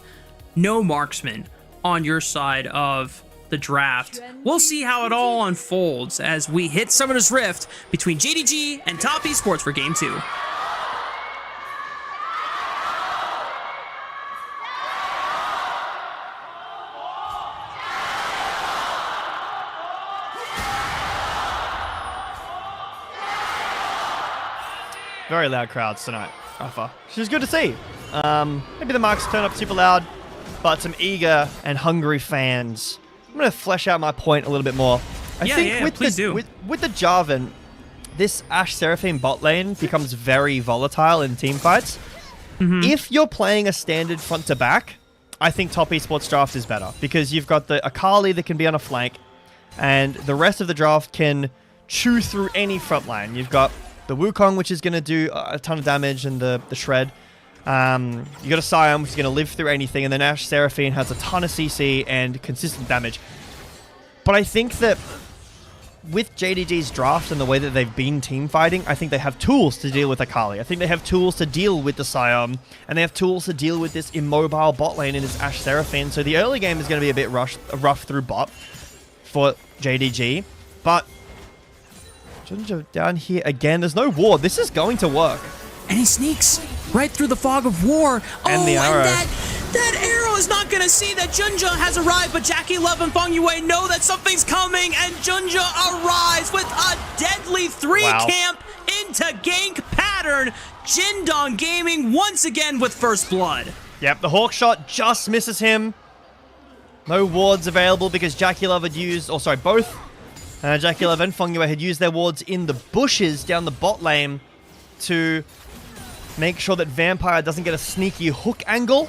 no marksman on your side of the draft. We'll see how it all unfolds as we hit Summoner's Rift between JDG and Top Esports for Game 2. Very loud crowds tonight, Alpha. Which is good to see. Maybe the mics turn up super loud, but some eager and hungry fans. I'm going to flesh out my point a little bit more. I think with the Jarvan, this Ashe Seraphine bot lane becomes very volatile in team fights. If you're playing a standard front to back, I think Top Esports draft is better because you've got the Akali that can be on a flank, and the rest of the draft can chew through any front line. You've got the Wukong, which is going to do a ton of damage, and the Shred. You got a Sion, which is going to live through anything, and then Ashe Seraphine has a ton of CC and consistent damage. But I think that with JDG's draft and the way that they've been team fighting, I think they have tools to deal with Akali. I think they have tools to deal with the Sion, and they have tools to deal with this immobile bot lane in this Ashe Seraphine. So the early game is going to be a bit rough through bot for JDG, but Junja down here again. There's no ward. This is going to work. And he sneaks right through the fog of war. And the arrow. And that arrow is not going to see that Junja has arrived, but Jackie Love and Feng Yue know that something's coming, and Junja arrives with a deadly camp into gank pattern. Jindong Gaming once again with first blood. Yep, the Hawk shot just misses him. No wards available because Jackie Love had used, both Jackie Love and Feng Yue had used their wards in the bushes down the bot lane to make sure that Vampire doesn't get a sneaky hook angle.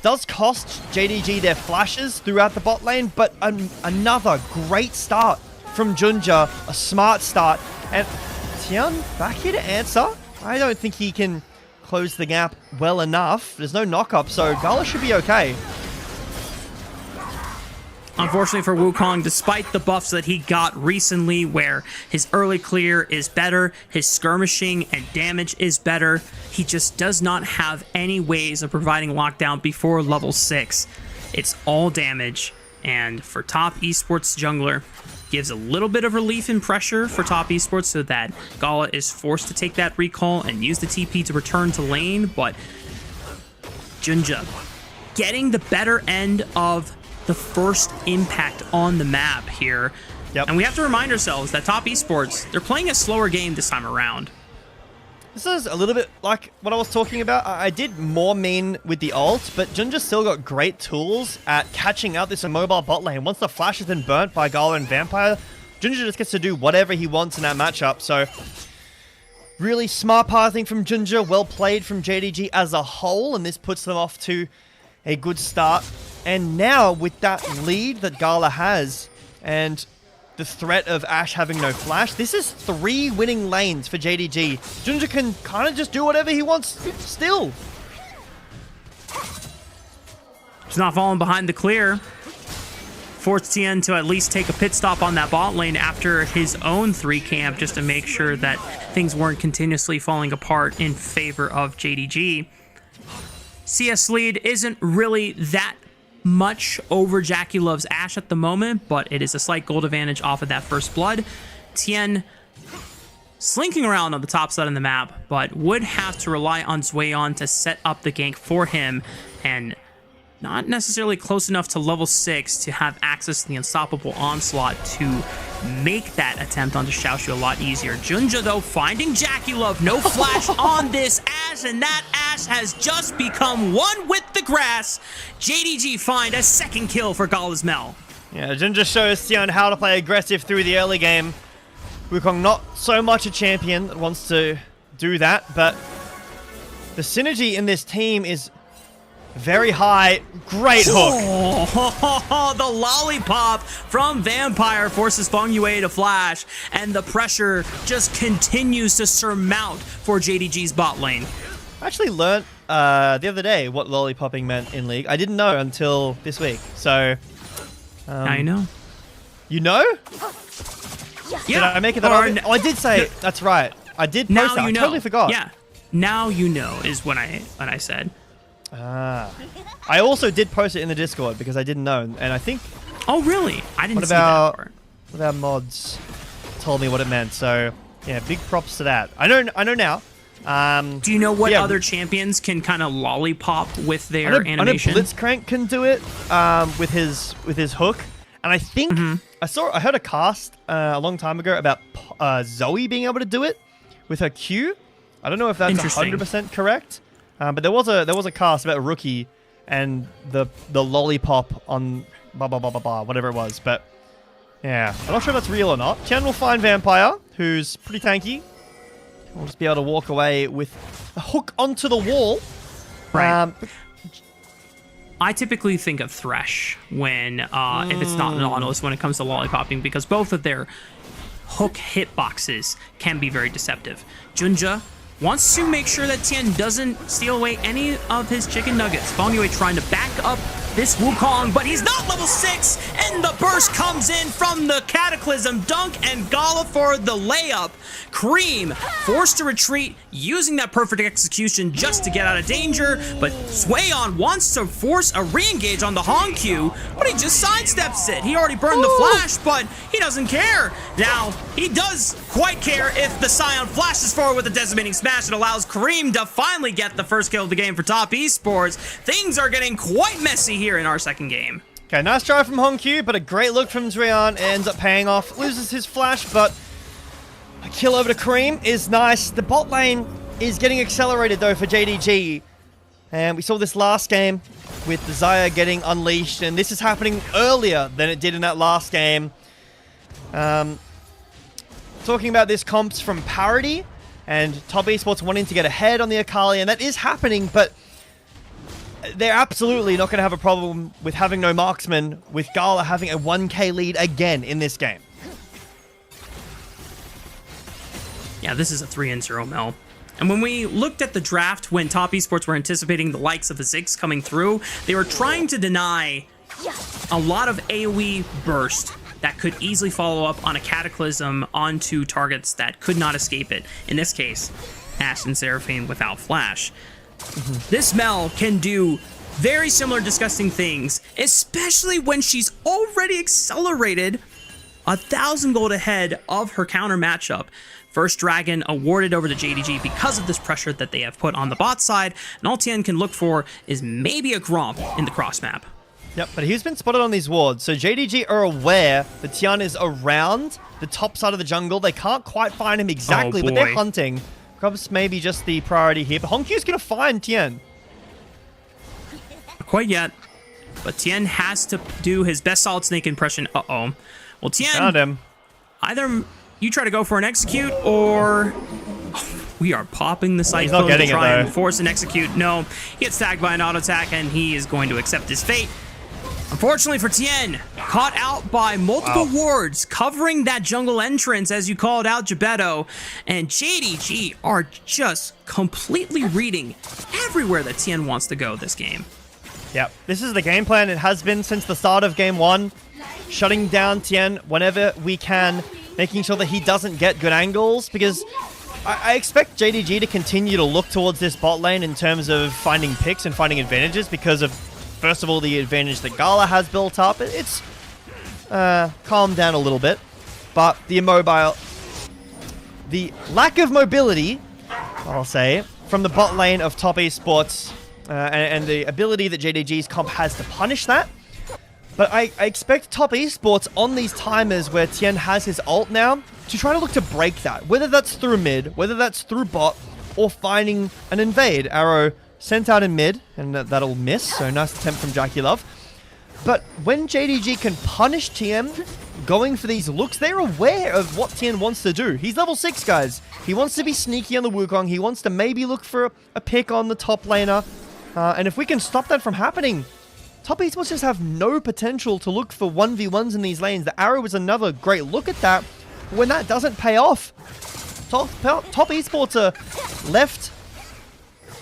Does cost JDG their flashes throughout the bot lane, but another great start from Junja, a smart start. And Tian back here to answer. I don't think he can close the gap well enough. There's no knock-up, so Gala should be okay. Unfortunately for Wukong, despite the buffs that he got recently where his early clear is better, his skirmishing and damage is better, he just does not have any ways of providing lockdown before level 6. It's all damage, and for Top Esports jungler, gives a little bit of relief and pressure for Top Esports so that Gala is forced to take that recall and use the TP to return to lane, but Junja getting the better end of the first impact on the map here. And we have to remind ourselves that Top Esports, they're playing a slower game this time around. This is a little bit like what I was talking about. I did more mean with the ult, but Junja's still got great tools at catching out this immobile bot lane. Once the flash has been burnt by Gala and Vampire, Junja just gets to do whatever he wants in that matchup. So really smart pathing from Junja, well played from JDG as a whole, and this puts them off to a good start. And now, with that lead that Gala has, and the threat of Ashe having no flash, this is 3 winning lanes for JDG. Junja can kind of just do whatever he wants still. He's not falling behind the clear. Forced Tian to at least take a pit stop on that bot lane after his own 3 camp just to make sure that things weren't continuously falling apart in favor of JDG. CS lead isn't really that much over Jackie Love's Ashe at the moment, but it is a slight gold advantage off of that first blood. Tian slinking around on the top side of the map, but would have to rely on Zweon to set up the gank for him, and not necessarily close enough to level 6 to have access to the unstoppable onslaught to make that attempt onto Xiaoshu a lot easier. Junja, though, finding Jackie Love. No flash on this Ashe, and that Ashe has just become one with the grass. JDG find a second kill for Gala's Mel. Yeah, Junja shows Tian how to play aggressive through the early game. Wukong not so much a champion that wants to do that, but the synergy in this team is Very high. Great hook. Oh, the lollipop from Vampire forces Feng Yue to flash, and the pressure just continues to surmount for JDG's bot lane. I actually learnt the other day what lollipopping meant in League. I didn't know until this week. So, Now you know. You know? Yeah. Did I make it that obvious? Oh, I did say it. That's right. I did post Now that. you know. I totally forgot. Yeah. Now you know is when I said. Ah. I also did post it in the Discord because I didn't know, and I think. Oh really? I didn't see that part. What about mods told me what it meant? So yeah, big props to that. I know now. Do you know what other champions can kind of lollipop with their animation? I know Blitzcrank can do it with his hook, and I think I heard a cast a long time ago about Zoe being able to do it with her Q. I don't know if that's 100% correct, but there was a cast about a rookie and the lollipop on blah blah blah blah blah whatever it was. But yeah, I'm not sure if that's real or not. Chen will find Vampire, who's pretty tanky. We'll just be able to walk away with a hook onto the wall. Right. I typically think of Thresh when, if it's not Nautilus, when it comes to lollipopping, because both of their hook hitboxes can be very deceptive. Junja wants to make sure that Tien doesn't steal away any of his chicken nuggets. Feng Yue trying to back up this Wukong, but he's not level 6, and the burst comes in from the Cataclysm dunk, and Gala for the layup. Cream forced to retreat, using that perfect execution just to get out of danger, but Swayon wants to force a re-engage on the Hongq, but he just sidesteps it. He already burned the flash, but he doesn't care. Now, he does quite care if the Scion flashes forward with a decimating smash. It allows Kareem to finally get the first kill of the game for Top Esports. Things are getting quite messy here in our second game. Okay, nice try from Hongq, but a great look from Zrian ends up paying off. Loses his flash, but a kill over to Kareem is nice. The bot lane is getting accelerated, though, for JDG. And we saw this last game with the Xayah getting unleashed, and this is happening earlier than it did in that last game. Talking about this comps from parity, and Top Esports wanting to get ahead on the Akali, and that is happening, but they're absolutely not going to have a problem with having no marksman, with Gala having a 1k lead again in this game. Yeah, this is a 3-0 Mel. And when we looked at the draft, when Top Esports were anticipating the likes of the Ziggs coming through, they were trying to deny a lot of AoE burst that could easily follow up on a Cataclysm onto targets that could not escape it. In this case, Ashe and Seraphine without flash. This Mel can do very similar disgusting things, especially when she's already accelerated 1,000 gold ahead of her counter matchup. First Dragon awarded over to JDG because of this pressure that they have put on the bot side, and all Tien can look for is maybe a Gromp in the cross map. Yep, but he's been spotted on these wards, so JDG are aware that Tian is around the top side of the jungle. They can't quite find him exactly, but they're hunting. Grub's maybe just the priority here, but Hongq's going to find Tien. Not quite yet, but Tien has to do his best Solid Snake impression. Uh-oh. Well, Tien, found him. Either you try to go for an execute, or we are popping the cyclone to try and force an execute. No, he gets tagged by an auto attack, and he is going to accept his fate. Unfortunately for Tien, caught out by multiple wards, covering that jungle entrance, as you called out, Gebetto. And JDG are just completely reading everywhere that Tien wants to go this game. Yep, this is the game plan. It has been since the start of game 1. Shutting down Tien whenever we can, making sure that he doesn't get good angles, because I expect JDG to continue to look towards this bot lane in terms of finding picks and finding advantages because of, first of all, the advantage that Gala has built up. It's calmed down a little bit, but the lack of mobility, I'll say, from the bot lane of Top Esports and the ability that JDG's comp has to punish that. But I expect Top Esports on these timers where Tien has his ult now to try to look to break that, whether that's through mid, whether that's through bot, or finding an invade. Arrow sent out in mid, and that'll miss, so nice attempt from Jackie Love. But when JDG can punish Tien going for these looks, they're aware of what Tien wants to do. He's level 6, guys. He wants to be sneaky on the Wukong. He wants to maybe look for a pick on the top laner. And if we can stop that from happening, Top Esports just have no potential to look for 1v1s in these lanes. The arrow is another great look at that. When that doesn't pay off, Top Esports are left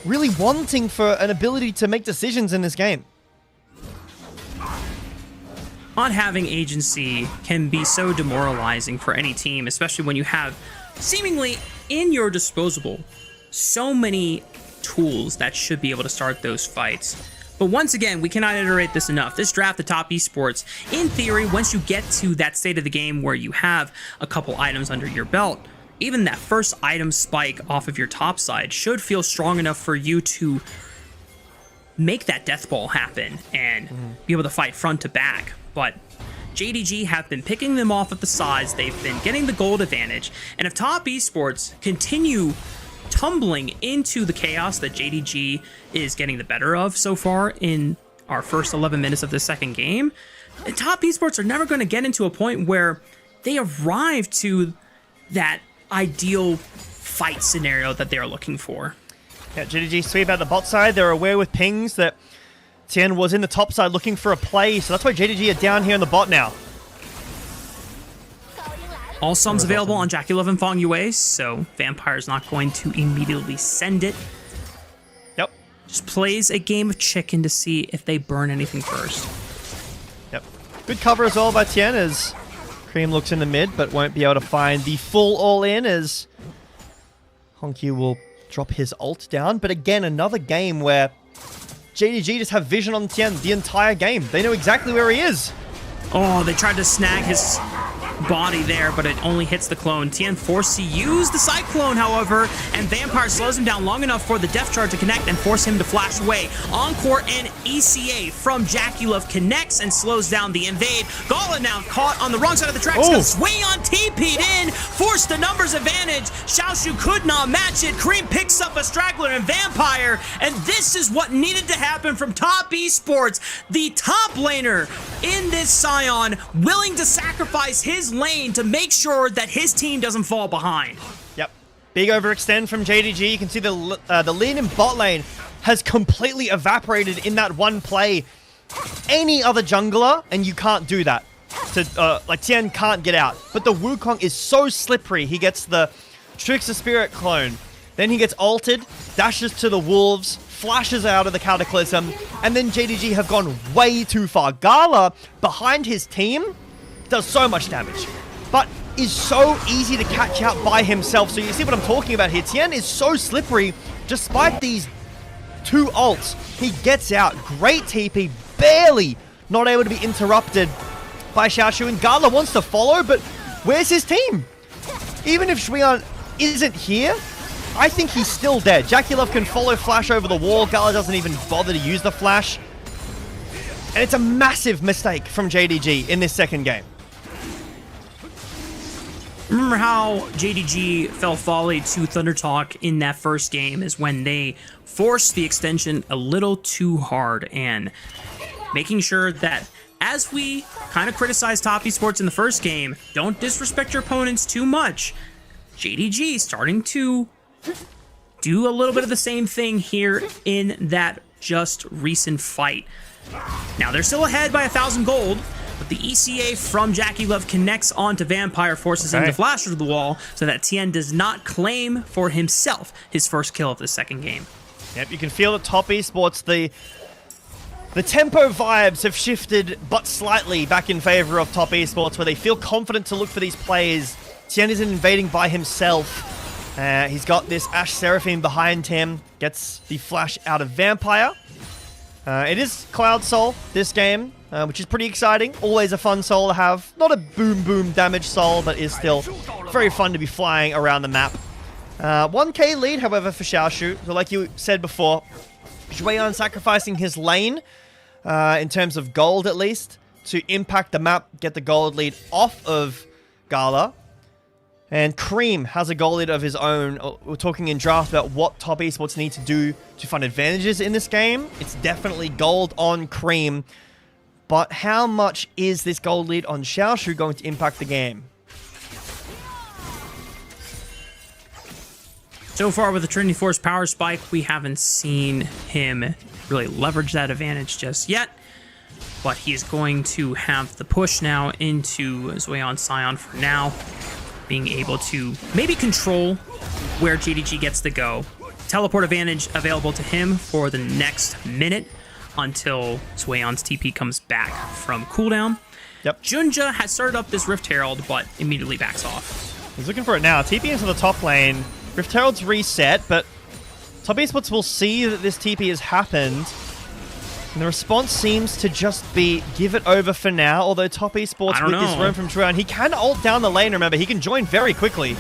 really wanting for an ability to make decisions in this game. Not having agency can be so demoralizing for any team, especially when you have seemingly in your disposable so many tools that should be able to start those fights. But once again, we cannot iterate this enough. This draft, the Top Esports, in theory, once you get to that state of the game where you have a couple items under your belt, even that first item spike off of your top side should feel strong enough for you to make that death ball happen and be able to fight front to back. But JDG have been picking them off at the sides. They've been getting the gold advantage. And if Top Esports continue tumbling into the chaos that JDG is getting the better of so far in our first 11 minutes of the second game, Top Esports are never going to get into a point where they arrive to that ideal fight scenario that they are looking for. Yeah, JDG sweep out the bot side. They're aware with pings that TN was in the top side looking for a play, so that's why JDG are down here in the bot now. All sums available on Jackie Love and Fong Yue, so Vampire's not going to immediately send it. Yep. Just plays a game of chicken to see if they burn anything first. Yep. Good cover as well by TN as Cream looks in the mid, but won't be able to find the full all-in as Honkyu will drop his ult down. But again, another game where JDG just have vision on TN the entire game. They know exactly where he is. Oh, they tried to snag his body there, but it only hits the clone. TN forced to use the Cyclone, however, and Vampire slows him down long enough for the Death Charge to connect and force him to flash away. Encore and ECA from Jackie Love connects and slows down the invade. Gala now caught on the wrong side of the tracks because Sway on TP'd in, forced the numbers advantage. Xiaoshu could not match it. Cream picks up a straggler and Vampire, and this is what needed to happen from Top Esports. The top laner in this Scion willing to sacrifice his lane to make sure that his team doesn't fall behind. Yep. Big overextend from JDG. You can see the lead in bot lane has completely evaporated in that one play. Any other jungler, and you can't do that. Like, Tian can't get out. But the Wukong is so slippery. He gets the Trickster Spirit clone. Then he gets ulted, dashes to the Wolves, flashes out of the Cataclysm, and then JDG have gone way too far. Gala, behind his team, does so much damage, but is so easy to catch out by himself. So you see what I'm talking about here. Tian is so slippery. Despite these two ults, he gets out. Great TP, barely not able to be interrupted by Xiaoshu, and Gala wants to follow, but where's his team? Even if Shuyan isn't here, I think he's still dead. Jackie Love can follow flash over the wall. Gala doesn't even bother to use the flash. And it's a massive mistake from JDG in this second game. Remember how JDG fell folly to Thunder Talk in that first game is when they forced the extension a little too hard, and making sure that as we kind of criticized Top Esports in the first game, don't disrespect your opponents too much. JDG starting to do a little bit of the same thing here in that just recent fight. Now they're still ahead by 1,000 gold, but the ECA from Jackie Love connects onto Vampire, forces him to flash through the wall so that Tien does not claim for himself his first kill of the second game. Yep, you can feel at Top Esports the tempo vibes have shifted but slightly back in favor of Top Esports, where they feel confident to look for these plays. Tien isn't invading by himself. He's got this Ashe Seraphine behind him, gets the flash out of Vampire. It is Cloud Soul this game, which is pretty exciting. Always a fun soul to have. Not a boom damage soul, but is still very fun to be flying around the map. 1k lead, however, for Xiaoshu. So like you said before, Jueyan sacrificing his lane, in terms of gold at least, to impact the map, get the gold lead off of Gala. And Cream has a goal lead of his own. We're talking in draft about what Top Esports need to do to find advantages in this game. It's definitely gold on Cream. But how much is this gold lead on Xiaoshu going to impact the game? So far with the Trinity Force Power Spike, we haven't seen him really leverage that advantage just yet. But he's going to have the push now into Zweon Scion for now, being able to maybe control where JDG gets to go. Teleport advantage available to him for the next minute until Zweon's TP comes back from cooldown. Yep. Junja has started up this Rift Herald, but immediately backs off. He's looking for it now. TP into the top lane. Rift Herald's reset, but Top Esports will see that this TP has happened. And the response seems to just be give it over for now, although Top Esports with this roam from Truan, he can ult down the lane, remember, he can join very quickly.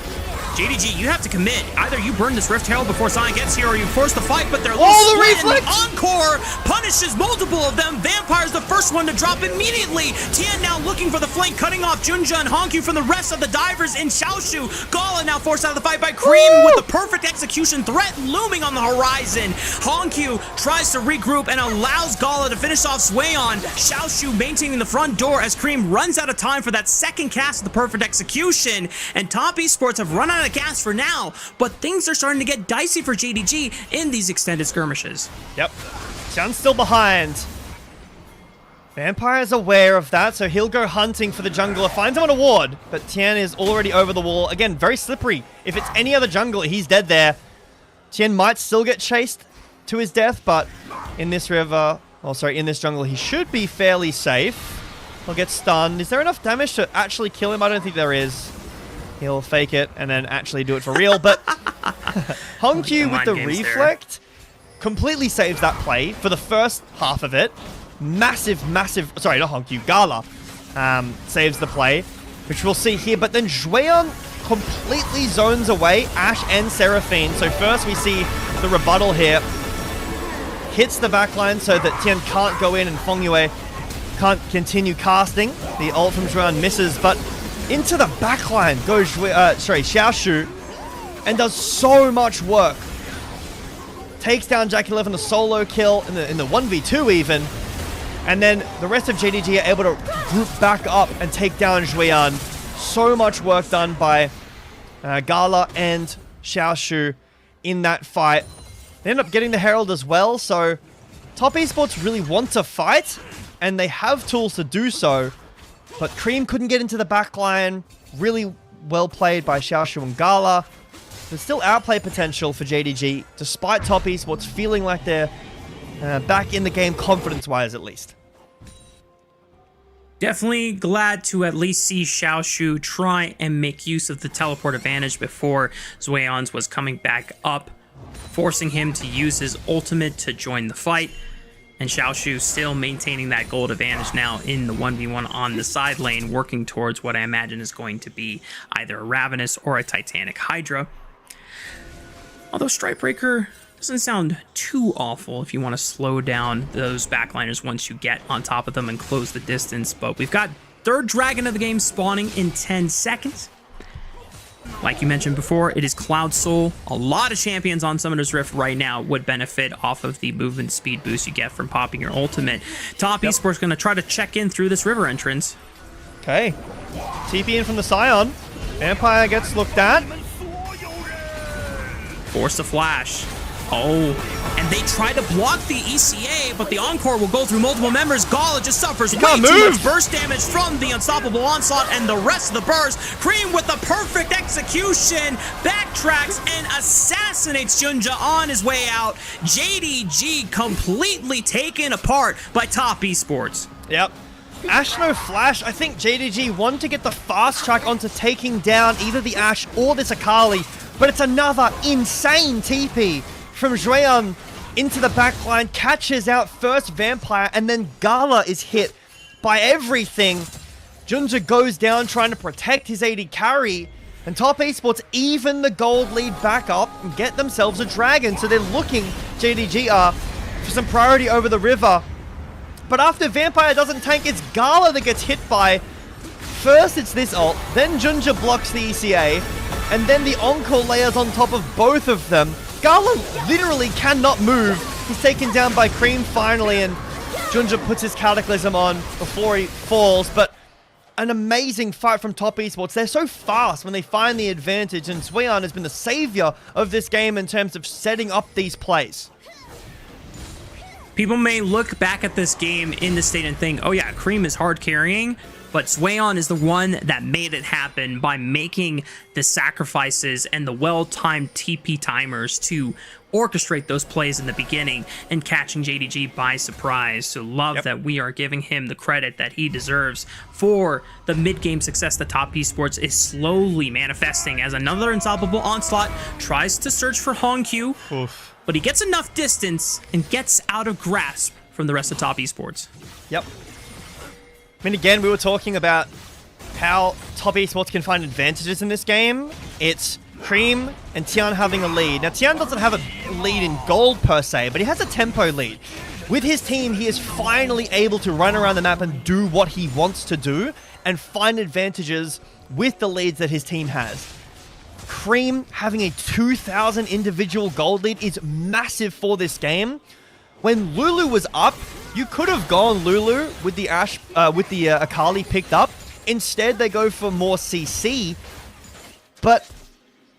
JDG, you have to commit. Either you burn this Rift Herald before Sonic gets here, or you force the fight, but they're the reflex! The Encore punishes multiple of them. Vampire's the first one to drop immediately. Tian now looking for the flank, cutting off Junja and Honkyu from the rest of the divers in Xiaoshu. Gala now forced out of the fight by Cream with the perfect execution threat looming on the horizon. Honkyu tries to regroup and allows Gala to finish off Zweon. Xiaoshu maintaining the front door as Cream runs out of time for that second cast of the perfect execution. And Top Esports have run out of gas for now, but things are starting to get dicey for JDG in these extended skirmishes. Yep. Xian's still behind. Vampire is aware of that, so he'll go hunting for the jungler, finds him on a ward, but Tian is already over the wall. Again, very slippery. If it's any other jungler, he's dead there. Tian might still get chased to his death, but in this river, in this jungle, he should be fairly safe. He'll get stunned. Is there enough damage to actually kill him? I don't think there is. He'll fake it and then actually do it for real, but Honkyu with the reflect completely saves that play for the first half of it. Massive, sorry, not Honkyu, Gala saves the play, which we'll see here, but then Zweon completely zones away Ashe and Seraphine. So first we see the rebuttal here. Hits the backline so that Tian can't go in and Feng Yue can't continue casting. The ult from Zweon misses, but into the backline goes Xiaoshu and does so much work. Takes down Jack 11, a solo kill in the 1v2 even. And then the rest of JDG are able to group back up and take down Zweon. So much work done by Gala and Xiaoshu in that fight. They end up getting the Herald as well, so Top Esports really want to fight, and they have tools to do so. But Cream couldn't get into the backline. Really well played by Xiaoshu and Gala. There's still outplay potential for JDG, despite Top Esports feeling like they're back in the game confidence-wise, at least. Definitely glad to at least see Xiaoshu try and make use of the teleport advantage before Zweon's was coming back up, forcing him to use his ultimate to join the fight. And Xiaoshu still maintaining that gold advantage now in the 1v1 on the side lane, working towards what I imagine is going to be either a Ravenous or a Titanic Hydra. Although Strikebreaker doesn't sound too awful if you want to slow down those backliners once you get on top of them and close the distance. But we've got third dragon of the game spawning in 10 seconds. Like you mentioned before, it is Cloud Soul. A lot of champions on Summoner's Rift right now would benefit off of the movement speed boost you get from popping your ultimate. Top Esports going to try to check in through this river entrance. Okay. TP in from the Scion. Vampire gets looked at. Force the flash. Oh, and they try to block the ECA, but the Encore will go through multiple members. Gala just suffers way too much burst damage from the Unstoppable Onslaught and the rest of the burst. Cream with the perfect execution, backtracks and assassinates Junja on his way out. JDG completely taken apart by Top Esports. Yep. Ashe no flash. I think JDG want to get the fast track onto taking down either the Ashe or this Akali, but it's another insane TP from Zweon into the backline, catches out first Vampire, and then Gala is hit by everything. Junja goes down trying to protect his AD carry, and Top Esports even the gold lead back up and get themselves a dragon. So they're looking, JDG are, for some priority over the river. But after Vampire doesn't tank, it's Gala that gets hit by. First it's this ult, then Junja blocks the ECA, and then the Encore layers on top of both of them. Gala literally cannot move. He's taken down by Cream finally, and Junja puts his Cataclysm on before he falls. But an amazing fight from Top Esports. They're so fast when they find the advantage, and Swayan has been the savior of this game in terms of setting up these plays. People may look back at this game in the state and think, oh yeah, Cream is hard carrying, but Swayan is the one that made it happen by making the sacrifices and the well-timed TP timers to orchestrate those plays in the beginning and catching JDG by surprise. So love that we are giving him the credit that he deserves for the mid-game success that Top Esports is slowly manifesting as another unstoppable onslaught tries to search for Hongq. Oof. But he gets enough distance and gets out of grasp from the rest of Top Esports. Yep. I mean, again, we were talking about how Top Esports can find advantages in this game. It's Cream and Tian having a lead. Now, Tian doesn't have a lead in gold per se, but he has a tempo lead. With his team, he is finally able to run around the map and do what he wants to do and find advantages with the leads that his team has. Cream having a 2,000 individual gold lead is massive for this game. When Lulu was up, you could have gone Lulu with the Akali picked up. Instead, they go for more CC. But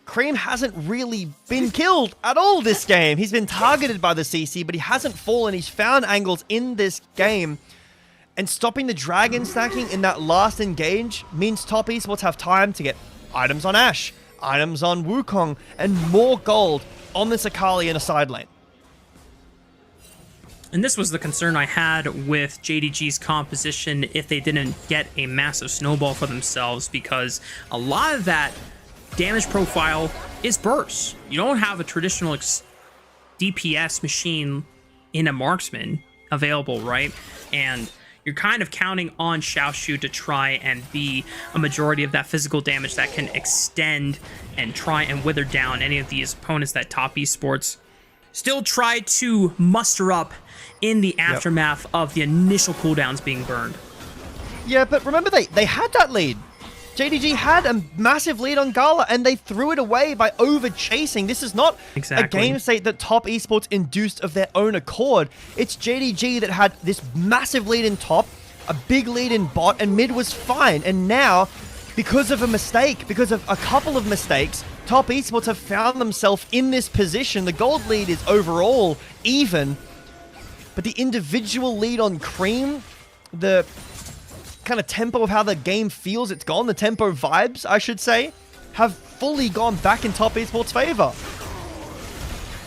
Cream hasn't really been killed at all this game. He's been targeted by the CC, but he hasn't fallen. He's found angles in this game. And stopping the dragon stacking in that last engage means Top Esports have time to get items on Ashe, items on Wukong, and more gold on this Akali in a side lane. And this was the concern I had with JDG's composition if they didn't get a massive snowball for themselves, because a lot of that damage profile is burst. You don't have a traditional DPS machine in a marksman available, right? And you're kind of counting on Xiaoshu to try and be a majority of that physical damage that can extend and try and wither down any of these opponents that Top Esports still try to muster up in the aftermath of the initial cooldowns being burned. Yeah, but remember they had that lead. JDG had a massive lead on Gala, and they threw it away by over-chasing. This is not a game state that Top Esports induced of their own accord. It's JDG that had this massive lead in top, a big lead in bot, and mid was fine. And now, because of a mistake, because of a couple of mistakes, Top Esports have found themselves in this position. The gold lead is overall even, but the individual lead on Cream, the kind of tempo of how the game feels, it's gone. The tempo vibes, I should say, have fully gone back in Top Esports' favor.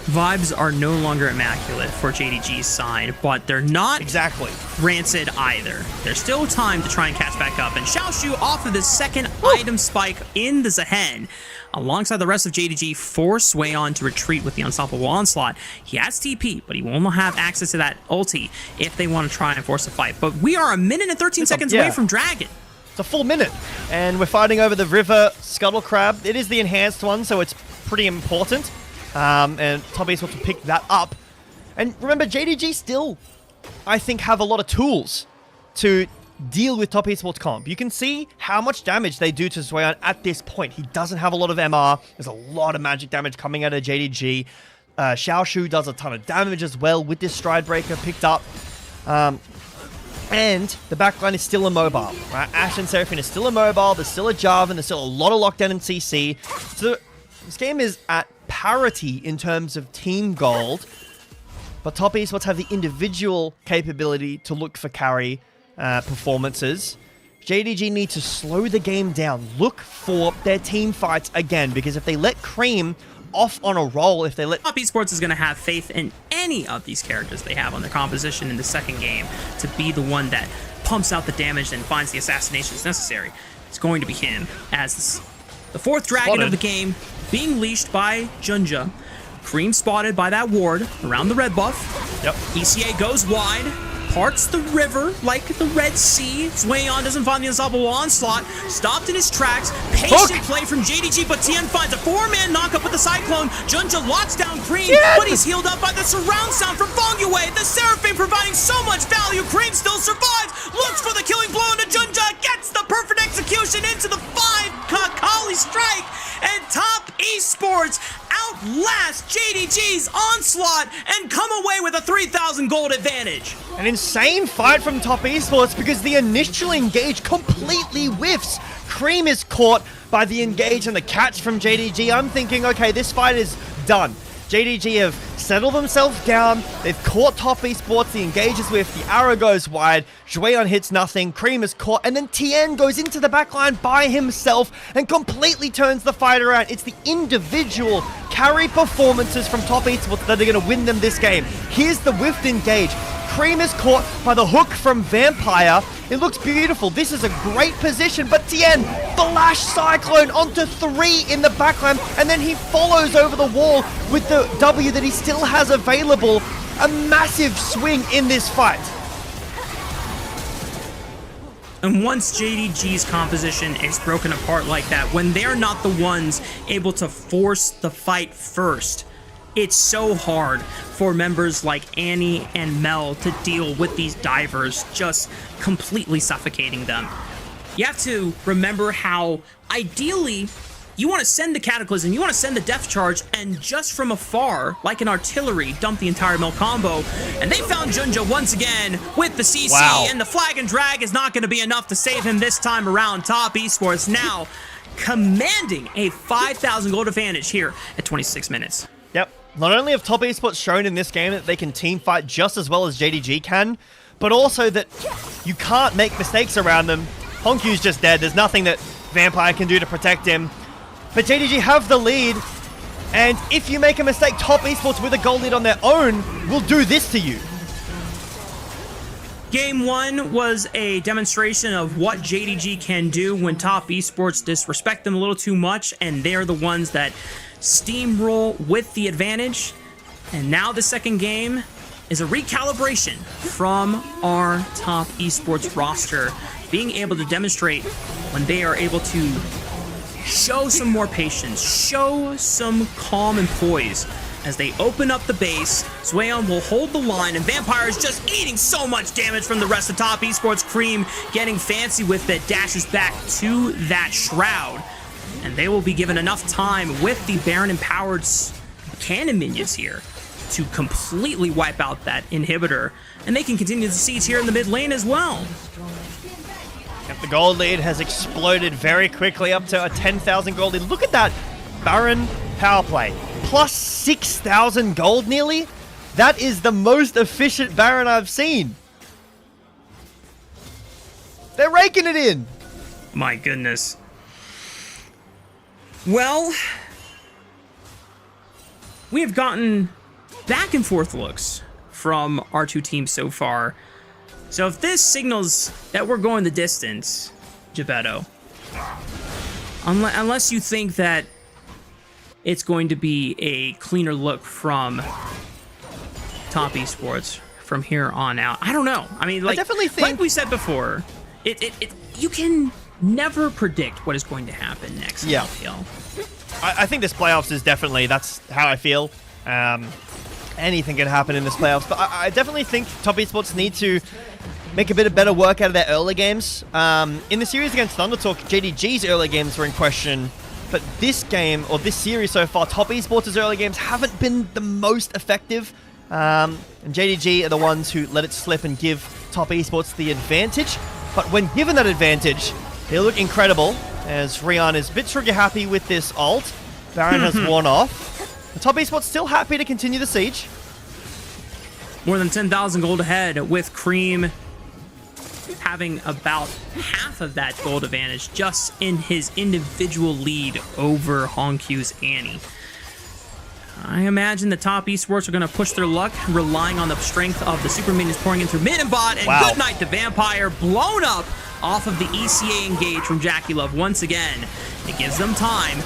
Vibes are no longer immaculate for JDG's side, but they're not rancid either. There's still time to try and catch back up, and Xiaoshu off of the second item spike in the Zehen, alongside the rest of JDG, force Swayan to retreat with the unstoppable onslaught. He has TP, but he won't have access to that ulti if they want to try and force a fight. But we are a minute and 13 seconds away from Dragon. It's a full minute, and we're fighting over the River Scuttle Crab. It is the enhanced one, so it's pretty important. And Top Esports will pick that up. And remember, JDG still, I think, have a lot of tools to deal with Top Esports comp. You can see how much damage they do to Swayan at this point. He doesn't have a lot of MR. There's a lot of magic damage coming out of JDG. Xiaoshu does a ton of damage as well with this Stride Breaker picked up. And the backline is still immobile. Right? Ashe and Seraphine is still immobile. There's still a Jarvan. There's still a lot of lockdown in CC. So this game is at parity in terms of team gold. But Top Esports have the individual capability to look for carry performances. JDG need to slow the game down. Look for their team fights again. Because if they let Cream off on a roll, if they let... Top Esports is going to have faith in any of these characters they have on their composition in the second game to be the one that pumps out the damage and finds the assassinations necessary. It's going to be him as the fourth dragon of the game, being leashed by Junja. Cream spotted by that ward around the red buff. Yep. ECA goes wide, parts the river like the Red Sea. Swayan doesn't find the unstoppable onslaught. Stopped in his tracks. Patient play from JDG, but Tian finds a 4-man knockup with the Cyclone. Junja locks down Cream, but he's healed up by the surround sound from Fong Yue. The Seraphim providing so much value. Cream still survives. Looks for the killing blow into Junja. Gets the perfect execution into the 5 Kali strike. And Top Esports Esports outlast JDG's onslaught and come away with a 3,000 gold advantage. An insane fight from Top Esports because the initial engage completely whiffs. Cream is caught by the engage and the catch from JDG. I'm thinking, okay, this fight is done. JDG have settled themselves down. They've caught Top Esports. The engage is whiffed. The arrow goes wide. Jueon hits nothing. Cream is caught. And then Tien goes into the backline by himself and completely turns the fight around. It's the individual carry performances from Top Esports that are going to win them this game. Here's the whiffed engage. Cream is caught by the hook from Vampire. It looks beautiful. This is a great position, but Tien, Flash Cyclone onto 3 in the backline, and then he follows over the wall with the W that he still has available. A massive swing in this fight. And once JDG's composition is broken apart like that, when they're not the ones able to force the fight first, it's so hard for members like Annie and Mel to deal with these divers just completely suffocating them. You have to remember how ideally you want to send the Cataclysm, you want to send the Death Charge, and just from afar, like an artillery, dump the entire Mel combo. And they found Junja once again with the CC, and the Flag and Drag is not going to be enough to save him this time around. Top Esports now commanding a 5,000 gold advantage here at 26 minutes. Yep. Not only have Top Esports shown in this game that they can team fight just as well as JDG can, but also that you can't make mistakes around them. Honkyu's just dead. There's nothing that Vampire can do to protect him. But JDG have the lead, and if you make a mistake, Top Esports with a goal lead on their own will do this to you. Game 1 was a demonstration of what JDG can do when Top Esports disrespect them a little too much, and they're the ones that steamroll with the advantage. And now the second game is a recalibration from our Top Esports roster, being able to demonstrate when they are able to show some more patience, show some calm and poise. As they open up the base, Jueon will hold the line, and Vampire is just eating so much damage from the rest of Top Esports. Cream getting fancy with it, dashes back to that Shroud. And they will be given enough time with the Baron-empowered cannon minions here to completely wipe out that inhibitor. And they can continue the siege here in the mid lane as well. The gold lead has exploded very quickly up to a 10,000 gold lead. Look at that Baron power play. Plus 6,000 gold nearly. That is the most efficient Baron I've seen. They're raking it in. My goodness. Well, we have gotten back and forth looks from our two teams so far. So if this signals that we're going the distance, Gebetto, unless you think that it's going to be a cleaner look from Top Esports from here on out, I don't know. I mean, like, I definitely think, like we said before, you can never predict what is going to happen next. Yeah. LPL. I think this playoffs is definitely, that's how I feel. Anything can happen in this playoffs, but I definitely think Top Esports need to make a bit of better work out of their early games. In the series against Thundertalk, JDG's early games were in question, but this game, or this series so far, Top Esports' early games haven't been the most effective. And JDG are the ones who let it slip and give Top Esports the advantage. But when given that advantage, they look incredible, as Rian is a bit trigger happy with this ult. Baron has worn off. The Top Esports still happy to continue the siege. More than 10,000 gold ahead, with Cream having about half of that gold advantage just in his individual lead over Honkyu's Annie. I imagine the Top Esports are going to push their luck, relying on the strength of the super minions pouring in through mid and bot. And good night to Vampire, blown up off of the ECA engage from Jackie Love once again. It gives them time.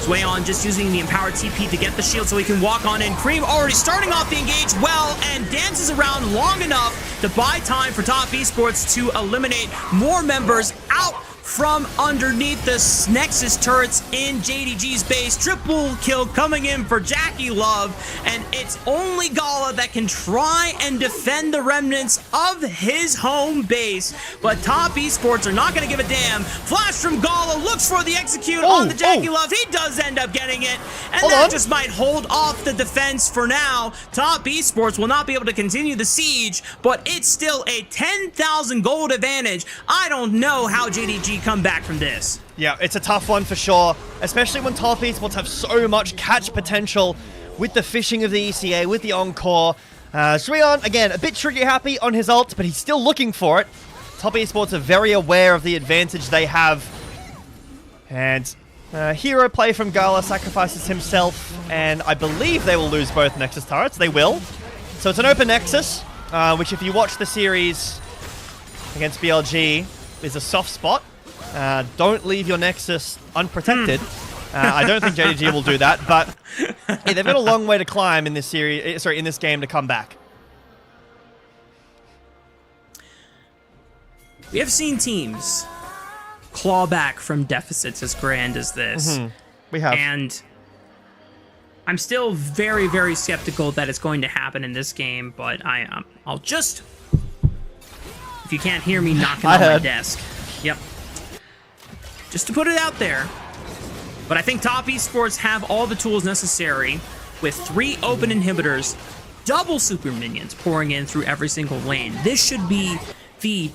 Jueon just using the empowered TP to get the shield so he can walk on in. Cream already starting off the engage well and dances around long enough to buy time for Top Esports to eliminate more members out from underneath the Nexus turrets in JDG's base. Triple kill coming in for Jackie Love, and it's only Gala that can try and defend the remnants of his home base. But Top Esports are not going to give a damn. Flash from Gala, looks for the execute on the Jackie Love. He does end up getting it, and that just might hold off the defense for now. Top Esports will not be able to continue the siege, but it's still a 10,000 gold advantage. I don't know how JDG come back from this. Yeah, it's a tough one for sure, especially when Top Esports have so much catch potential with the fishing of the ECA, with the Encore. Shuyan, again, a bit trigger happy on his ult, but he's still looking for it. Top Esports are very aware of the advantage they have. And hero play from Gala sacrifices himself, and I believe they will lose both Nexus turrets. They will. So it's an open Nexus, which if you watch the series against BLG, is a soft spot. Don't leave your Nexus unprotected. I don't think JDG will do that, but hey, they've got a long way to climb in this series. Sorry, in this game to come back. We have seen teams claw back from deficits as grand as this. We have. And I'm still very, very skeptical that it's going to happen in this game, but I'll just... If you can't hear me knocking on my desk. Yep. Just to put it out there. But I think Top Esports have all the tools necessary with 3 open inhibitors, double super minions pouring in through every single lane. This should be the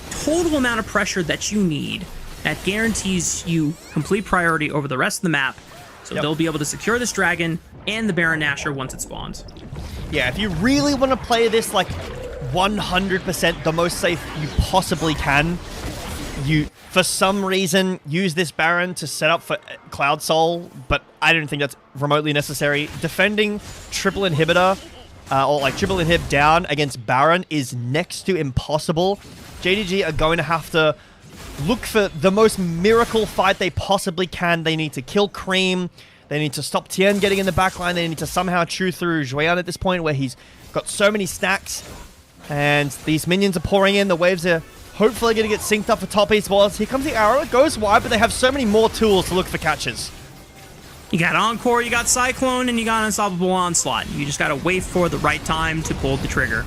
total amount of pressure that you need that guarantees you complete priority over the rest of the map. So they'll be able to secure this dragon and the Baron Nashor once it spawns. Yeah, if you really want to play this like 100% the most safe you possibly can, you, for some reason, use this Baron to set up for Cloud Soul, but I don't think that's remotely necessary. Defending triple inhibitor, or like triple inhib down against Baron is next to impossible. JDG are going to have to look for the most miracle fight they possibly can. They need to kill Cream. They need to stop Tien getting in the backline. They need to somehow chew through Jueyan at this point where he's got so many stacks. And these minions are pouring in. The waves are hopefully going to get synced up for Top Esports. Here comes the arrow. It goes wide, but they have so many more tools to look for catches. You got Encore, you got Cyclone, and you got Unstoppable Onslaught. You just got to wait for the right time to pull the trigger.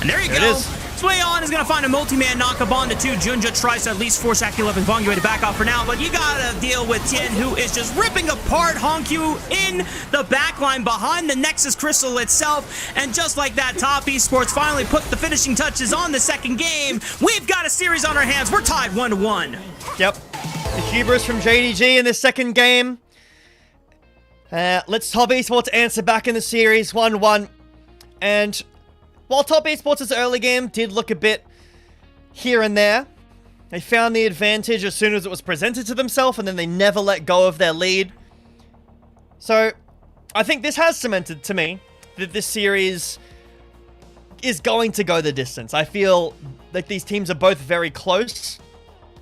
And there you go. It is. Swayon is going to find a multi-man knock-up onto 2. Junja tries to at least force Jackie Love and Vongyu to back off for now, but you got to deal with Tien, who is just ripping apart Honkyu in the backline behind the Nexus Crystal itself. And just like that, Top Esports finally put the finishing touches on the second game. We've got a series on our hands. We're tied 1-1. Yep. The hubris from JDG in this second game. Let's Top Esports answer back in the series 1-1. And while Top Esports' early game did look a bit here and there, they found the advantage as soon as it was presented to themselves, and then they never let go of their lead. So, I think this has cemented to me that this series is going to go the distance. I feel like these teams are both very close.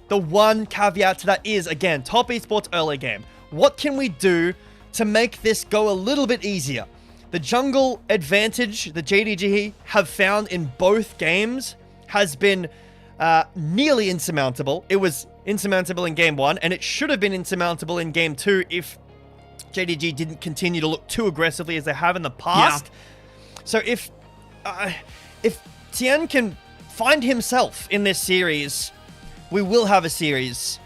The one caveat to that is, again, Top Esports early game. What can we do to make this go a little bit easier? The jungle advantage that JDG have found in both games has been nearly insurmountable. It was insurmountable in Game 1, and it should have been insurmountable in Game 2 if JDG didn't continue to look too aggressively as they have in the past. Yeah. So if Tien can find himself in this series, we will have a series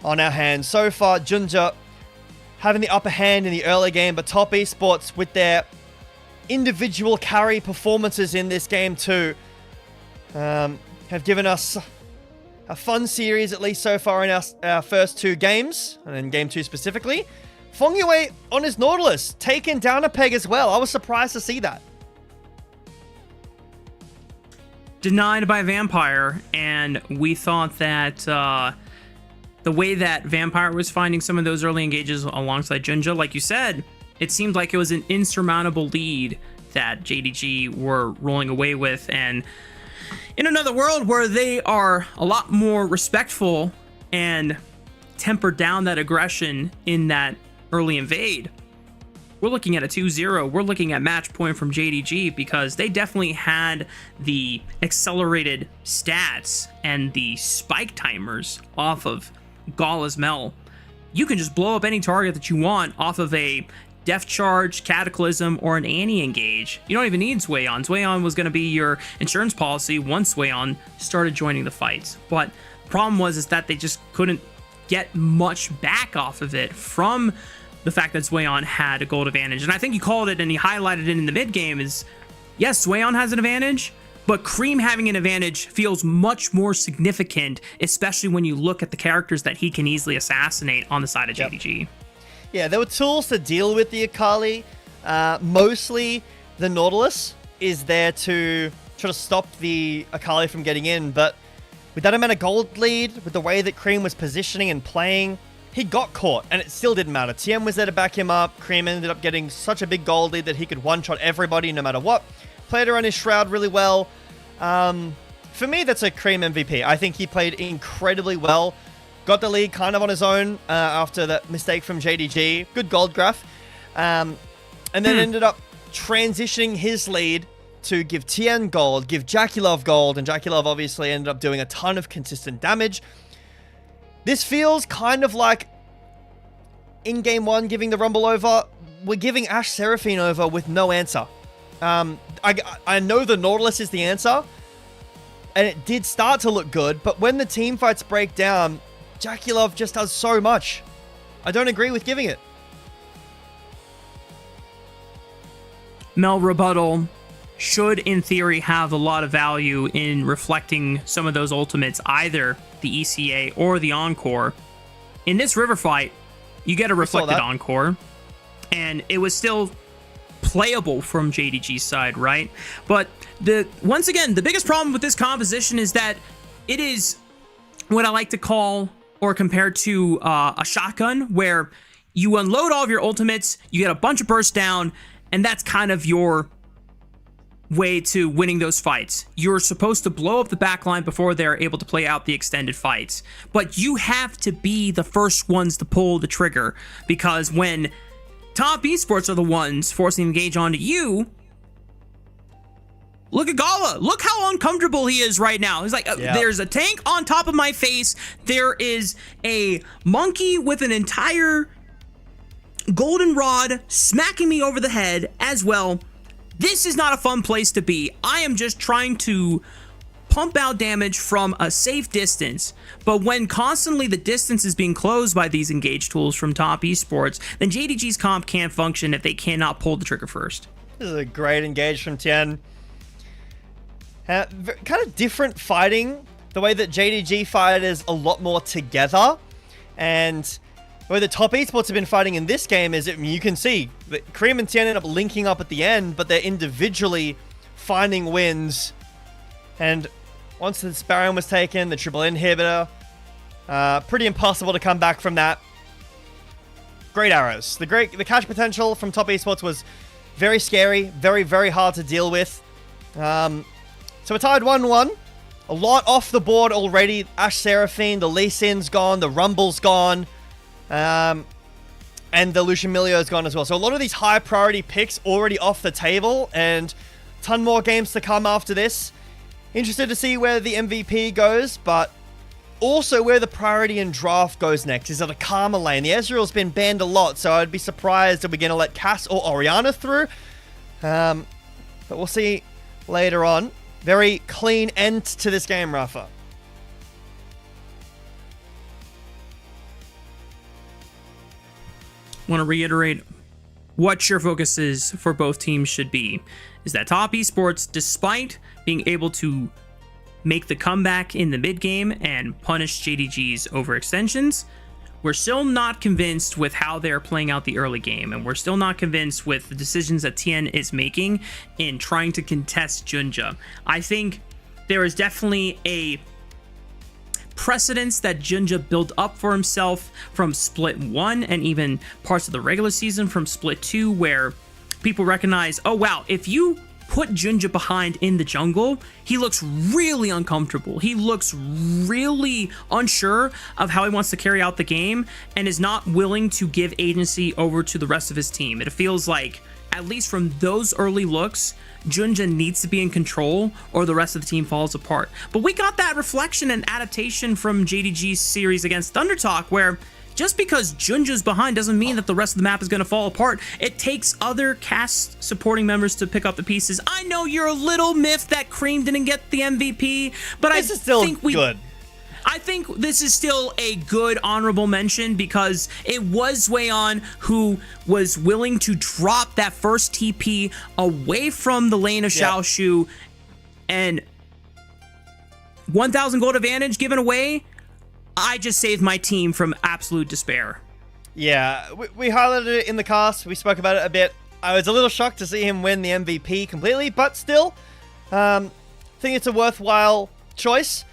on our hands. So far, Junja having the upper hand in the early game, but Top Esports with their individual carry performances in this game too have given us a fun series, at least so far in our first 2 games, and in Game 2 specifically. Fongyue on his Nautilus, taking down a peg as well. I was surprised to see that. Denied by Vampire, and we thought that the way that Vampire was finding some of those early engages alongside Junja, like you said, it seemed like it was an insurmountable lead that JDG were rolling away with. And in another world where they are a lot more respectful and temper down that aggression in that early invade, we're looking at a 2-0. We're looking at match point from JDG because they definitely had the accelerated stats and the spike timers off of Gala's Mel. You can just blow up any target that you want off of a Def Charge, Cataclysm, or an Annie engage. You don't even need Swayon. Swayon was going to be your insurance policy once Swayon started joining the fights. But the problem was that they just couldn't get much back off of it from the fact that Swayon had a gold advantage. And I think you called it and he highlighted it in the mid game is, yes, Swayon has an advantage, but Cream having an advantage feels much more significant, especially when you look at the characters that he can easily assassinate on the side of JDG. Yeah, there were tools to deal with the Akali. Mostly the Nautilus is there to try to stop the Akali from getting in, but with that amount of gold lead, with the way that Cream was positioning and playing, he got caught, and it still didn't matter. TM was there to back him up. Cream ended up getting such a big gold lead that he could one-shot everybody no matter what. Played around his Shroud really well. For me, that's a Cream MVP. I think he played incredibly well. Got the lead kind of on his own after that mistake from JDG. Good gold graph. And then ended up transitioning his lead to give Tien gold, give Jackie Love gold, and Jackie Love obviously ended up doing a ton of consistent damage. This feels kind of like in game one, giving the Rumble over. We're giving Ashe Seraphine over with no answer. I know the Nautilus is the answer, and it did start to look good, but when the team fights break down, Jackie Love just does so much. I don't agree with giving it. Mel rebuttal should, in theory, have a lot of value in reflecting some of those ultimates, either the ECA or the Encore. In this river fight, you get a reflected Encore, and it was still playable from JDG's side, right? But once again, the biggest problem with this composition is that it is what I like to call or compare to a shotgun, where you unload all of your ultimates, you get a bunch of burst down, and that's kind of your way to winning those fights. You're supposed to blow up the backline before they're able to play out the extended fights, but you have to be the first ones to pull the trigger, because when top esports are the ones forcing engage onto you, look at Gala. Look how uncomfortable he is right now. He's like, there's a tank on top of my face. There is a monkey with an entire golden rod smacking me over the head as well. This is not a fun place to be. I am just trying to pump out damage from a safe distance. But when constantly the distance is being closed by these engage tools from top esports, then JDG's comp can't function if they cannot pull the trigger first. This is a great engage from Tien. Kind of different fighting. The way that JDG fight is a lot more together. And the way the top esports have been fighting in this game is, you can see that Cream and Tien end up linking up at the end, but they're individually finding wins. And once the Sparrow was taken, the triple inhibitor, pretty impossible to come back from that. Great arrows. The catch potential from top esports was very scary, very, very hard to deal with. So we're tied 1-1. A lot off the board already. Ashe Seraphine, the Lee Sin's gone, the Rumble's gone, and the Lucian Milio's gone as well. So a lot of these high priority picks already off the table, and a ton more games to come after this. Interested to see where the MVP goes, but also where the priority and draft goes next. Is it a Karma lane? The Ezreal's been banned a lot, so I'd be surprised if we're going to let Cass or Orianna through. But we'll see later on. Very clean end to this game, Rafa. Want to reiterate what your focus is for both teams should be. Is that top esports, despite being able to make the comeback in the mid game and punish JDG's overextensions, we're still not convinced with how they're playing out the early game, and we're still not convinced with the decisions that Tien is making in trying to contest Junja. I think there is definitely a precedence that Junja built up for himself from Split 1 and even parts of the regular season from Split 2, where people recognize, oh wow, if you put Junja behind in the jungle, he looks really uncomfortable. He looks really unsure of how he wants to carry out the game and is not willing to give agency over to the rest of his team. It feels like, at least from those early looks, Junja needs to be in control or the rest of the team falls apart. But we got that reflection and adaptation from JDG's series against Thundertalk, where just because Junja's behind doesn't mean that the rest of the map is going to fall apart. It takes other cast supporting members to pick up the pieces. I know you're a little miffed that Cream didn't get the MVP, but This is still good. I think this is still a good honorable mention because it was Weon who was willing to drop that first TP away from the lane of Xiaoshu, and 1,000 gold advantage given away. I just saved my team from absolute despair. Yeah, we highlighted it in the cast. We spoke about it a bit. I was a little shocked to see him win the MVP completely, but still, think it's a worthwhile choice.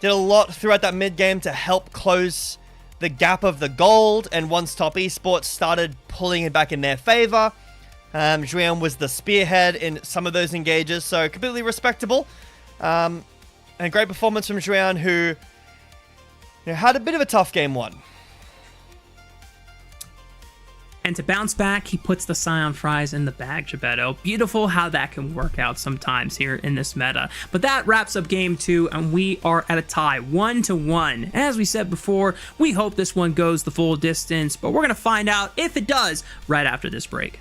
Did a lot throughout that mid-game to help close the gap of the gold, and once Top Esports started pulling it back in their favor, Julian was the spearhead in some of those engages, so completely respectable. And great performance from Julian, who had a bit of a tough game one. And to bounce back, he puts the Scion Fries in the bag, Gebetto. Beautiful how that can work out sometimes here in this meta. But that wraps up game 2, and we are at a tie, 1-1. As we said before, we hope this one goes the full distance, but we're going to find out if it does right after this break.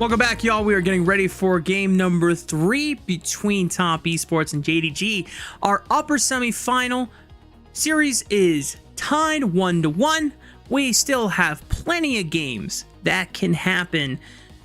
Welcome back, y'all. We are getting ready for game number 3 between Top Esports and JDG. Our upper semifinal series is tied 1-1. We still have plenty of games that can happen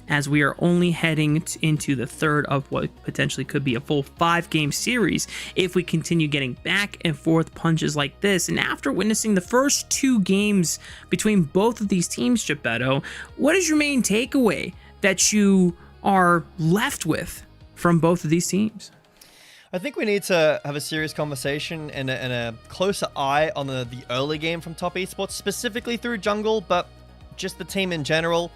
as we are only heading into the third of what potentially could be a full 5-game series if we continue getting back and forth punches like this. And after witnessing the first 2 games between both of these teams, Geppetto, what is your main takeaway that you are left with from both of these teams? I think we need to have a serious conversation and a closer eye on the early game from Top Esports, specifically through jungle, but just the team in general.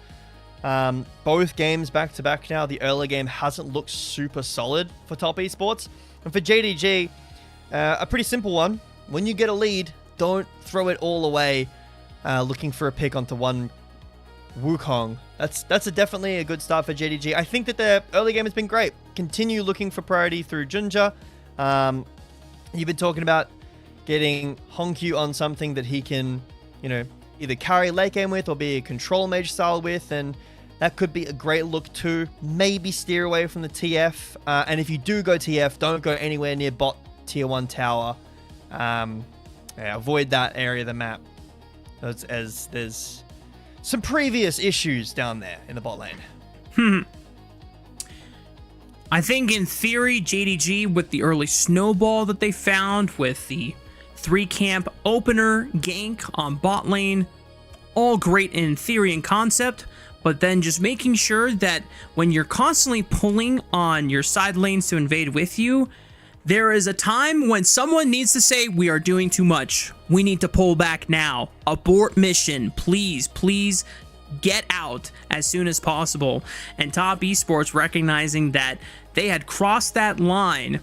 Both games back-to-back now, the early game hasn't looked super solid for Top Esports. And for JDG, a pretty simple one. When you get a lead, don't throw it all away looking for a pick onto one Wukong. That's definitely a good start for JDG. I think that their early game has been great. Continue looking for priority through Junja. You've been talking about getting Hongkyu on something that he can, either carry late game with or be a control mage style with, and that could be a great look too. Maybe steer away from the TF, and if you do go TF, don't go anywhere near bot tier 1 tower. Avoid that area of the map, as there's some previous issues down there in the bot lane. I think in theory, JDG, with the early snowball that they found with the 3-camp opener gank on bot lane, all great in theory and concept, but then just making sure that when you're constantly pulling on your side lanes to invade with you, there is a time when someone needs to say, we are doing too much. We need to pull back now. Abort mission. Please, please get out as soon as possible. And Top Esports, recognizing that they had crossed that line,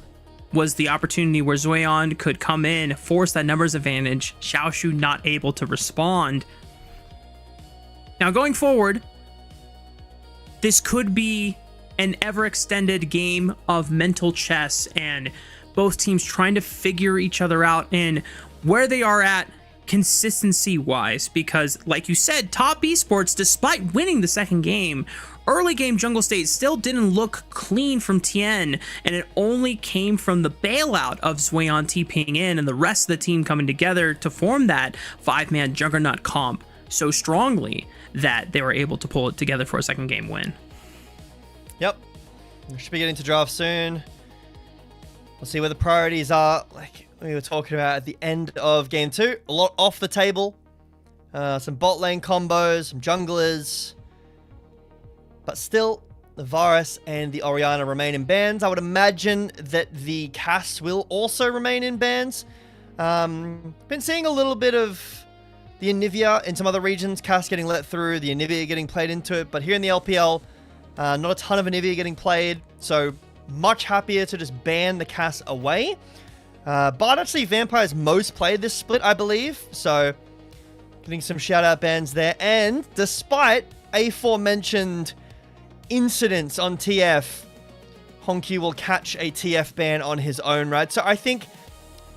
was the opportunity where Zueon could come in, force that numbers advantage. Xiaoshu not able to respond. Now going forward, this could be an ever-extended game of mental chess and both teams trying to figure each other out and where they are at consistency-wise, because like you said, Top Esports, despite winning the second game, early game jungle state still didn't look clean from Tien, and it only came from the bailout of Zueon TPing in and the rest of the team coming together to form that 5-man juggernaut comp so strongly that they were able to pull it together for a second game win. Yep. We should be getting to draft soon. We'll see where the priorities are. Like we were talking about at the end of game 2. A lot off the table. Some bot lane combos, some junglers. But still, the Varus and the Orianna remain in bans. I would imagine that the Cass will also remain in bans. Been seeing a little bit of the Anivia in some other regions. Cass getting let through, the Anivia getting played into it. But here in the LPL, not a ton of Anivia getting played. So much happier to just ban the Cass away. But actually, Vampire's most played this split, I believe. So getting some shout-out bans there. And despite aforementioned incidents on TF, Hongkyu will catch a TF ban on his own, right? So I think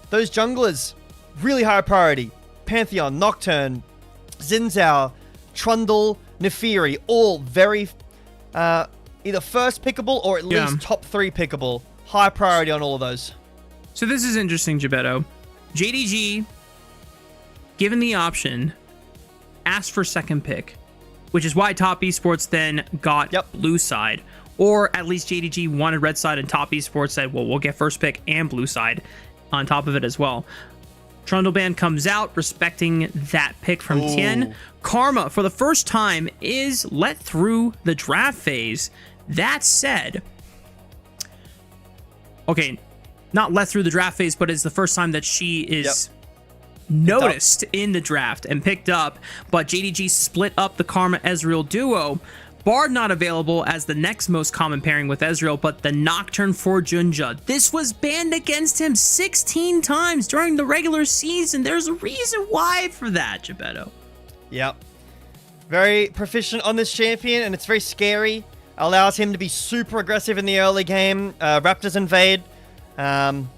those junglers, really high priority. Pantheon, Nocturne, Xin Zhao, Trundle, Nefiri, all very either first pickable or at least top 3 pickable. High priority on all of those. So this is interesting, Geppetto. JDG, given the option, asked for second pick, which is why Top Esports then got blue side. Or at least JDG wanted red side and Top Esports said, well, we'll get first pick and blue side on top of it as well. Trundle Band comes out, respecting that pick from Tien. Karma, for the first time, is let through the draft phase. That said, okay, not let through the draft phase, but it's the first time that she is noticed in the draft and picked up. But JDG split up the Karma Ezreal duo. Bard not available as the next most common pairing with Ezreal, but the Nocturne for Junja. This was banned against him 16 times during the regular season. There's a reason why for that, Geppetto. Yep. Very proficient on this champion, and it's very scary. Allows him to be super aggressive in the early game. Raptors invade.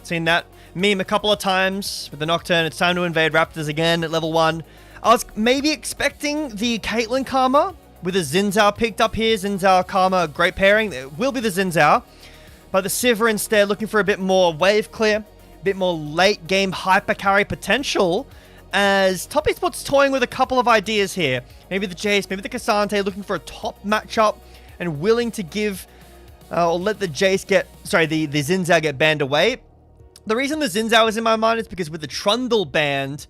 Seen that meme a couple of times with the Nocturne. It's time to invade Raptors again at level 1. I was maybe expecting the Caitlyn Karma, with a Xin Zhao picked up here. Xin Zhao, Karma, great pairing. It will be the Xin Zhao. But the Sivir instead looking for a bit more wave clear, a bit more late game hyper carry potential, as Top Esports toying with a couple of ideas here. Maybe the Jace, maybe the Cassante, looking for a top matchup and willing to give or let the Jace get, the Xin Zhao get banned away. The reason the Xin Zhao is in my mind is because with the Trundle banned,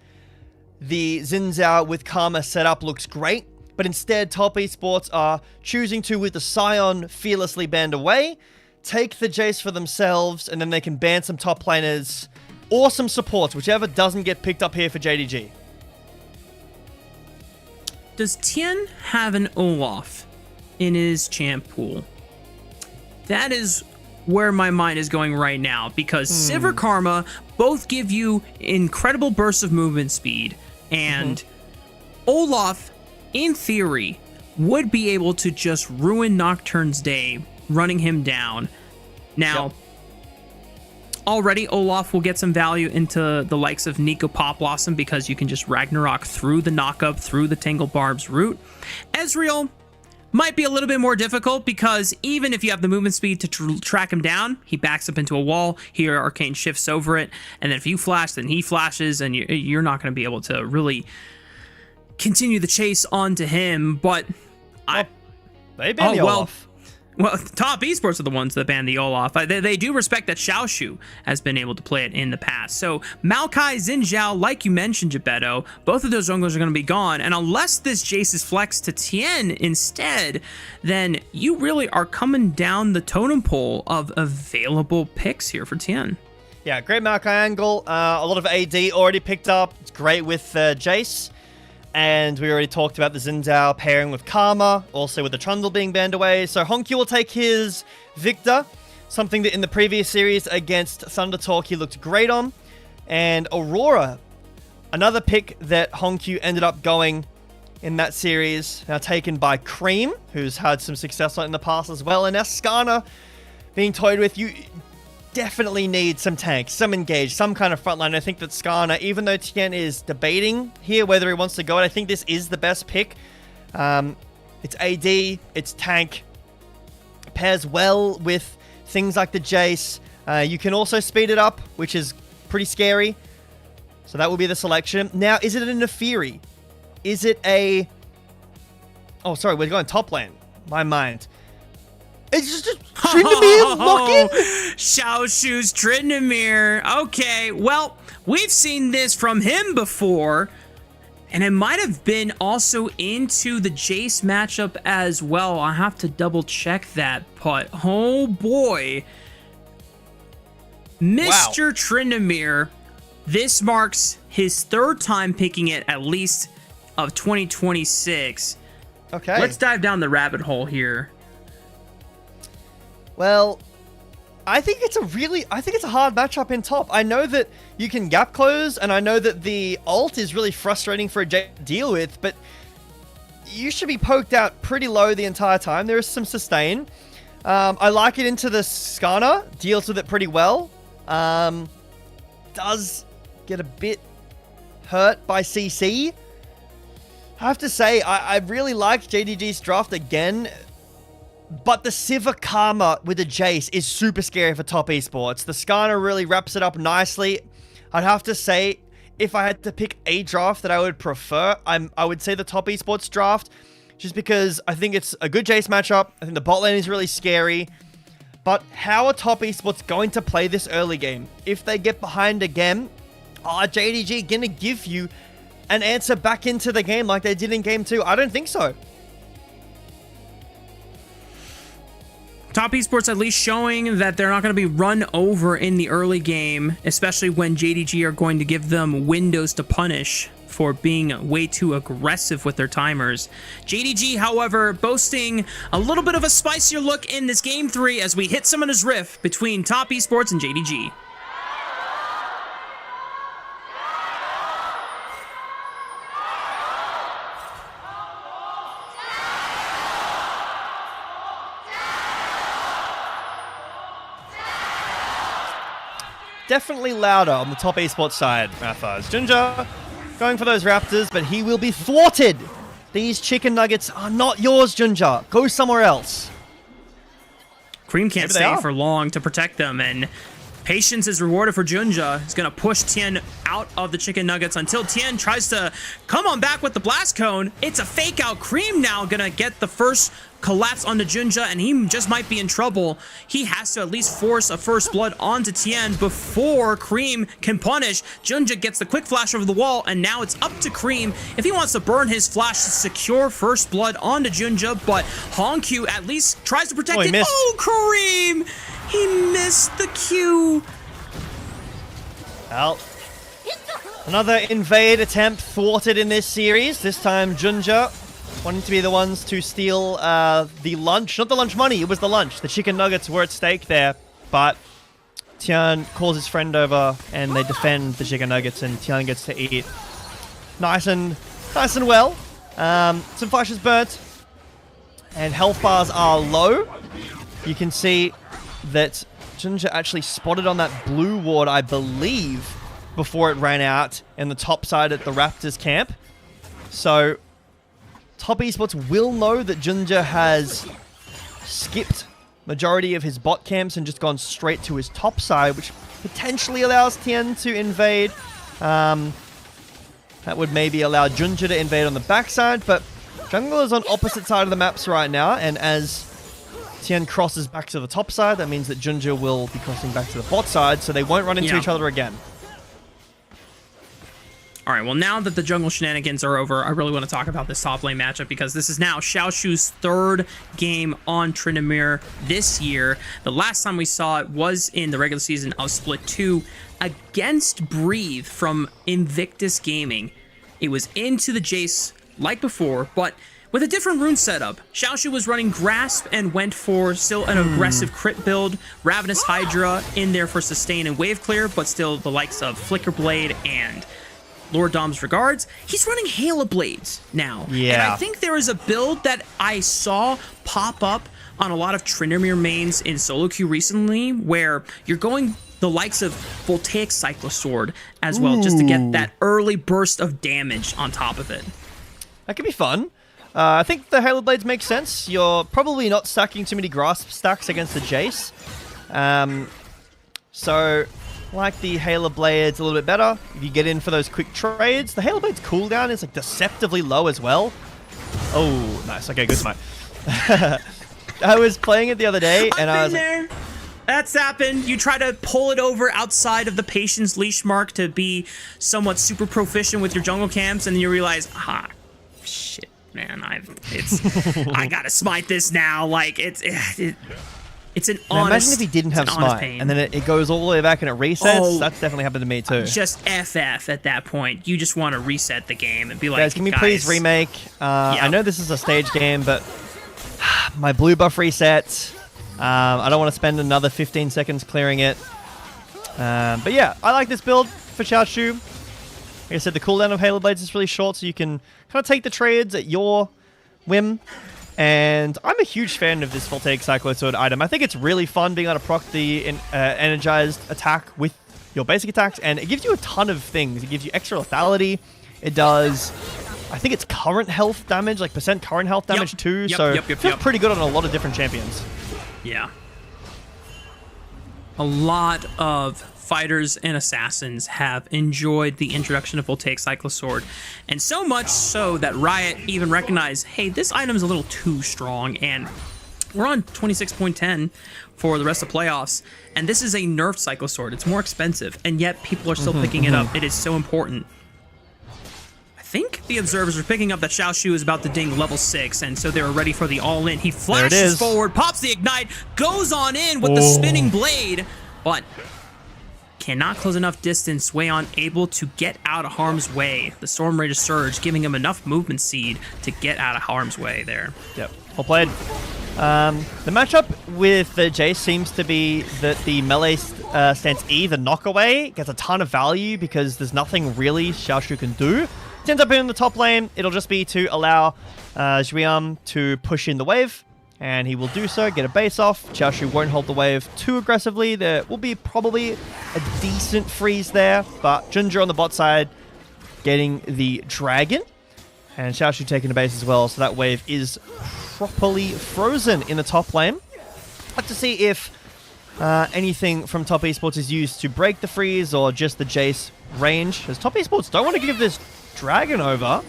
the Xin Zhao with Karma setup looks great, but instead Top Esports are choosing to, with the Sion fearlessly banned away, take the Jace for themselves, and then they can ban some top laners or some supports, whichever doesn't get picked up here for JDG. Does Tien have an Olaf in his champ pool? That is where my mind is going right now, because Sivir, Karma both give you incredible bursts of movement speed, and Olaf, in theory, would be able to just ruin Nocturne's day, running him down. Now, already Olaf will get some value into the likes of Nico Pop Blossom, because you can just Ragnarok through the knockup, through the Tangle Barbs route. Ezreal might be a little bit more difficult, because even if you have the movement speed to track him down, he backs up into a wall. Here, Arcane shifts over it, and then if you flash, then he flashes, and you're not going to be able to really continue the chase onto him. But they ban the Olaf. Well, Top Esports are the ones that ban the Olaf. They do respect that Xiaoshu has been able to play it in the past. So Maokai, Xin Zhao, like you mentioned, Geppetto, both of those junglers are going to be gone. And unless this Jace is flexed to Tien instead, then you really are coming down the totem pole of available picks here for Tien. Yeah, great Maokai angle. A lot of AD already picked up. It's great with Jace. And we already talked about the Xin Zhao pairing with Karma, also with the Trundle being banned away. So Honky will take his Victor, something that in the previous series against Thunder Talk he looked great on. And Aurora, another pick that Honky ended up going in that series, now taken by Cream, who's had some success on it in the past as well. And now Skarner being toyed with. You definitely need some tanks, some engage, some kind of frontline. I think that Skarner, even though Tien is debating here whether he wants to go it, I think this is the best pick. It's AD, it's tank, pairs well with things like the Jace. You can also speed it up, which is pretty scary. So that will be the selection. Now, is it a Nefiri? Is it a... Oh, sorry, we're going top lane. My mind. It's just Tryndamere lock-in? Xiaoshu's Tryndamere. Okay, well, we've seen this from him before, and it might have been also into the Jace matchup as well. I have to double check that, but oh boy. Mr. Tryndamere, this marks his third time picking it, at least of 2026. Okay. Let's dive down the rabbit hole here. Well, I think it's a hard matchup in top. I know that you can gap close, and I know that the ult is really frustrating for a Jace to deal with, but you should be poked out pretty low the entire time. There is some sustain. I like it into the Skarner, deals with it pretty well. Does get a bit hurt by CC. I have to say, I really like JDG's draft again. But the Sivir Karma with the Jace is super scary for Top Esports. The Skarner really wraps it up nicely. I'd have to say, if I had to pick a draft that I would prefer, I would say the Top Esports draft, just because I think it's a good Jace matchup. I think the bot lane is really scary. But how are Top Esports going to play this early game? If they get behind again, are JDG going to give you an answer back into the game like they did in Game 2? I don't think so. Top Esports at least showing that they're not going to be run over in the early game, especially when JDG are going to give them windows to punish for being way too aggressive with their timers. JDG, however, boasting a little bit of a spicier look in this Game 3 as we hit Summoner's Rift between Top Esports and JDG. Definitely louder on the Top Esports side, Rafa. Ginger going for those Raptors, but he will be thwarted These chicken nuggets are not yours, Junja. Go somewhere else. Cream can't Maybe they stay are. for long to protect them, and patience is rewarded for Junja. He's going to push Tien out of the chicken nuggets until Tien tries to come on back with the blast cone. It's a fake out. Cream now going to get the first collapse onto Junja, and he just might be in trouble. He has to at least force a first blood onto Tien before Cream can punish. Junja gets the quick flash over the wall, and now it's up to Cream if he wants to burn his flash to secure first blood onto Junja, but Hongq at least tries to protect he it. missed. Oh, Cream! He missed the Q. Well, another invade attempt thwarted in this series. This time, Junja wanting to be the ones to steal the lunch. Not the lunch money, it was the lunch. The chicken nuggets were at stake there, but Tian calls his friend over and they defend the chicken nuggets, and Tian gets to eat nice and well. Some flashes burnt, and health bars are low. You can see that Junja actually spotted on that blue ward, I believe, before it ran out in the top side at the Raptors camp. So Top Esports will know that Junja has skipped majority of his bot camps and just gone straight to his top side, which potentially allows Tien to invade. That would maybe allow Junja to invade on the backside, but jungle is on opposite side of the maps right now, and as Tien crosses back to the top side, that means that Junja will be crossing back to the bot side, so they won't run into each other again. All right, well, now that the jungle shenanigans are over, I really want to talk about this top lane matchup because this is now Xiaoshu's third game on Tryndamere this year. The last time we saw it was in the regular season of Split 2 against Breathe from Invictus Gaming. It was into the Jace like before, but with a different rune setup. Xiaoshu was running Grasp and went for still an aggressive crit build. Ravenous Hydra in there for sustain and wave clear, but still the likes of Flicker Blade and Lord Dom's regards. He's running Halo Blades now. Yeah. And I think there is a build that I saw pop up on a lot of Tryndamere mains in solo queue recently where you're going the likes of Voltaic Cyclosword as well, just to get that early burst of damage on top of it. That could be fun. I think the Halo Blades make sense. You're probably not stacking too many Grasp stacks against the Jace. So like the Halo Blades a little bit better. If you get in for those quick trades, the Halo Blades cooldown is like deceptively low as well. Oh, nice. Okay, good smite. I was playing it the other day, and I was there. That's happened. You try to pull it over outside of the Patience leash mark to be somewhat super proficient with your jungle camps, and then you realize, shit, man, I gotta smite this now. Like it's an honest. Imagine if he didn't have smite, and then it goes all the way back and it resets. Oh, that's definitely happened to me too. Just FF at that point. You just want to reset the game and be like, guys, can we please remake? I know this is a stage game, but my blue buff resets. I don't want to spend another 15 seconds clearing it. But yeah, I like this build for Xiaoshu. Like I said, the cooldown of Halo Blades is really short, so you can kind of take the trades at your whim. And I'm a huge fan of this Voltaic Cyclosword item. I think it's really fun being able to proc the energized attack with your basic attacks, and it gives you a ton of things. It gives you extra lethality. It does, I think it's current health damage, like percent current health damage too. So it feels pretty good on a lot of different champions. Yeah. A lot of fighters and assassins have enjoyed the introduction of Voltaic Cyclosword, and so much so that Riot even recognized, hey, this item is a little too strong, and we're on 26.10 for the rest of playoffs, and this is a nerfed Cyclosword. It's more expensive, and yet people are still picking it up. It is so important. I think the observers are picking up that Xiaoshu is about to ding level 6, and so they were ready for the all-in. He flashes forward, pops the ignite, goes on in with the spinning blade, but cannot close enough distance. Wei-On able to get out of harm's way. The Storm Rage Surge giving him enough movement seed to get out of harm's way there. Yep, well played. The matchup with the Jace seems to be that the melee stance E, the knockaway, gets a ton of value because there's nothing really Xiaoshu can do. It ends up in the top lane. It'll just be to allow Zhuiam to push in the wave, and he will do so, get a base off. Xiaoshu won't hold the wave too aggressively. There will be probably a decent freeze there, but Junja on the bot side getting the dragon. And Xiaoshu taking the base as well, so that wave is properly frozen in the top lane. I'd like to see if anything from Top Esports is used to break the freeze or just the Jace range. Because Top Esports don't want to give this dragon over.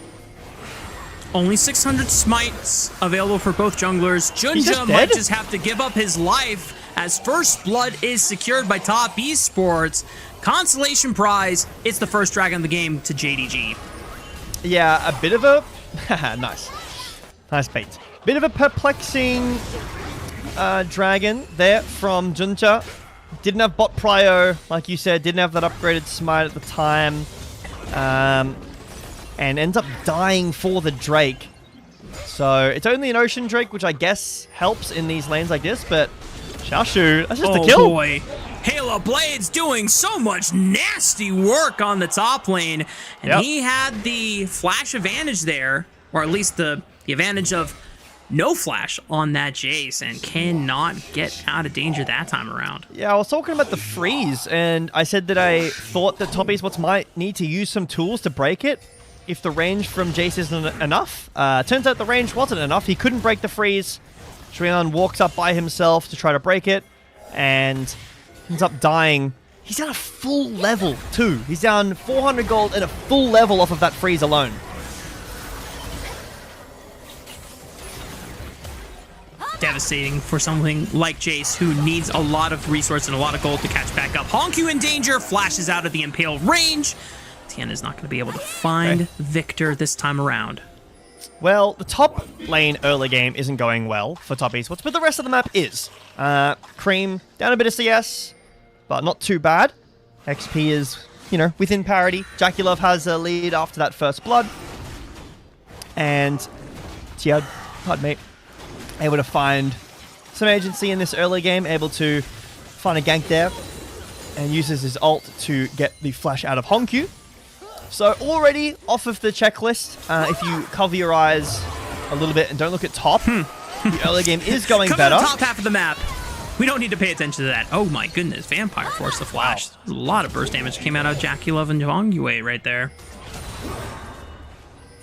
Only 600 smites available for both junglers. Junja might just have to give up his life as first blood is secured by Top Esports. Consolation prize, it's the first dragon of the game to JDG. Yeah, a bit of a... nice. Nice bait. Bit of a perplexing dragon there from Junja. Didn't have bot prio, like you said. Didn't have that upgraded smite at the time. And ends up dying for the Drake. So it's only an Ocean Drake, which I guess helps in these lanes like this, but Xiaoshu, that's just a kill. Oh boy. Halo Blade's doing so much nasty work on the top lane, and he had the flash advantage there, or at least the advantage of no flash on that Jace, and cannot get out of danger that time around. Yeah, I was talking about the freeze, and I said that I thought that Top Esports might need to use some tools to break it if the range from Jace isn't enough. Turns out the range wasn't enough. He couldn't break the freeze. Shuyan walks up by himself to try to break it, and ends up dying. He's down a full level, too. He's down 400 gold and a full level off of that freeze alone. Devastating for something like Jace, who needs a lot of resource and a lot of gold to catch back up. Honku in danger, flashes out of the Impale range. Tien is not going to be able to find Victor this time around. Well, the top lane early game isn't going well for Top Esports, but the rest of the map is. Cream, down a bit of CS, but not too bad. XP is, you know, within parity. Jackie has a lead after that first blood. And Tiad, pardon me, able to find some agency in this early game, able to find a gank there, and uses his ult to get the flash out of Honku. So already off of the checklist, if you cover your eyes a little bit and don't look at top, the early game is going better. Cover the top half of the map. We don't need to pay attention to that. Oh my goodness, Vampire forced the flash. Wow. There's a lot of burst damage came out of Jackie Love and Jongwei right there.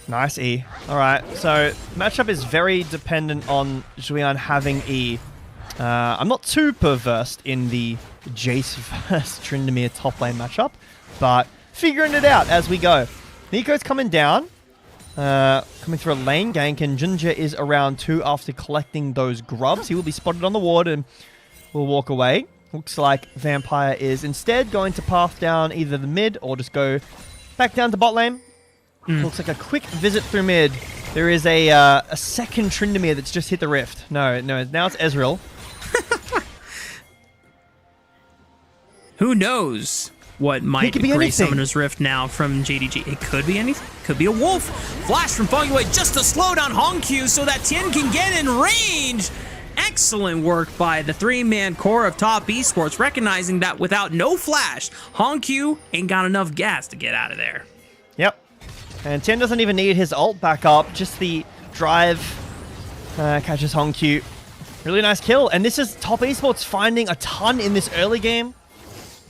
Nice E. Alright, so matchup is very dependent on Julian having E. I'm not too perversed in the Jace vs Tryndamere top lane matchup, but figuring it out as we go. Nico's coming down, coming through a lane gank, and Junja is around 2 after collecting those grubs. He will be spotted on the ward and will walk away. Looks like Vampire is instead going to path down either the mid or just go back down to bot lane. Looks like a quick visit through mid. There is a second Tryndamere that's just hit the rift. No, now it's Ezreal. Who knows what might grace Summoner's Rift now from JDG? It could be anything. Could be a wolf. Flash from Fengyue just to slow down Honku so that Tien can get in range. Excellent work by the 3-man core of Top Esports, recognizing that without no flash, Honku ain't got enough gas to get out of there. Yep. And Tien doesn't even need his ult back up. Just the drive catches Honku. Really nice kill. And this is Top Esports finding a ton in this early game.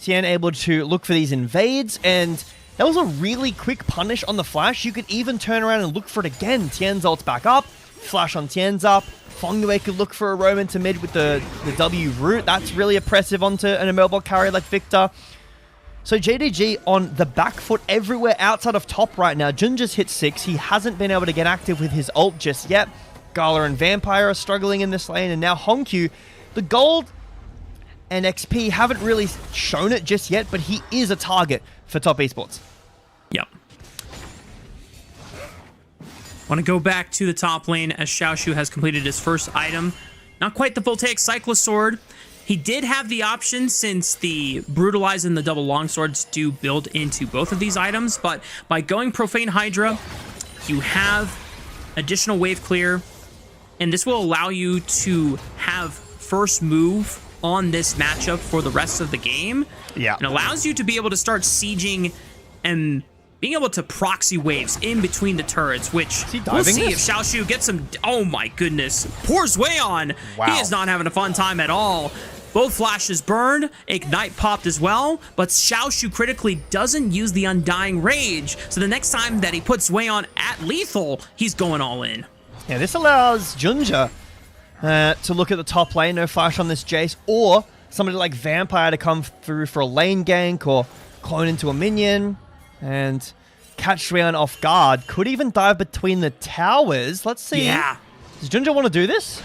Tien able to look for these invades, and that was a really quick punish on the flash. You could even turn around and look for it again. Tien's ult's back up. Flash on Tien's up. Fengyue could look for a roam into mid with the W root. That's really oppressive onto an immobile carry like Victor. So JDG on the back foot everywhere outside of top right now. Jun just hit 6. He hasn't been able to get active with his ult just yet. Gala and Vampire are struggling in this lane, and now Honku. The gold and XP haven't really shown it just yet, but he is a target for Top Esports. Yep. Want to go back to the top lane as Xiaoshu has completed his first item. Not quite the Voltaic Cyclist Sword. He did have the option, since the Brutalize and the Double Longswords do build into both of these items, but by going Profane Hydra, you have additional wave clear, and this will allow you to have first move on this matchup for the rest of the game. Yeah. It allows you to be able to start sieging and being able to proxy waves in between the turrets, which we'll see if Xiaoshu gets some... Oh my goodness. Poor Zweon. Wow. He is not having a fun time at all. Both flashes burned, Ignite popped as well, but Xiaoshu critically doesn't use the Undying Rage, so the next time that he puts Zueon at lethal, he's going all in. Yeah, this allows Junja to look at the top lane, no flash on this Jace, or somebody like Vampire to come through for a lane gank or clone into a minion and catch Zueon off guard. Could even dive between the towers. Let's see. Yeah. Does Junja want to do this?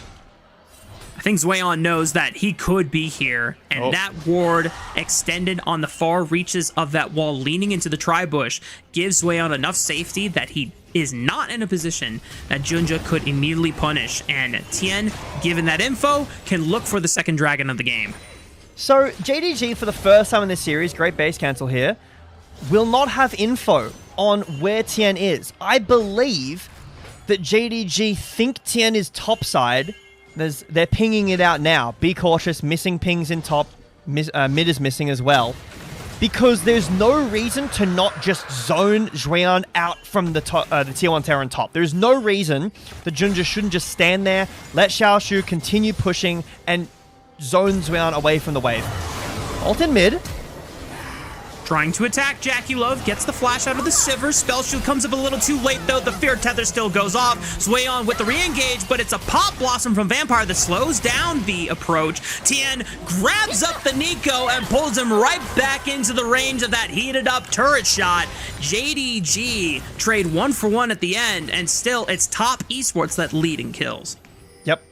I think Zueon knows that he could be here, and that ward extended on the far reaches of that wall leaning into the tri-bush gives Zueon enough safety that he is not in a position that Junja could immediately punish, and Tien, given that info, can look for the second dragon of the game. So JDG, for the first time in this series, great base cancel here, will not have info on where Tien is. I believe that JDG think Tien is topside. They're pinging it out now. Be cautious, missing pings in top. Mid is missing as well. Because there's no reason to not just zone Zueon out from the tier 1 Terran top. There's no reason that Junja shouldn't just stand there, let Xiaoshu continue pushing, and zone Zueon away from the wave. Ult in mid. Trying to attack, Jackie Love gets the flash out of the Sivir. Spell Shield comes up a little too late, though. The Fear Tether still goes off. Zueon with the re-engage, but it's a Pop Blossom from Vampire that slows down the approach. Tien grabs up the Nico and pulls him right back into the range of that heated up turret shot. JDG trade 1-for-1 at the end, and still it's Top Esports that lead in kills. Yep.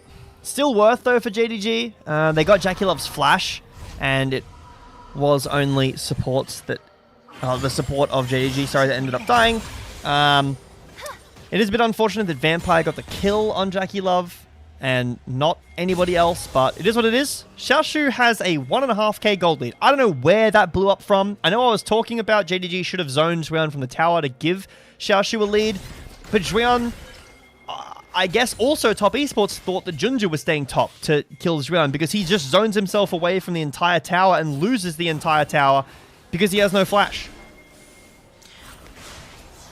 Still worth, though, for JDG. They got Jackie Love's flash, and it was only supports that the support of JDG, sorry, that ended up dying. It is a bit unfortunate that Vampire got the kill on Jackie Love and not anybody else, but it is what it is. Xiaoshu has a 1.5k gold lead. I don't know where that blew up from. I know I was talking about JDG should have zoned Zueon from the tower to give Xiaoshu a lead, but Zueon, I guess also Top Esports thought that Junja was staying top to kill Zueon because he just zones himself away from the entire tower and loses the entire tower because he has no flash.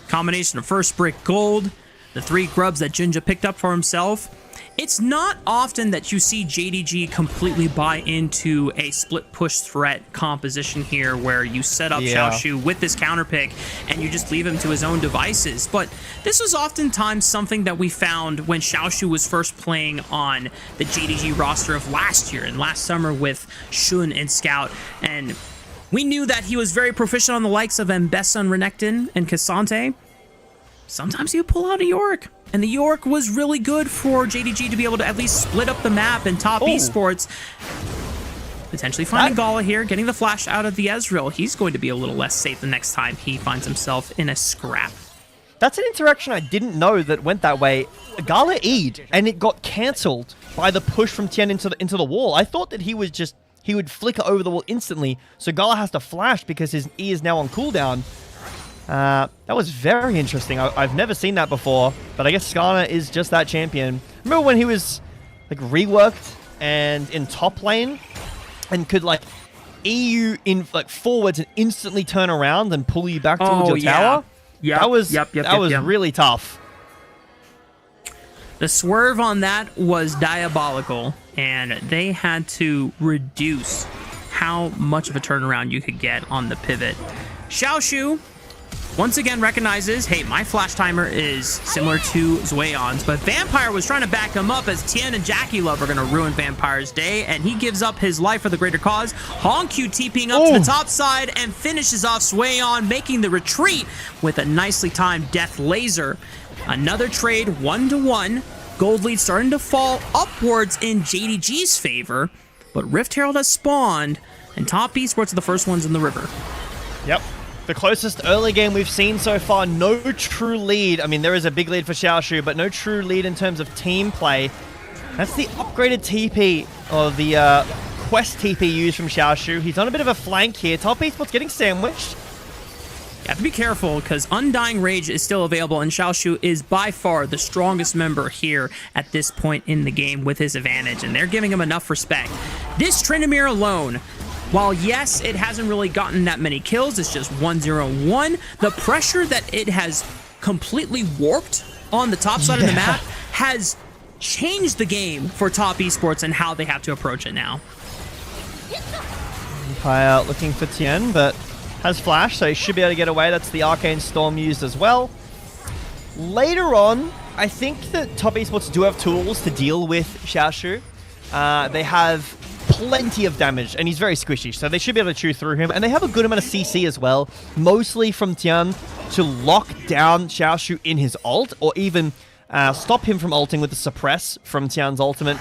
Combination of first brick gold, the 3 grubs that Junja picked up for himself. It's not often that you see JDG completely buy into a split push threat composition here where you set up Xiaoshu with this counter pick and you just leave him to his own devices. But this was oftentimes something that we found when Xiaoshu was first playing on the JDG roster of last year and last summer with Shun and Scout. And we knew that he was very proficient on the likes of Mbessa and Renekton and Cassante. Sometimes he would pull out a Yorick. And the Yorick was really good for JDG to be able to at least split up the map and Top Esports. Potentially finding Gala here, getting the flash out of the Ezreal. He's going to be a little less safe the next time he finds himself in a scrap. That's an interaction I didn't know that went that way. Gala E'd, and it got cancelled by the push from Tien into the wall. I thought that he would flicker over the wall instantly, so Gala has to flash because his E is now on cooldown. That was very interesting. I've never seen that before, but I guess Skarner is just that champion. Remember when he was like reworked and in top lane and could like EU in like forwards and instantly turn around and pull you back towards your tower? Yeah, that was really tough. The swerve on that was diabolical, and they had to reduce how much of a turnaround you could get on the pivot. Xiaoshu once again recognizes, hey, my flash timer is similar to Zueon's, but Vampire was trying to back him up as Tien and Jackie Love are going to ruin Vampire's day, and he gives up his life for the greater cause. Hongq TPing up to the top side and finishes off Zueon, making the retreat with a nicely timed death laser. Another trade, 1-1. Gold lead starting to fall upwards in JDG's favor, but Rift Herald has spawned, and Top Esports are the first ones in the river. Yep. The closest early game we've seen so far, no true lead. I mean, there is a big lead for Xiaoshu, but no true lead in terms of team play. That's the upgraded TP, or the quest TP used from Xiaoshu. He's on a bit of a flank here. Top Esports getting sandwiched. You have to be careful because Undying Rage is still available, and Xiaoshu is by far the strongest member here at this point in the game with his advantage, and they're giving him enough respect. This Tryndamere alone, while yes, it hasn't really gotten that many kills, it's just 1-0-1, the pressure that it has completely warped on the top side of the map has changed the game for Top Esports and how they have to approach it now. Vampire looking for Tien, but has flash, so he should be able to get away. That's the Arcane Storm used as well. Later on, I think that Top Esports do have tools to deal with Xiaoshu. They have plenty of damage, and he's very squishy, so they should be able to chew through him. And they have a good amount of CC as well, mostly from Tian to lock down Xiaoshu in his ult, or even stop him from ulting with the suppress from Tian's ultimate.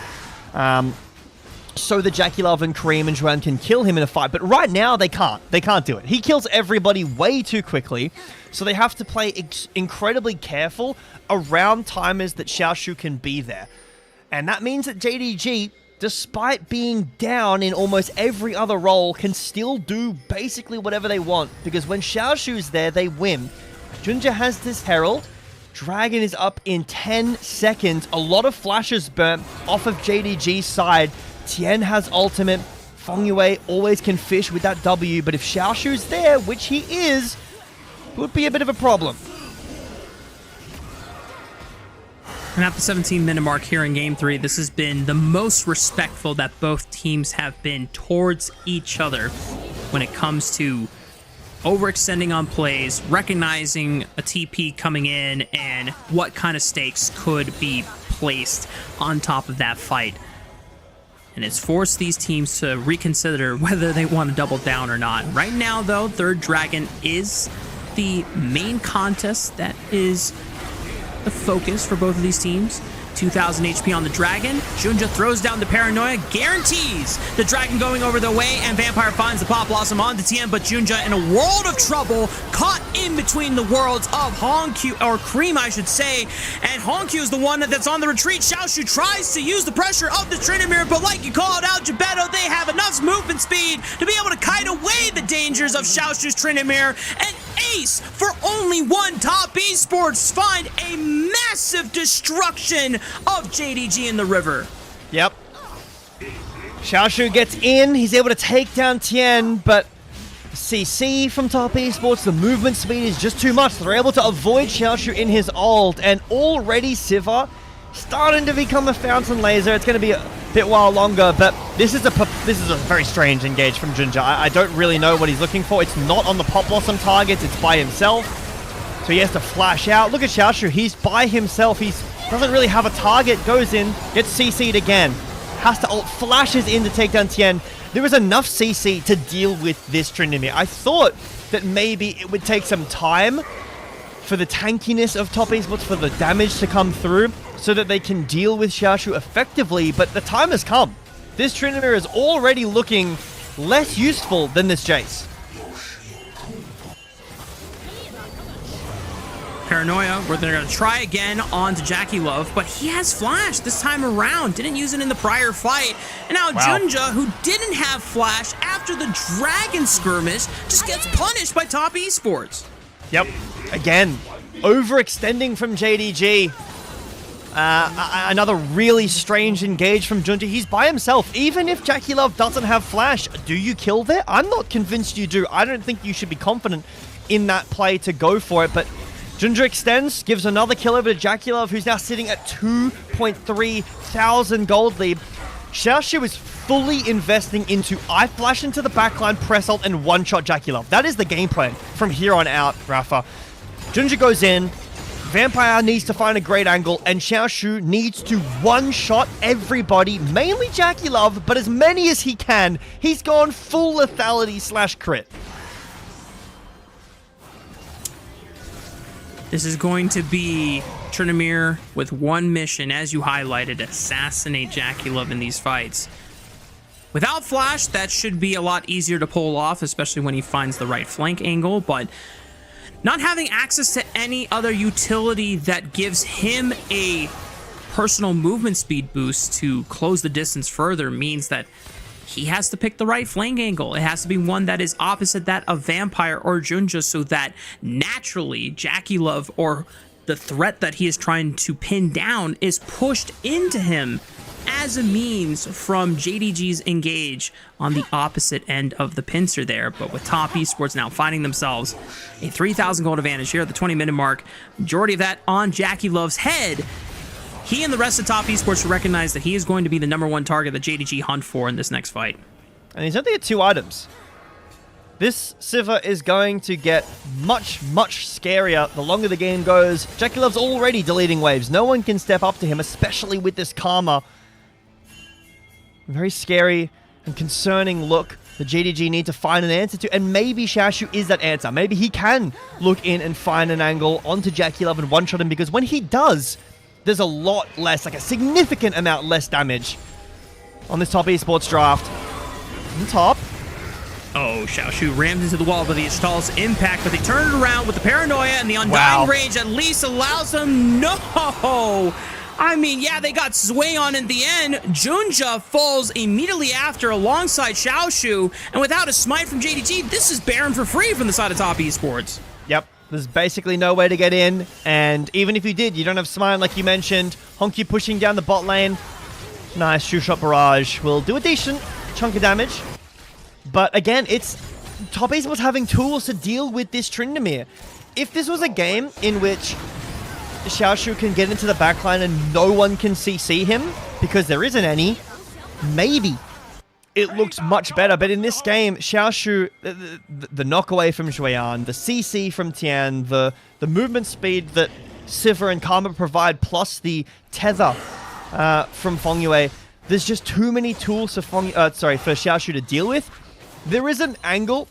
So that JackeyLove and Kareem and Juan can kill him in a fight. But right now, they can't. They can't do it. He kills everybody way too quickly. So they have to play incredibly careful around timers that Xiaoshu can be there. And that means that JDG, despite being down in almost every other role, can still do basically whatever they want. Because when Xiaoshu's there, they win. Junja has this Herald. Dragon is up in 10 seconds. A lot of flashes burnt off of JDG's side. Tien has ultimate. Feng Yue always can fish with that W, but if Xiaoshu's there, which he is, it would be a bit of a problem. And at the 17-minute mark here in Game 3, this has been the most respectful that both teams have been towards each other when it comes to overextending on plays, recognizing a TP coming in, and what kind of stakes could be placed on top of that fight. And it's forced these teams to reconsider whether they want to double down or not. Right now, though, Third Dragon is the main contest that is the focus for both of these teams. 2,000 HP on the Dragon. Junja throws down the Paranoia, guarantees the Dragon going over the way, and Vampire finds the Pop Blossom onto Tien, but Junja in a world of trouble, caught in between the worlds of Hongq, or Cream, I should say, and Hongq is the one that's on the retreat. Xiaoshu tries to use the pressure of the Tryndamere, but like you called out, Gebetto, they have enough movement speed to be able to kite away the dangers of Xiaoshu's Tryndamere, and ace for only one. Top Esports find a massive destruction of JDG in the river. Yep. Xiaoshu gets in. He's able to take down Tien, but CC from Top Esports, the movement speed is just too much. They're able to avoid Xiaoshu in his ult, and already Siva starting to become a fountain laser. It's going to be a bit while longer, but this is a very strange engage from Junja. I don't really know what he's looking for. It's not on the Pop Blossom targets. It's by himself. So he has to flash out. Look at Xiaoshu. He's by himself. He doesn't really have a target. Goes in, gets CC'd again. Has to ult, flashes in to take down Tien. There is enough CC to deal with this Tryndamere. I thought that maybe it would take some time for the tankiness of Top Esports, for the damage to come through, so that they can deal with Xiaoshu effectively, but the time has come. This Tryndamere is already looking less useful than this Jace. Paranoia, where they're going to try again onto JackeyLove, but he has Flash this time around. Didn't use it in the prior fight. And now Junja, who didn't have Flash after the Dragon skirmish, just gets punished by Top Esports. Yep. Again, overextending from JDG. Another really strange engage from Junja. He's by himself. Even if JackeyLove doesn't have Flash, do you kill there? I'm not convinced you do. I don't think you should be confident in that play to go for it, but Junja extends, gives another kill over to JackeyLove, who's now sitting at 2.3 thousand gold lead. Xiaoshu is fully investing into I flash into the backline, press ult, and one-shot JackeyLove. That is the game plan from here on out, Rafa. Junja goes in, Vampire needs to find a great angle, and Xiaoshu needs to one-shot everybody, mainly JackeyLove, but as many as he can. He's gone full lethality / crit. This is going to be Tryndamere with one mission, as you highlighted, assassinate JackeyLove in these fights. Without Flash, that should be a lot easier to pull off, especially when he finds the right flank angle, but not having access to any other utility that gives him a personal movement speed boost to close the distance further means that he has to pick the right flank angle. It has to be one that is opposite that of Vampire or Junja, so that naturally JackeyLove, or the threat that he is trying to pin down, is pushed into him as a means from JDG's engage on the opposite end of the pincer there. But with Top Esports now finding themselves a 3,000 gold advantage here at the 20-minute mark, majority of that on JackeyLove's head, he and the rest of Top Esports should recognize that he is going to be the #1 target that JDG hunt for in this next fight. And he's only at 2 items. This Sivir is going to get much, much scarier the longer the game goes. JackeyLove's already deleting waves. No one can step up to him, especially with this Karma. Very scary and concerning look the JDG need to find an answer to. And maybe Xiaoshu is that answer. Maybe he can look in and find an angle onto JackeyLove and one-shot him. Because when he does, there's a lot less, like a significant amount less damage on this top esports draft. On top. Oh, Xiaoshu rams into the wall with the Ishtal's impact, but they turn it around with the Paranoia, and the Undying Rage at least allows them. No! I mean, yeah, they got Sway on in the end. Junja falls immediately after alongside Xiaoshu, and without a smite from JDG, this is Baron for free from the side of top esports. Yep, there's basically no way to get in, and even if you did, you don't have smite like you mentioned. Honky pushing down the bot lane. Nice shoe shot barrage will do a decent chunk of damage. But again, it's top esports having tools to deal with this Tryndamere. If this was a game in which Xiaoshu can get into the backline and no one can CC him, because there isn't any, maybe it looks much better. But in this game, Xiaoshu, the knockaway from Xueyan, the CC from Tian, the movement speed that Sivir and Karma provide, plus the tether from Fengyue, there's just too many tools for Xiaoshu to deal with. There is an angle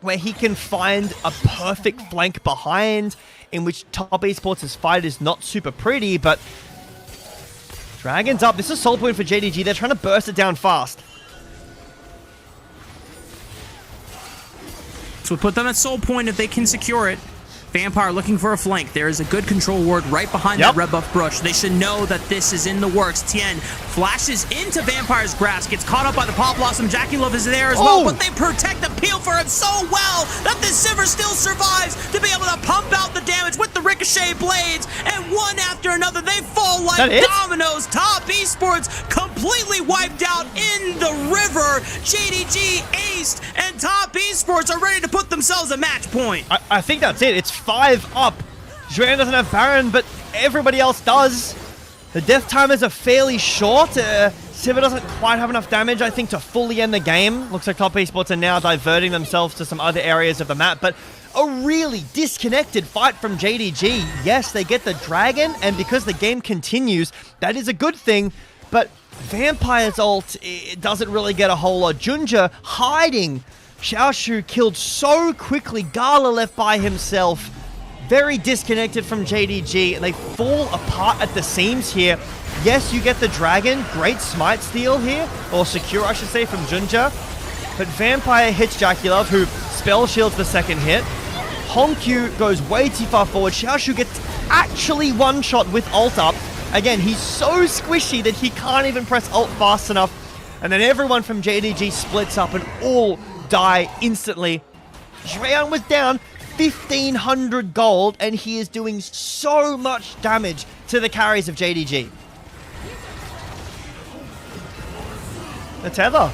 where he can find a perfect flank behind, in which top esports' fight is not super pretty, but Dragon's up. This is soul point for JDG. They're trying to burst it down fast. So we put them at soul point if they can secure it. Vampire looking for a flank. There is a good control ward right behind that red buff brush. They should know that this is in the works. Tien flashes into Vampire's grasp, gets caught up by the Pop Blossom. JackeyLove is there as well, but they protect the peel for him so well that this Sivir still survives to be able to pump out the damage with the Ricochet blades. And one after another, they fall like dominoes. Top esports completely wiped out in the river. JDG aced, and top esports are ready to put themselves a match point. I think that's it. It's 5 up. Xueyan doesn't have Baron, but everybody else does. The death timers are fairly short. Sivir doesn't quite have enough damage, I think, to fully end the game. Looks like top esports are now diverting themselves to some other areas of the map, but a really disconnected fight from JDG. Yes, they get the dragon, and because the game continues, that is a good thing, but Vampire's ult, it doesn't really get a whole lot. Junja hiding. Xiaoshu killed so quickly. Gala left by himself. Very disconnected from JDG, and they fall apart at the seams here. Yes, you get the dragon. Great smite steal here, or secure, I should say, from Junja. But Vampire hits JackeyLove, who spell shields the second hit. Honkyu goes way too far forward. Xiaoshu gets actually one-shot with ult up. Again, he's so squishy that he can't even press ult fast enough. And then everyone from JDG splits up and all die instantly. Xueyan was down 1,500 gold, and he is doing so much damage to the carries of JDG. The tether.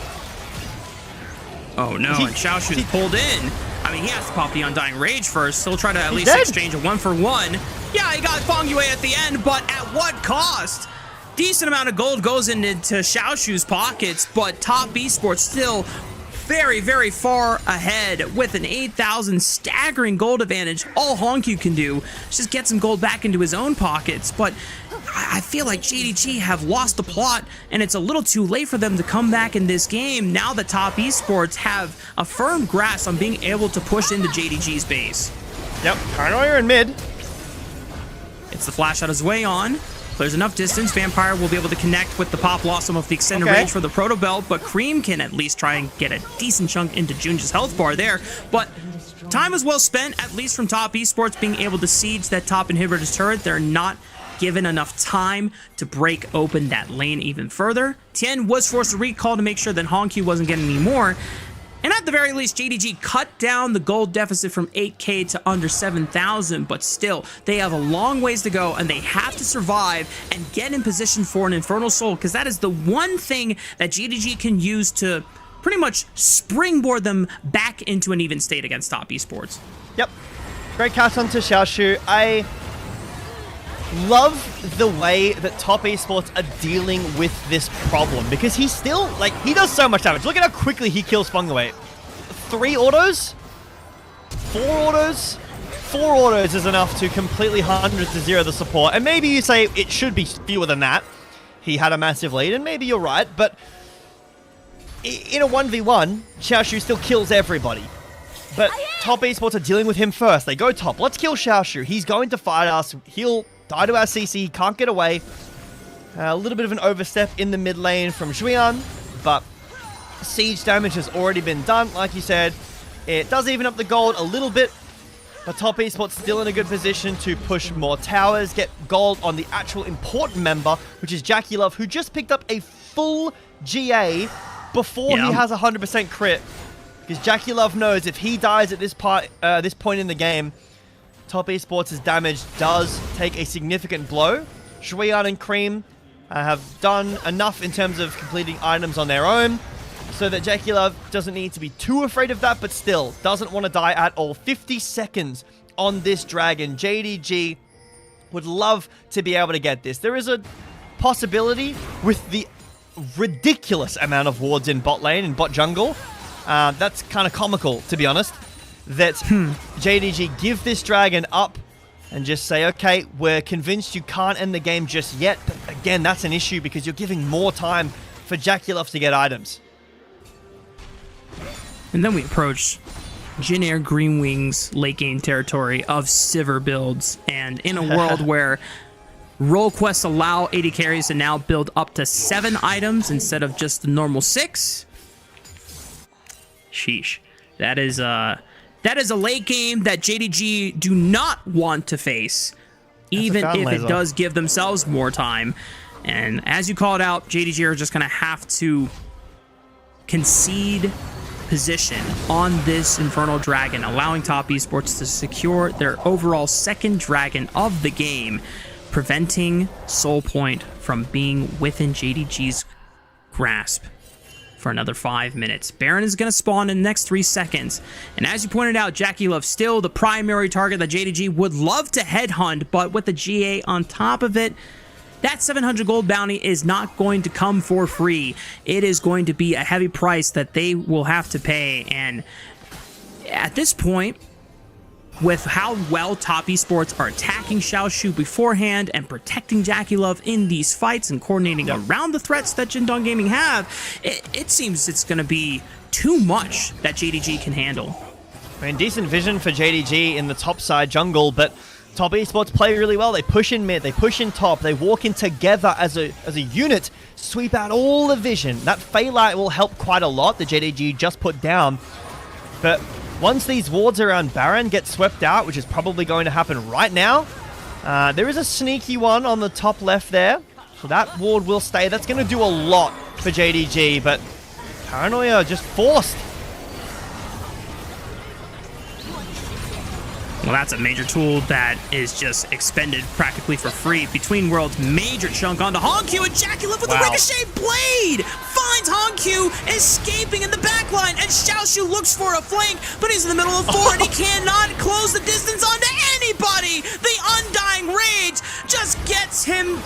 Oh no, and Xiaoshu's pulled in. I mean, he has to pop the Undying Rage first. He'll try to at least exchange a 1-for-1. Yeah, he got Fengyue at the end, but at what cost? Decent amount of gold goes into Xiaoshu's pockets, but top esports still very, very far ahead with an 8,000 staggering gold advantage. All Honkyu can do is just get some gold back into his own pockets, but I feel like JDG have lost the plot, and it's a little too late for them to come back in this game now that top esports have a firm grasp on being able to push into JDG's base. Yep, Paranoia in mid. It's the flash out of Xueyan. There's enough distance. Vampire will be able to connect with the Pop Blossom of the extended range for the Proto Belt, but Cream can at least try and get a decent chunk into Junja's health bar there. But time is well spent, at least from top esports, being able to siege that top inhibitor's turret. They're not given enough time to break open that lane even further. Tien was forced to recall to make sure that Honkyu wasn't getting any more. And at the very least, JDG cut down the gold deficit from 8k to under 7,000, but still, they have a long ways to go, and they have to survive and get in position for an Infernal Soul, because that is the one thing that JDG can use to pretty much springboard them back into an even state against top esports. Yep. Great catch onto Xiaoshu. love the way that Top Esports are dealing with this problem, because he's still, like, he does so much damage. Look at how quickly he kills Spongaway. 3 autos? 4 autos? 4 autos is enough to completely 100-0 the support. And maybe you say it should be fewer than that. He had a massive lead, and maybe you're right, but in a 1v1, Xiaoshu still kills everybody. But Top Esports are dealing with him first. They go top. Let's kill Xiaoshu. He's going to fight us. He'll die to our CC. He can't get away. A little bit of an overstep in the mid lane from Zhuyan, but siege damage has already been done. Like you said, it does even up the gold a little bit, but Top Esports still in a good position to push more towers, get gold on the actual important member, which is Jackie Love, who just picked up a full GA before he has 100% crit. Because Jackie Love knows if he dies at this point in the game, Top Esports' damage does take a significant blow. Zhuyan and Cream have done enough in terms of completing items on their own, so that Jackie Love doesn't need to be too afraid of that, but still doesn't want to die at all. 50 seconds on this dragon. JDG would love to be able to get this. There is a possibility with the ridiculous amount of wards in bot lane and bot jungle. That's kind of comical, to be honest, that JDG give this dragon up and just say, okay, we're convinced you can't end the game just yet. But again, that's an issue because you're giving more time for Jackie Love to get items. And then we approach Jin Air Green Wings late game territory of Sivir builds. And in a world where role quests allow AD carries to now build up to 7 items instead of just the normal 6. Sheesh. That is a late game that JDG do not want to face, even if it does give themselves more time. And as you called out, JDG are just going to have to concede position on this Infernal Dragon, allowing Top Esports to secure their overall second dragon of the game, preventing Soul Point from being within JDG's grasp for another 5 minutes. Baron is going to spawn in the next 3 seconds. And as you pointed out, Jackie Love still the primary target that JDG would love to headhunt, but with the GA on top of it, that 700 gold bounty is not going to come for free. It is going to be a heavy price that they will have to pay. And at this point, with how well Top Esports are attacking Xiaoshu beforehand and protecting Jackie Love in these fights and coordinating around the threats that Jindong Gaming have, it seems it's going to be too much that JDG can handle. I mean, decent vision for JDG in the top side jungle, but Top Esports play really well. They push in mid, they push in top, they walk in together as a unit, sweep out all the vision. That Phaelite will help quite a lot, the JDG just put down. But once these wards around Baron get swept out, which is probably going to happen right now, there is a sneaky one on the top left there. So that ward will stay. That's going to do a lot for JDG, but Paranoia just forced. Well, that's a major tool that is just expended practically for free. Between Worlds, major chunk onto Hongq, and Jackie Love with a ricochet blade finds Hongq escaping in the backline, and Xiaoshu looks for a flank, but he's in the middle of 4, and he cannot close the distance onto anybody. The Undying Rage just gets him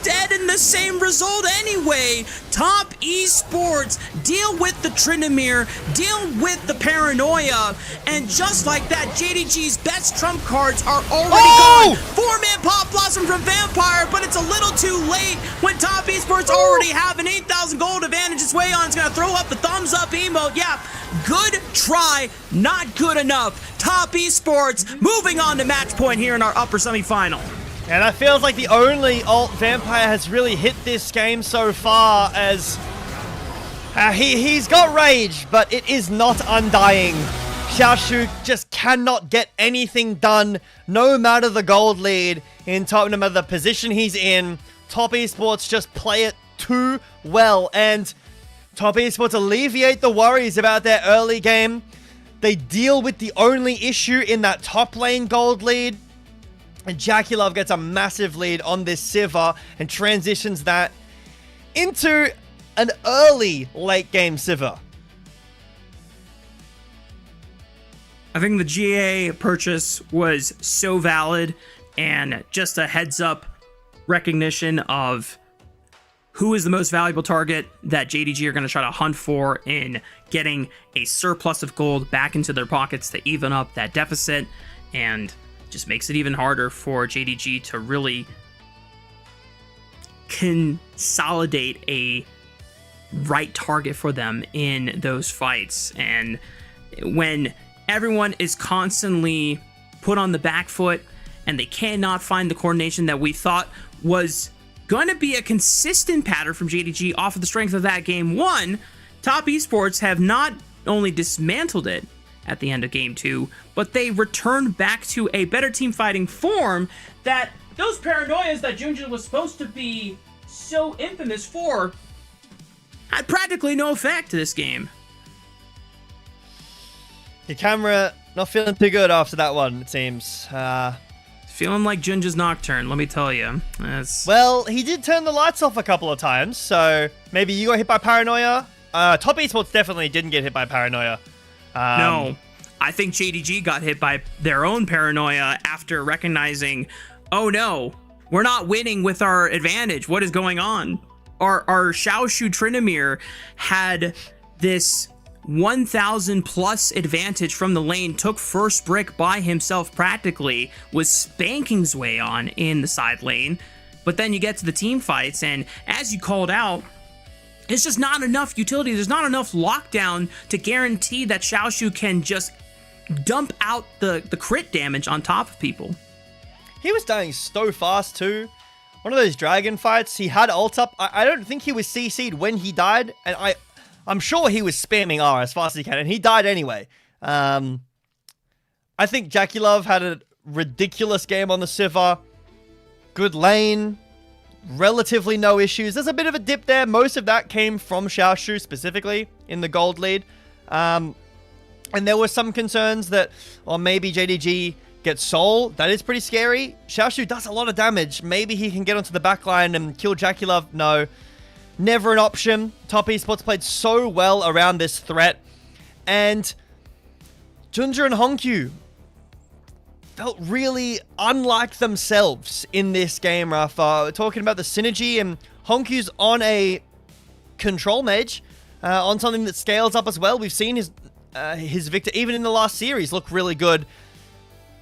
dead in the same result anyway. Top Esports deal with the Tryndamere, deal with the Paranoia, and just like that, JDG's best trump cards are already gone. 4-man Pop Blossom from Vampire, but it's a little too late when Top Esports already have an 8,000 gold advantage. It's way on. It's gonna throw up the thumbs up emote. Yeah, good try, not good enough. Top Esports moving on to match point here in our upper semifinal. And that feels like the only ult Vampire has really hit this game so far, as he's got rage, but it is not undying. Xiaoshu just cannot get anything done, no matter the gold lead, no matter the position he's in. Top Esports just play it too well, and Top Esports alleviate the worries about their early game. They deal with the only issue in that top lane gold lead. And Jackie Love gets a massive lead on this Sivir and transitions that into an early late game Sivir. I think the GA purchase was so valid, and just a heads up recognition of who is the most valuable target that JDG are going to try to hunt for in getting a surplus of gold back into their pockets to even up that deficit, and just makes it even harder for JDG to really consolidate a right target for them in those fights. And when everyone is constantly put on the back foot and they cannot find the coordination that we thought was going to be a consistent pattern from JDG off of the strength of that game one, Top Esports have not only dismantled it at the end of game 2, but they returned back to a better team fighting form that those paranoias that Junja was supposed to be so infamous for had practically no effect to this game. Your camera not feeling too good after that one, it seems. Feeling like Junja's Nocturne, let me tell you. Well, he did turn the lights off a couple of times, so maybe you got hit by paranoia. Top Esports definitely didn't get hit by paranoia. No, I think JDG got hit by their own paranoia after recognizing, oh no, we're not winning with our advantage. What is going on? Our Xiaoshu Trinomir had this 1,000 plus advantage from the lane, took first brick by himself practically, was spanking Zweon in the side lane, but then you get to the team fights, and as you called out, it's just not enough utility. There's not enough lockdown to guarantee that Xiaoshu can just dump out the crit damage on top of people. He was dying so fast too. One of those dragon fights, he had ult up. I don't think he was CC'd when he died, and I'm sure he was spamming R as fast as he can, and he died anyway. I think Jackie Love had a ridiculous game on the Sivir. Good lane. Relatively no issues. There's a bit of a dip there. Most of that came from Xiaoshu specifically in the gold lead. And there were some concerns that, or maybe JDG gets Soul. That is pretty scary. Xiaoshu does a lot of damage. Maybe he can get onto the backline and kill Jackie Love. No. Never an option. Top Esports played so well around this threat. And Junja and Hongkyu felt really unlike themselves in this game, Rafa. We're talking about the synergy, and Hongkyu's on a control mage, on something that scales up as well. We've seen his Victor, even in the last series, look really good.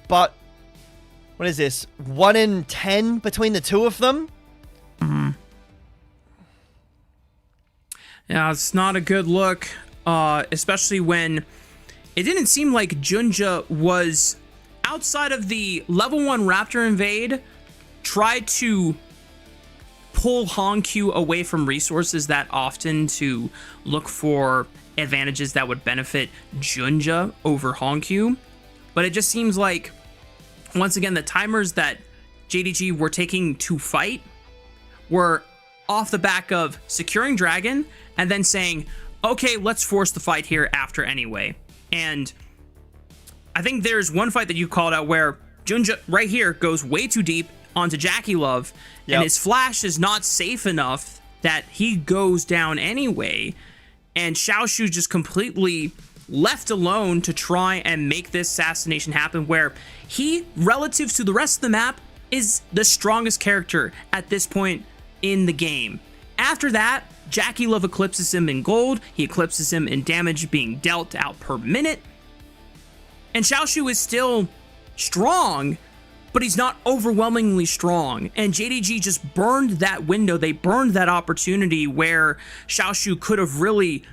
But, what is this? 1 in 10 between the two of them? Mm-hmm. Yeah, it's not a good look, especially when it didn't seem like Junja was, outside of the level 1 Raptor invade, tried to pull Hongkyu away from resources that often to look for advantages that would benefit Junja over Hongkyu. But it just seems like, once again, the timers that JDG were taking to fight were off the back of securing Dragon and then saying, okay, let's force the fight here after anyway. And I think there's one fight that you called out where Junja right here goes way too deep onto Jackie Love, and his flash is not safe enough that he goes down anyway, and Xiaoshu just completely left alone to try and make this assassination happen, where he, relative to the rest of the map, is the strongest character at this point in the game. After that, Jackie Love eclipses him in gold, he eclipses him in damage being dealt out per minute, and Xiaoshu is still strong, but he's not overwhelmingly strong. And JDG just burned that window. They burned that opportunity where Xiaoshu could have really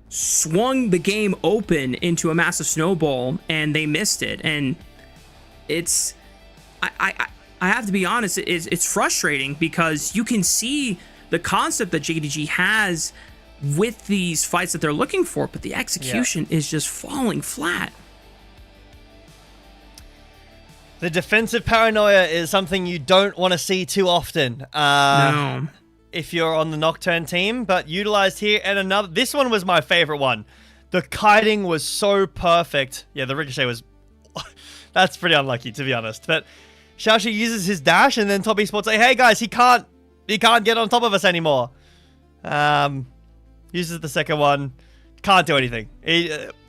swung the game open into a massive snowball, and they missed it. And it's, I have to be honest, it's frustrating because you can see the concept that JDG has with these fights that they're looking for, but the execution is just falling flat. The defensive paranoia is something you don't want to see too often. No. If you're on the Nocturne team, but utilized here. And another, this one was my favorite one. The kiting was so perfect. Yeah, the ricochet was, that's pretty unlucky to be honest. But Xiaoshu uses his dash, and then Top Esports say, hey guys, he can't get on top of us anymore. Uses the second one. Can't do anything.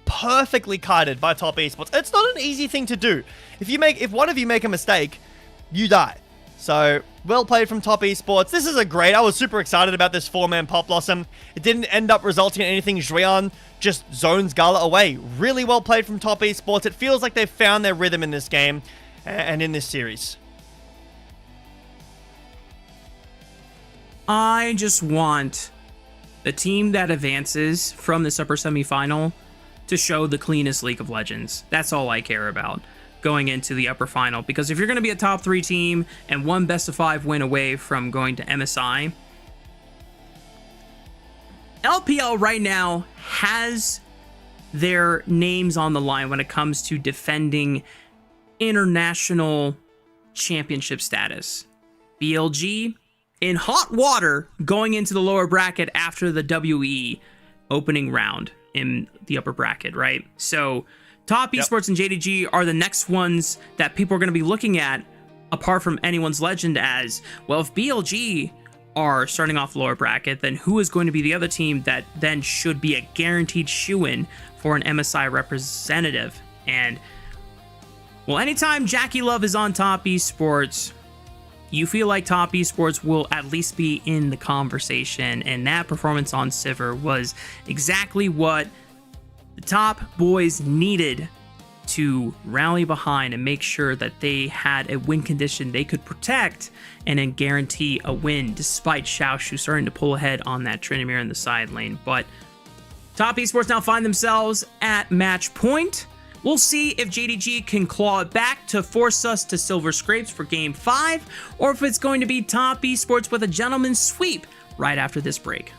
Perfectly kited by Top Esports. It's not an easy thing to do. If one of you make a mistake, you die. So, well played from Top Esports. This is I was super excited about this 4-man Pop Blossom. It didn't end up resulting in anything. Juan just zones Gala away. Really well played from Top Esports. It feels like they've found their rhythm in this game and in this series. I just want the team that advances from this upper semifinal to show the cleanest League of Legends. That's all I care about going into the upper final, because if you're going to be a top 3 team and one best of 5 win away from going to MSI, LPL right now has their names on the line when it comes to defending international championship status. BLG in hot water going into the lower bracket after the WE opening round in the upper bracket, right? So Top Esports and JDG are the next ones that people are going to be looking at, apart from anyone's legend, as, well, if BLG are starting off lower bracket, then who is going to be the other team that then should be a guaranteed shoo-in for an MSI representative? And, well, anytime Jackie Love is on Top Esports, you feel like Top Esports will at least be in the conversation, and that performance on Sivir was exactly what the top boys needed to rally behind and make sure that they had a win condition they could protect and then guarantee a win, despite Xiaoshu starting to pull ahead on that Tryndamere in the side lane. But Top Esports now find themselves at match point. We'll see if JDG can claw it back to force us to Silver Scrapes for Game 5, or if it's going to be Top Esports with a gentleman's sweep right after this break.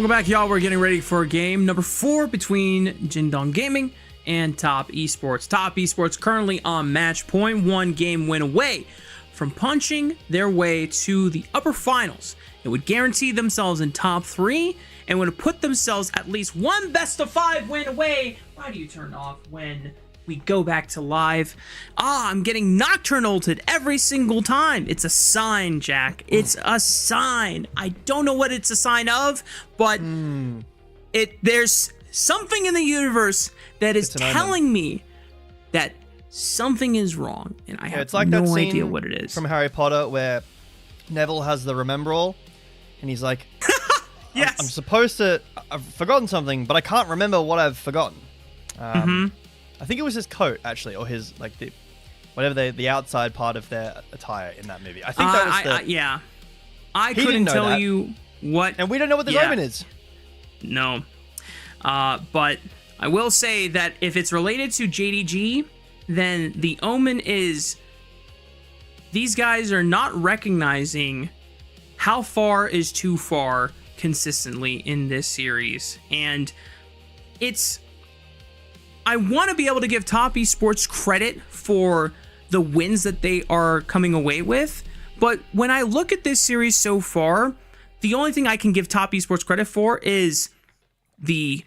Welcome back, y'all. We're getting ready for game number 4 between Jindong Gaming and Top Esports. Top Esports currently on match point, 1 game win away from punching their way to the upper finals. It would guarantee themselves in top 3 and would put themselves at least 1 best of 5 win away. Why do you turn off when we go back to live? I'm getting Nocturne ulted every single time. It's a sign, Jack. It's a sign. I don't know what it's a sign of, but there's something in the universe that is telling me that something is wrong, and I have it's like no that scene idea what it is. from Harry Potter where Neville has the Remember All, and he's like, yes, I'm supposed to, I've forgotten something, but I can't remember what I've forgotten. I think it was his coat, actually, or his, like, the outside part of their attire in that movie. I think that was yeah. I couldn't tell you what... And we don't know what the omen is. No. But I will say that if it's related to JDG, then the omen is these guys are not recognizing how far is too far consistently in this series. And I want to be able to give Top Esports credit for the wins that they are coming away with, but when I look at this series so far, the only thing I can give Top Esports credit for is the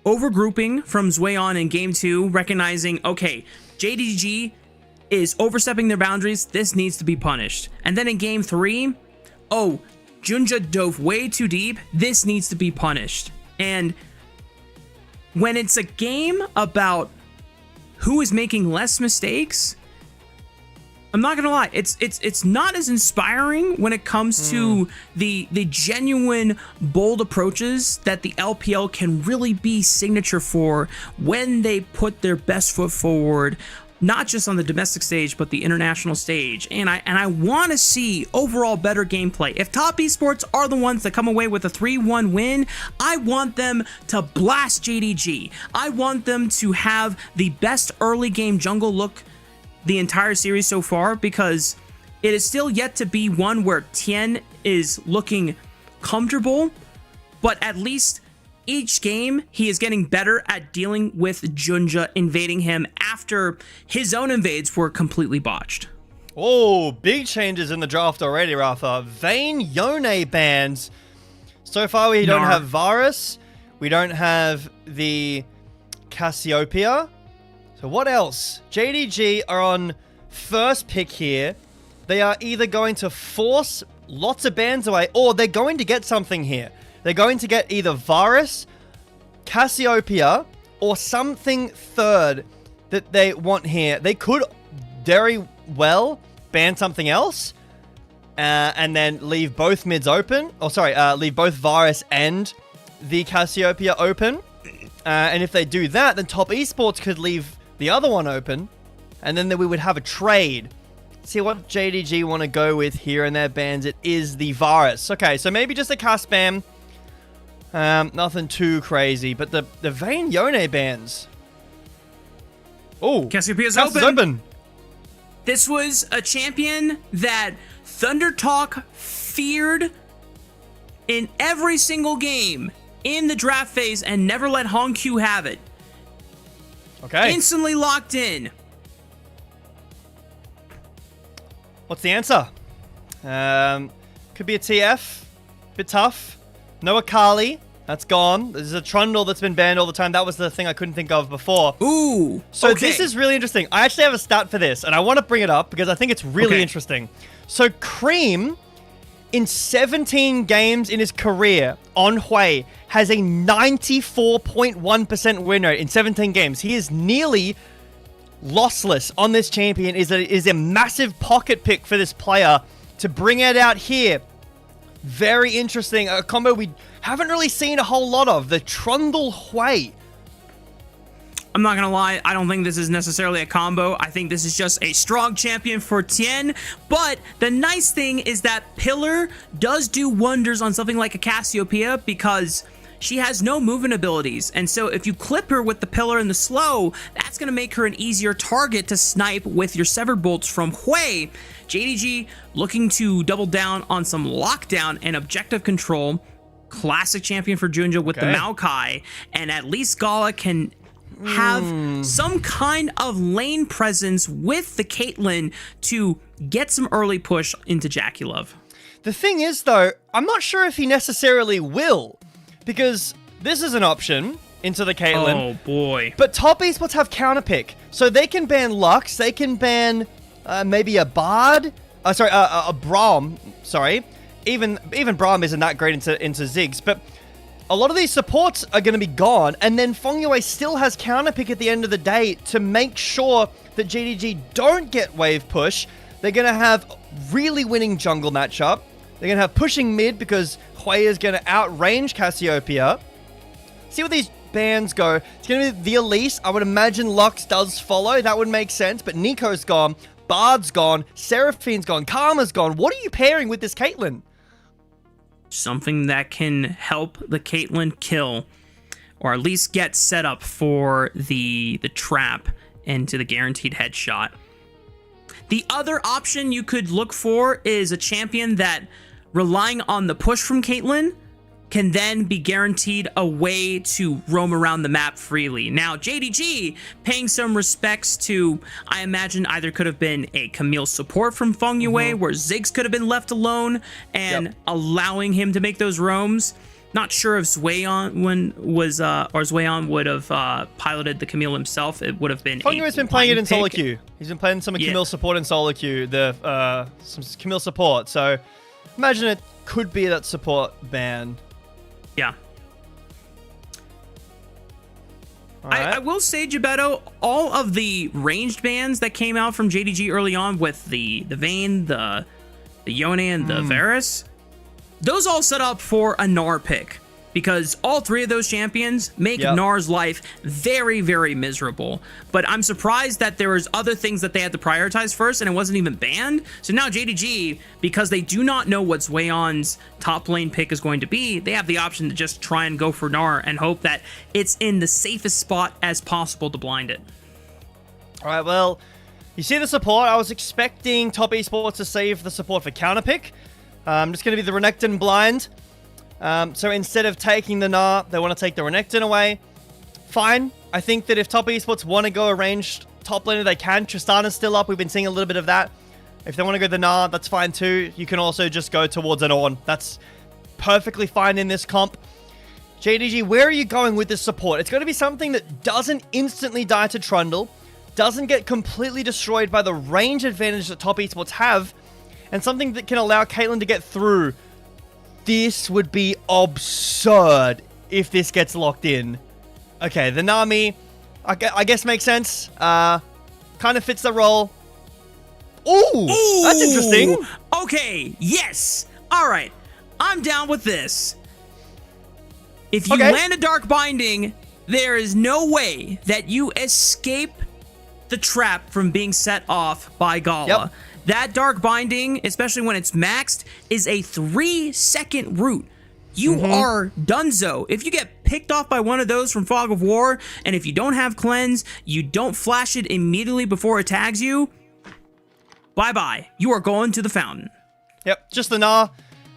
overgrouping from Zwayon in Game 2, recognizing, okay, JDG is overstepping their boundaries, this needs to be punished. And then in Game 3, oh, Junja dove way too deep, this needs to be punished. And when it's a game about who is making less mistakes, I'm not gonna lie, it's not as inspiring when it comes to the genuine bold approaches that the LPL can really be signature for when they put their best foot forward, not just on the domestic stage, but the international stage. And I want to see overall better gameplay. If Top Esports are the ones that come away with a 3-1 win, I want them to blast JDG. I want them to have the best early game jungle look the entire series so far, because it is still yet to be one where Tien is looking comfortable, but at least each game, he is getting better at dealing with Junja invading him after his own invades were completely botched. Oh, big changes in the draft already, Rafa. Vayne Yone bans. So far, we don't have Varus. We don't have the Cassiopeia. So what else? JDG are on first pick here. They are either going to force lots of bans away, or they're going to get something here. They're going to get either Varus, Cassiopeia, or something third that they want here. They could very well ban something else and then leave both mids open. Oh, sorry, leave both Varus and the Cassiopeia open. And if they do that, then Top Esports could leave the other one open, and then we would have a trade. See what JDG want to go with here in their bans. It is the Varus. Okay, so maybe just a cast ban. Nothing too crazy, but the Vayne Yone bans. Oh, Cassiopeia's open. This was a champion that Thunder Talk feared in every single game in the draft phase and never let Hongq have it. Okay. Instantly locked in. What's the answer? Could be a TF. Bit tough. No Akali. That's gone. There's a Trundle that's been banned all the time. That was the thing I couldn't think of before. Ooh. So this is really interesting. I actually have a stat for this, and I want to bring it up because I think it's really interesting. So Cream, in 17 games in his career on Hui, has a 94.1% win rate in 17 games. He is nearly lossless on this champion. Is a massive pocket pick for this player to bring it out here. Very interesting. A combo we haven't really seen a whole lot of. The Trundle Hui. I'm not gonna lie, I don't think this is necessarily a combo. I think this is just a strong champion for Tien. But the nice thing is that Pillar does do wonders on something like a Cassiopeia because she has no movement abilities. And so if you clip her with the Pillar and the slow, that's gonna make her an easier target to snipe with your Severed Bolts from Hui. JDG looking to double down on some lockdown and objective control. classic champion for Junja with the Maokai, and at least Gala can have some kind of lane presence with the Caitlyn to get some early push into Jackie Love. The thing is, though, I'm not sure if he necessarily will, because this is an option into the Caitlyn. Oh, boy. But top esports have counterpick, so they can ban Lux, they can ban maybe a Bard, a Braum, sorry. Even Braum isn't that great into Ziggs, but a lot of these supports are going to be gone, and then Fengyue still has counterpick at the end of the day to make sure that JDG don't get wave push. They're going to have really winning jungle matchup. They're going to have pushing mid because Hui is going to outrange Cassiopeia. See where these bans go. It's going to be the Elise. I would imagine Lux does follow. That would make sense, but Nico's gone. Bard's gone. Seraphine's gone. Karma's gone. What are you pairing with this Caitlyn? Something that can help the Caitlyn kill, or at least get set up for the trap into the guaranteed headshot. The other option you could look for is a champion that, relying on the push from Caitlyn, can then be guaranteed a way to roam around the map freely. Now, JDG paying some respects to, I imagine, either could have been a Camille support from Fengyue, where Ziggs could have been left alone and allowing him to make those roams. Not sure if Zwayon would have piloted the Camille himself. It would have been. Fengyue's been playing it in solo queue. He's been playing some Camille support in solo queue. Some Camille support. So imagine it could be that support ban. Yeah. I will say, Gebetto, all of the ranged bans that came out from JDG early on with the Vayne, the Yone, and the Varus, those all set up for a Gnar pick, because all three of those champions make Gnar's life very, very miserable. But I'm surprised that there was other things that they had to prioritize first, and it wasn't even banned. So now JDG, because they do not know what Zwayon's top lane pick is going to be, they have the option to just try and go for Gnar and hope that it's in the safest spot as possible to blind it. All right, well, you see the support. I was expecting top esports to save the support for counterpick. Just going to be the Renekton blind. So instead of taking the Gnar, they want to take the Renekton away. Fine. I think that if top esports want to go a ranged top laner, they can. Tristana's still up. We've been seeing a little bit of that. If they want to go the Gnar, that's fine too. You can also just go towards an Ornn. That's perfectly fine in this comp. JDG, where are you going with this support? It's going to be something that doesn't instantly die to Trundle, doesn't get completely destroyed by the range advantage that top esports have, and something that can allow Caitlyn to get through. This would be absurd if this gets locked in. Okay, the Nami, I guess makes sense. Kind of fits the role. Ooh, that's interesting. Okay, yes. All right, I'm down with this. If you land a Dark Binding, there is no way that you escape the trap from being set off by Gala. Yep. That Dark Binding, especially when it's maxed, is a 3-second route. You are donezo. If you get picked off by one of those from Fog of War, and if you don't have Cleanse, you don't flash it immediately before it tags you, bye-bye. You are going to the fountain. Yep, just the Gnar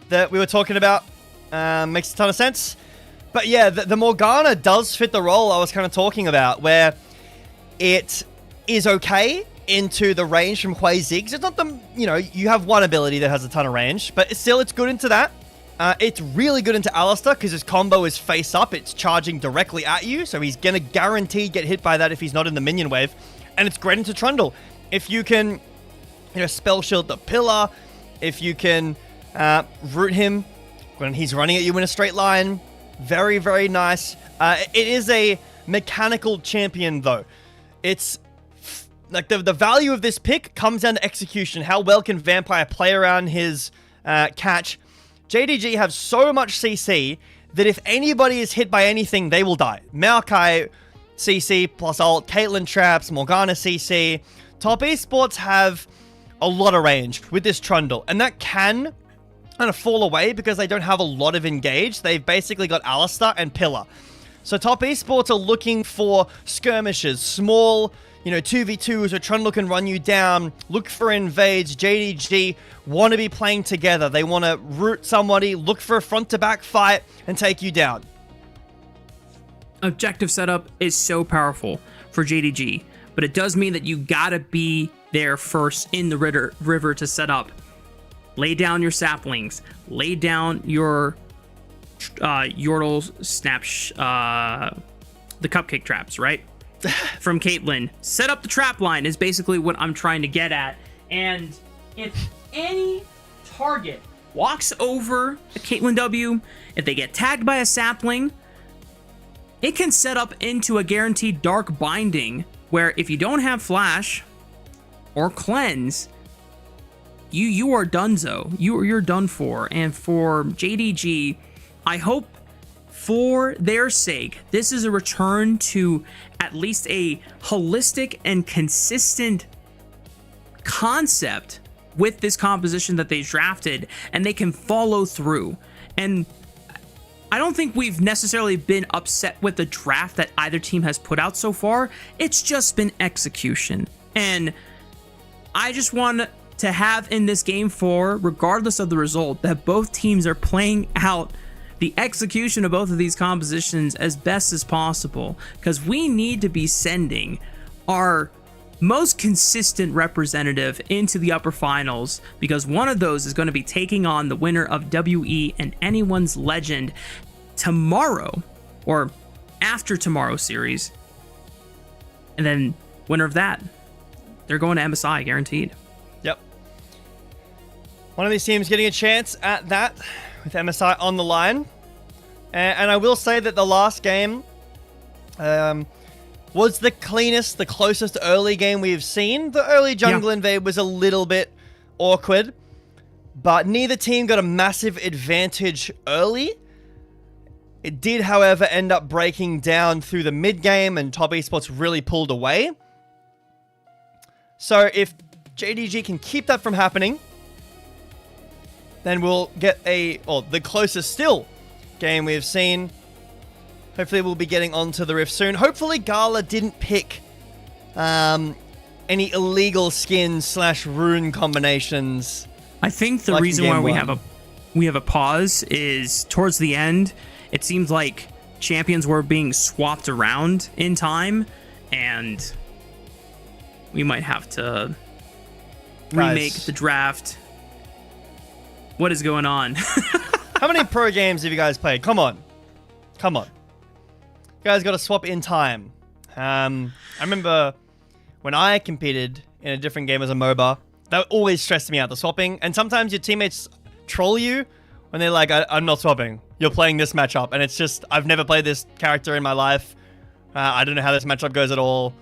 that we were talking about. Makes a ton of sense. But yeah, the Morgana does fit the role I was kind of talking about, where it is okay into the range from Hui Ziggs. It's not the, you have one ability that has a ton of range, but still it's good into that. It's really good into Alistar because his combo is face up. It's charging directly at you, so he's going to guarantee get hit by that if he's not in the minion wave. And it's great into Trundle. If you can, spell shield the pillar, if you can root him when he's running at you in a straight line, very, very nice. It is a mechanical champion, though. It's like the value of this pick comes down to execution. How well can Vampire play around his catch? JDG have so much CC that if anybody is hit by anything, they will die. Maokai CC plus ult, Caitlyn traps, Morgana CC. Top esports have a lot of range with this Trundle, and that can kind of fall away because they don't have a lot of engage. They've basically got Alistar and Pillar. So top esports are looking for skirmishes, small, 2v2s are trying to look and run you down, look for invades. JDG want to be playing together. They want to root somebody, look for a front-to-back fight, and take you down. Objective setup is so powerful for JDG, but it does mean that you gotta be there first in the river to set up. Lay down your saplings, lay down your Yordle the cupcake traps, right? From Caitlyn. Set up the trap line is basically what I'm trying to get at. And if any target walks over a Caitlyn W, if they get tagged by a sapling, it can set up into a guaranteed dark binding where if you don't have flash or cleanse, you are donezo. You're done for. And for JDG, I hope for their sake, this is a return to at least a holistic and consistent concept with this composition that they drafted, and they can follow through. And I don't think we've necessarily been upset with the draft that either team has put out so far. It's just been execution. And I just want to have in this game 4, regardless of the result, that both teams are playing out the execution of both of these compositions as best as possible, because we need to be sending our most consistent representative into the upper finals, because one of those is going to be taking on the winner of WE and Anyone's Legend tomorrow, or after tomorrow series. And then winner of that, they're going to MSI guaranteed. Yep. One of these teams getting a chance at that with MSI on the line. And I will say that the last game was the cleanest, the closest early game we've seen. The early jungle invade was a little bit awkward, but neither team got a massive advantage early. It did, however, end up breaking down through the mid game, and Top Esports really pulled away. So if JDG can keep that from happening, then we'll get the closest still game we've seen. Hopefully we'll be getting onto the Rift soon. Hopefully Gala didn't pick any illegal skins / rune combinations. I think the reason why we have a pause is towards the end, it seems like champions were being swapped around in time, and we might have to remake the draft. What is going on? How many pro games have you guys played? Come on. You guys got to swap in time. I remember when I competed in a different game as a MOBA, that always stressed me out, the swapping. And sometimes your teammates troll you when they're like, I'm not swapping. You're playing this matchup. And it's just, I've never played this character in my life. I don't know how this matchup goes at all.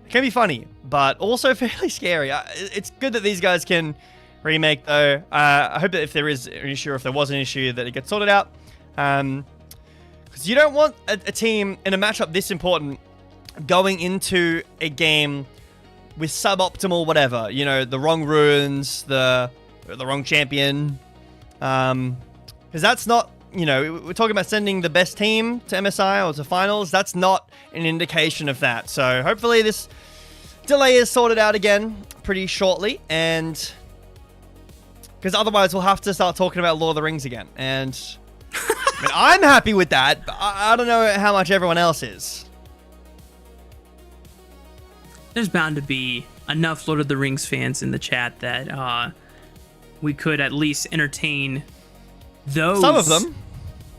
It can be funny, but also fairly scary. It's good that these guys can remake, though. I hope that if there is an issue, or if there was an issue, that it gets sorted out. Because you don't want a team in a matchup this important going into a game with suboptimal whatever. The wrong runes, the wrong champion. Because that's not, we're talking about sending the best team to MSI or to finals. That's not an indication of that. So hopefully this delay is sorted out again pretty shortly. And because otherwise we'll have to start talking about Lord of the Rings again. And I mean, I'm happy with that, but I don't know how much everyone else is. There's bound to be enough Lord of the Rings fans in the chat that we could at least entertain some of them.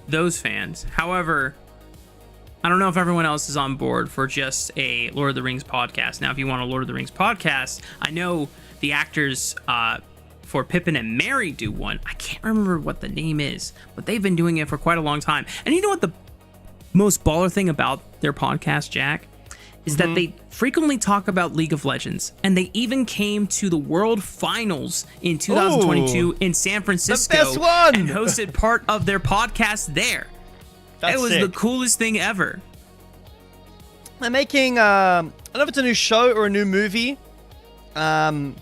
Those fans. However, I don't know if everyone else is on board for just a Lord of the Rings podcast. Now, if you want a Lord of the Rings podcast, I know the actors for Pippin and Merry do one. I can't remember what the name is, but they've been doing it for quite a long time. And you know what the most baller thing about their podcast, Jack, is that they frequently talk about League of Legends, and they even came to the World Finals in 2022 in San Francisco, the best one! And hosted part of their podcast there. That's it was sick. the coolest thing ever. They're making, I don't know if it's a new show or a new movie, and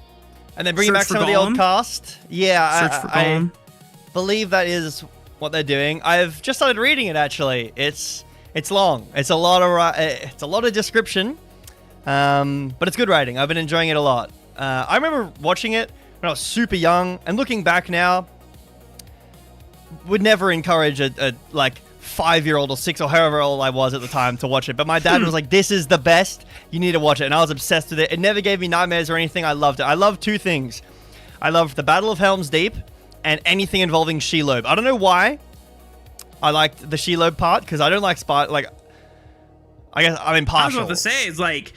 they're bringing back some of the old cast. Yeah, Search for Gollum. I believe that is what they're doing. I've just started reading it, actually. It's It's long. It's a lot of description, but it's good writing. I've been enjoying it a lot. I remember watching it when I was super young, and looking back now, would never encourage a like 5-year-old or 6 or however old I was at the time to watch it. But my dad was like, "This is the best. You need to watch it," and I was obsessed with it. It never gave me nightmares or anything. I loved it. I love 2 things. I loved the Battle of Helm's Deep and anything involving Shelob. I don't know why I liked the Shelob part, because I don't like I guess I'm impartial. I was about to say, it's like,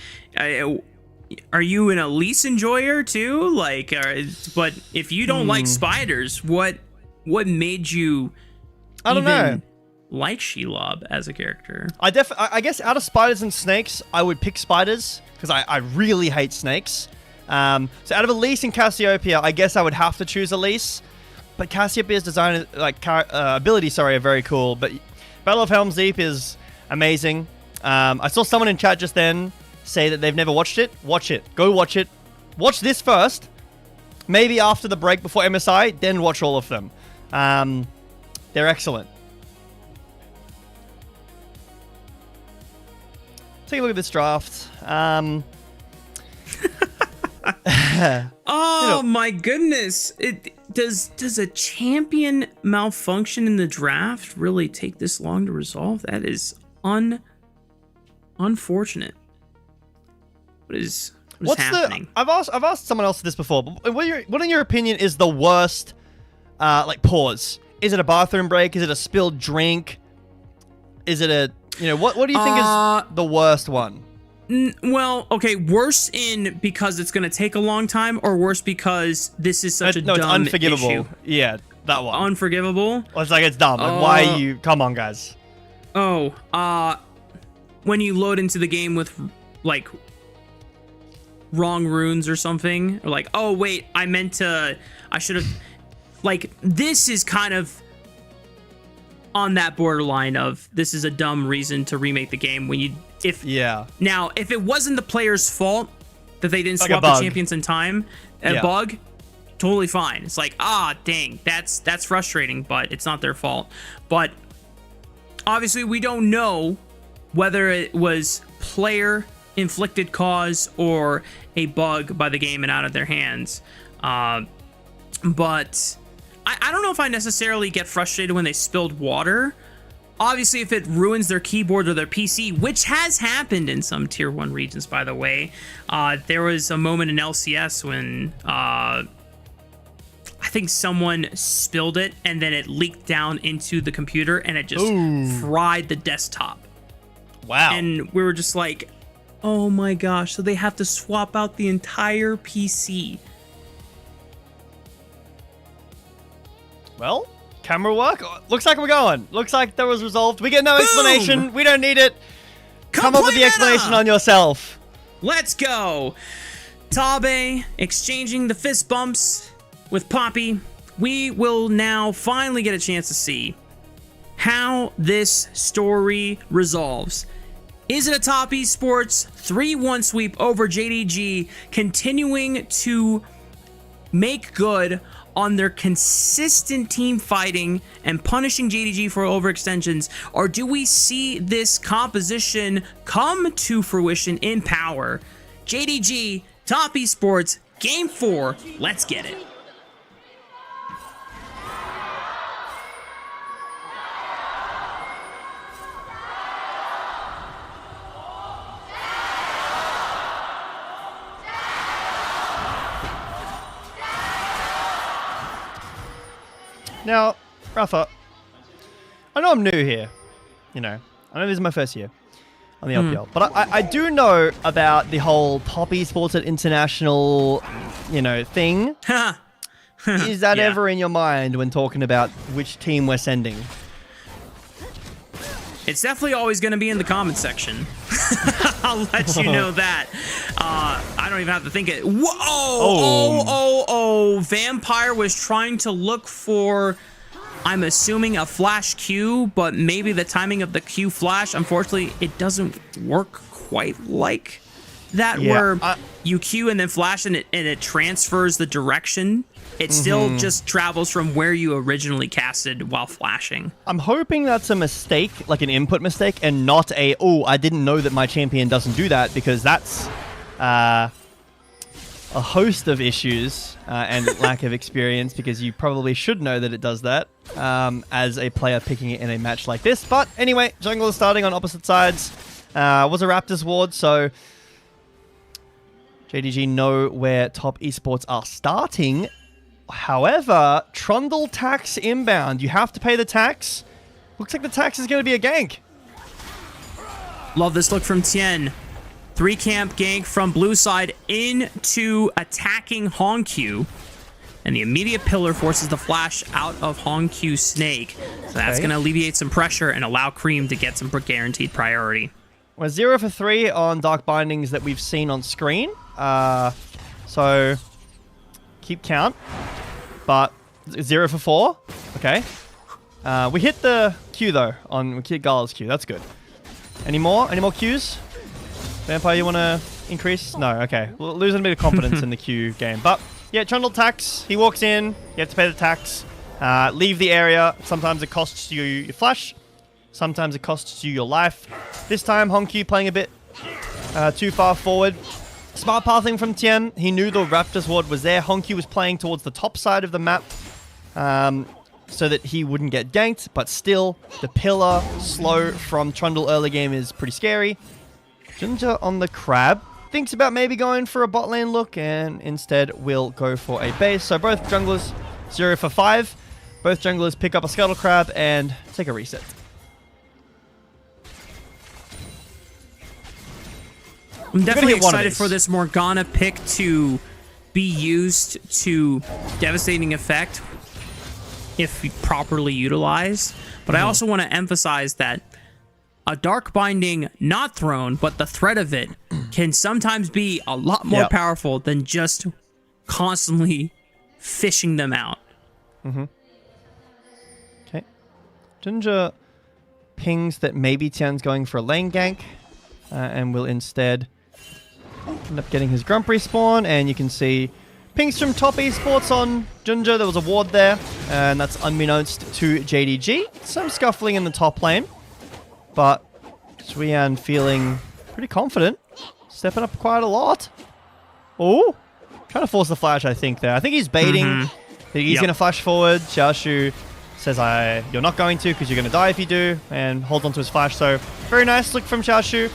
are you an Elise enjoyer too? Like, but if you don't like spiders, what made you? I don't know. Like Shelob as a character? I guess out of spiders and snakes, I would pick spiders because I really hate snakes. So out of Elise and Cassiopeia, I guess I would have to choose Elise. But Cassiopeia's design, abilities, are very cool. But Battle of Helm's Deep is amazing. I saw someone in chat just then say that they've never watched it. Watch it. Go watch it. Watch this first. Maybe after the break before MSI, then watch all of them. They're excellent. Take a look at this draft. Oh my goodness! Does a champion malfunction in the draft really take this long to resolve? That is unfortunate. What's happening? I've asked someone else this before. But what in your opinion is the worst? Pause. Is it a bathroom break? Is it a spilled drink? Is it a what do you think is the worst one? Well, okay, worse in because it's going to take a long time, or worse because this is such a dumb it's unforgivable. issue? Yeah, that one. Unforgivable? Well, it's like, it's dumb. Like, why are you... Come on, guys. Oh, when you load into the game with, like, wrong runes or something, or like, oh, wait, I should have... Like, this is kind of on that borderline of this is a dumb reason to remake the game when you... Now, if it wasn't the player's fault that they didn't swap the champions in time, bug, totally fine. It's like, dang, that's frustrating, but it's not their fault. But obviously, we don't know whether it was player inflicted cause or a bug by the game and out of their hands. But I don't know if I necessarily get frustrated when they spilled water. Obviously, if it ruins their keyboard or their PC, which has happened in some Tier 1 regions, by the way. There was a moment in LCS when I think someone spilled it, and then it leaked down into the computer, and it just fried the desktop. Wow. And we were just like, oh my gosh, so they have to swap out the entire PC. Well... Camera work? Looks like we're going. Looks like that was resolved. We get no explanation. We don't need it. Come up with the explanation on yourself. Let's go. Tabe exchanging the fist bumps with Poppy. We will now finally get a chance to see how this story resolves. Is it a Top Esports 3-1 sweep over JDG, continuing to make good on their consistent team fighting and punishing JDG for overextensions, or do we see this composition come to fruition in power? JDG, Top Esports, Game 4, let's get it. Now, Rafa, I know I'm new here. I know this is my first year on the LPL. But I do know about the whole Top Esports at International, thing. Is that ever in your mind when talking about which team we're sending? It's definitely always going to be in the comment section. I'll let you know that. I don't even have to think it. Whoa! Vampire was trying to look for, I'm assuming, a flash Q, but maybe the timing of the Q flash, unfortunately, it doesn't work quite like that where you Q and then flash and it transfers the direction? It still just travels from where you originally casted while flashing. I'm hoping that's a mistake, like an input mistake, and not a, oh, I didn't know that my champion doesn't do that, because that's a host of issues and lack of experience, because you probably should know that it does that as a player picking it in a match like this. But anyway, jungle is starting on opposite sides. Was a Raptors ward, so JDG know where top esports are starting. However, Trundle tax inbound. You have to pay the tax. Looks like the tax is going to be a gank. Love this look from Tien. 3-camp gank from blue side into attacking Hongq. And the immediate pillar forces the flash out of Hongq's snake. So that's going to alleviate some pressure and allow Cream to get some guaranteed priority. We're 0 for 3 on Dark Bindings that we've seen on screen. So keep count. But 0 for 4. Okay. We hit the Q though. We hit Gala's Q. That's good. Any more? Any more Qs? Vampire, you want to increase? No. Okay. We're losing a bit of confidence in the Q game. But yeah, Trundle tax. He walks in. You have to pay the tax. Leave the area. Sometimes it costs you your flash. Sometimes it costs you your life. This time, Hongq playing a bit too far forward. Smart pathing from Tien. He knew the Raptors ward was there. Hongq was playing towards the top side of the map so that he wouldn't get ganked. But still, the pillar slow from Trundle early game is pretty scary. Ginger on the crab. Thinks about maybe going for a bot lane look and instead will go for a base. So both junglers 0 for 5. Both junglers pick up a scuttle crab and take a reset. I'm definitely excited for this Morgana pick to be used to devastating effect if properly utilized. But I also want to emphasize that a Dark Binding not thrown, but the threat of it can sometimes be a lot more powerful than just constantly fishing them out. Okay. Ginger pings that maybe Tian's going for a lane gank and will instead end up getting his Grump respawn, and you can see pings from top esports on Ginger. There was a ward there, and that's unbeknownst to JDG. Some scuffling in the top lane, but Xuan feeling pretty confident, stepping up quite a lot. Oh, trying to force the flash, I think, there. I think he's baiting. He's going to flash forward. Xiaoshu says, you're not going to because you're going to die if you do, and holds onto his flash. So, very nice look from Xiaoshu.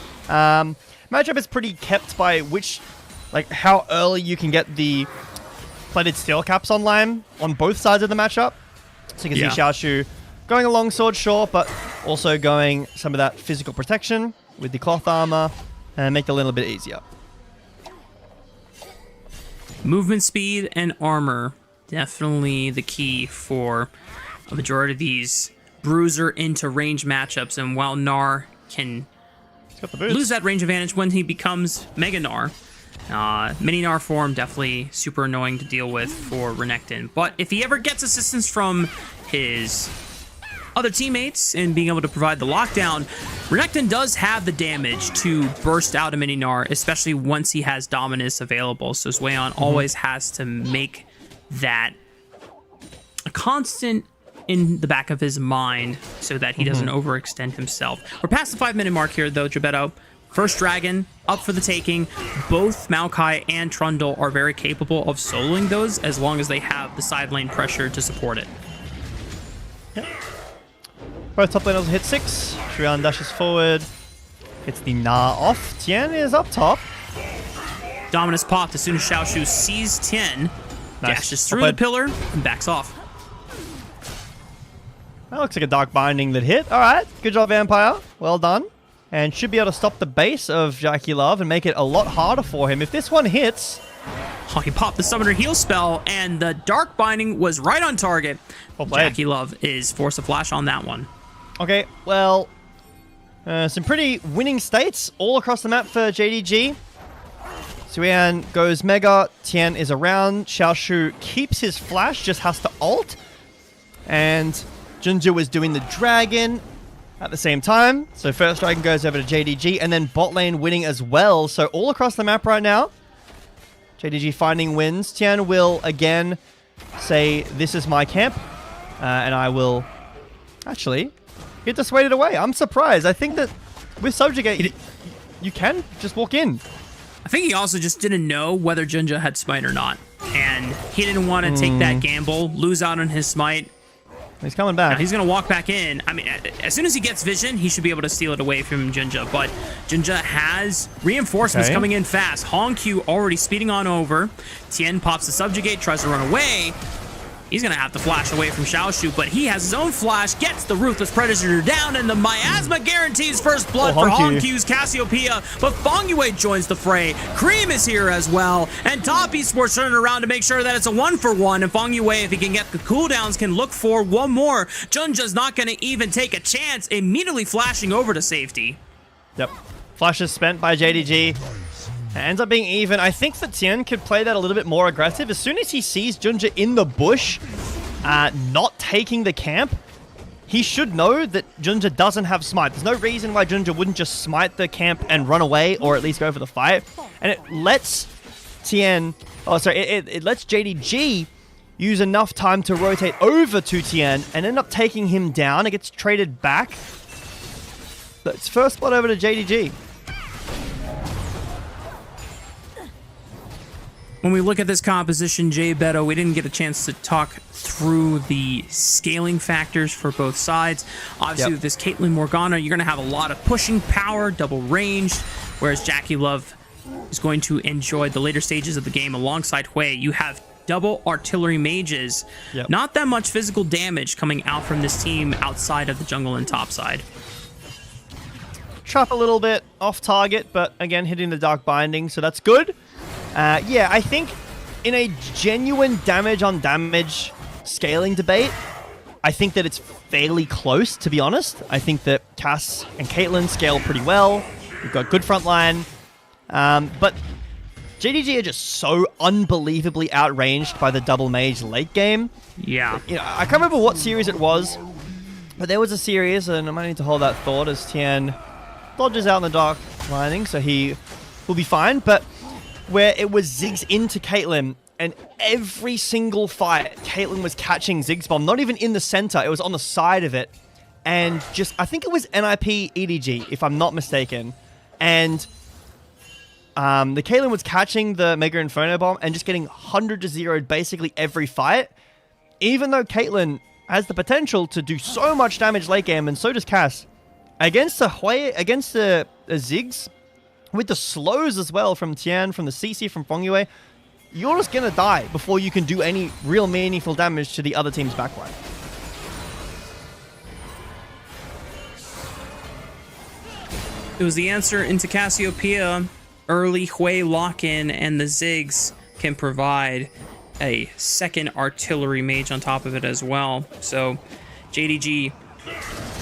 Matchup is pretty kept by how early you can get the plated steel caps online on both sides of the matchup. So you can see Xiaoshu going a longsword, sure, but also going some of that physical protection with the cloth armor and make it a little bit easier. Movement speed and armor, definitely the key for a majority of these bruiser into range matchups. And while Gnar can lose that range advantage when he becomes Mega Gnar, Mini Gnar form definitely super annoying to deal with for Renekton. But if he ever gets assistance from his other teammates and being able to provide the lockdown, Renekton does have the damage to burst out a Mini Gnar, especially once he has Dominus available. So Xuan always has to make that a constant in the back of his mind so that he doesn't overextend himself. We're past the 5-minute mark here, though, Gebetto. First dragon up for the taking. Both Maokai and Trundle are very capable of soloing those as long as they have the side lane pressure to support it. Yep. Both top laners hit 6. Xuan dashes forward. Hits the Gnar off. Tien is up top. Dominus popped as soon as Xiaoshu sees Tien. Nice. Dashes through the pillar and backs off. That looks like a Dark Binding that hit. Alright, good job, Vampire. Well done. And should be able to stop the base of Jackie Love and make it a lot harder for him. If this one hits... Oh, he popped the Summoner Heal spell, and the Dark Binding was right on target. Jackie Love is forced to flash on that one. Okay, well... some pretty winning states all across the map for JDG. Xuan goes Mega. Tien is around. Xiaoshu keeps his flash, just has to ult. And... Junju was doing the dragon. at the same time. So first dragon goes over to JDG, and then bot lane winning as well. So all across the map right now, JDG finding wins. Tian will again say, this is my camp, and I will actually get dissuaded away. I'm surprised. I think that with Subjugate, you can just walk in. I think he also just didn't know whether Junja had smite or not, and he didn't want to take that gamble, lose out on his smite. He's coming back. Now he's going to walk back in. I mean, as soon as he gets vision, he should be able to steal it away from Junja. But Junja has reinforcements coming in fast. Hongq already speeding on over. Tien pops the Subjugate, tries to run away. He's going to have to flash away from Xiaoshu, but he has his own flash, gets the Ruthless Predator down, and the Miasma guarantees first blood for Hongq's Cassiopeia, but Feng Yue joins the fray. Cream is here as well, and Top Esports turning around to make sure that it's a 1-for-1, and Feng Yue, if he can get the cooldowns, can look for one more. Junja's not going to even take a chance, immediately flashing over to safety. Yep. Flash is spent by JDG. It ends up being even. I think that Tien could play that a little bit more aggressive. As soon as he sees Junja in the bush, not taking the camp, he should know that Junja doesn't have smite. There's no reason why Junja wouldn't just smite the camp and run away, or at least go for the fight. And it lets Tien... Oh, sorry. It lets JDG use enough time to rotate over to Tien and end up taking him down. It gets traded back. But it's first spot over to JDG. When we look at this composition, Jay Beto, we didn't get a chance to talk through the scaling factors for both sides. Obviously, with this Caitlyn Morgana, you're going to have a lot of pushing power, double range, whereas Jackie Love is going to enjoy the later stages of the game alongside Hui. You have double artillery mages. Not that much physical damage coming out from this team outside of the jungle and top side. Trap a little bit off target, but again, hitting the Dark Binding, so that's good. Yeah, I think in a genuine damage on damage scaling debate, I think that it's fairly close, to be honest. I think that Cass and Caitlyn scale pretty well. We've got good front line. But JDG are just so unbelievably outranged by the double mage late game. Yeah. You know, I can't remember what series it was, but there was a series, and I might need to hold that thought as Tien dodges out in the Dark Binding, so he will be fine. But where it was Ziggs into Caitlyn, and every single fight, Caitlyn was catching Ziggs bomb, not even in the center, it was on the side of it, and just, I think it was NIP EDG, if I'm not mistaken, and the Caitlyn was catching the Mega Inferno bomb and just getting 100 to 0'd basically every fight, even though Caitlyn has the potential to do so much damage late game, and so does Cass. Against the Ziggs, with the slows as well from Tien, from the CC, from Feng Yue, you're just going to die before you can do any real meaningful damage to the other team's backline. It was the answer into Cassiopeia. Early Hui lock-in, and the Ziggs can provide a second artillery mage on top of it as well. So JDG,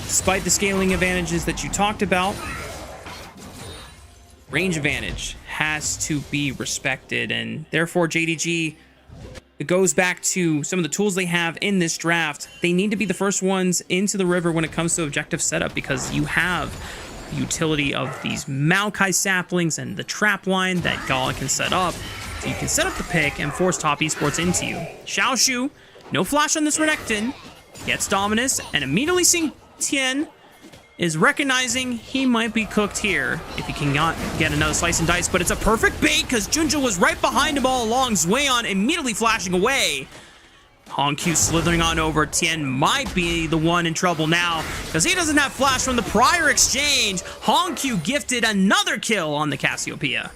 despite the scaling advantages that you talked about, range advantage has to be respected, and therefore JDG, it goes back to some of the tools they have in this draft. They need to be the first ones into the river when it comes to objective setup, because you have the utility of these Maokai saplings and the trap line that Gala can set up. So you can set up the pick and force Top Esports into you. Xiaoshu, no flash on this Renekton, gets Dominus, and immediately seeing Tien is recognizing he might be cooked here if he cannot get another slice and dice, but it's a perfect bait because Junja was right behind him all along. Zweon immediately flashing away. Hongq slithering on over. Tien might be the one in trouble now because he doesn't have flash from the prior exchange. Hongq gifted another kill on the Cassiopeia.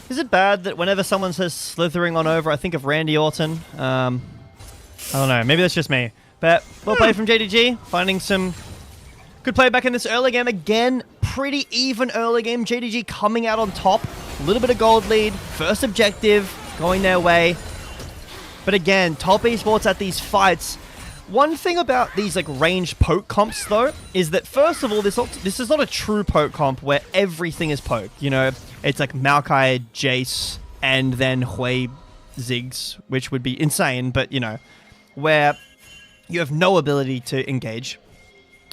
Is it bad that whenever someone says slithering on over, I think of Randy Orton? I don't know. Maybe that's just me. But well played from JDG, finding some good play back in this early game. Again, pretty even early game. JDG coming out on top. A little bit of gold lead. First objective going their way. But again, Top Esports at these fights. One thing about these like range poke comps though, is that first of all, this is not a true poke comp where everything is poked. You know, it's like Maokai, Jace, and then Hui Ziggs, which would be insane, but you know, where you have no ability to engage.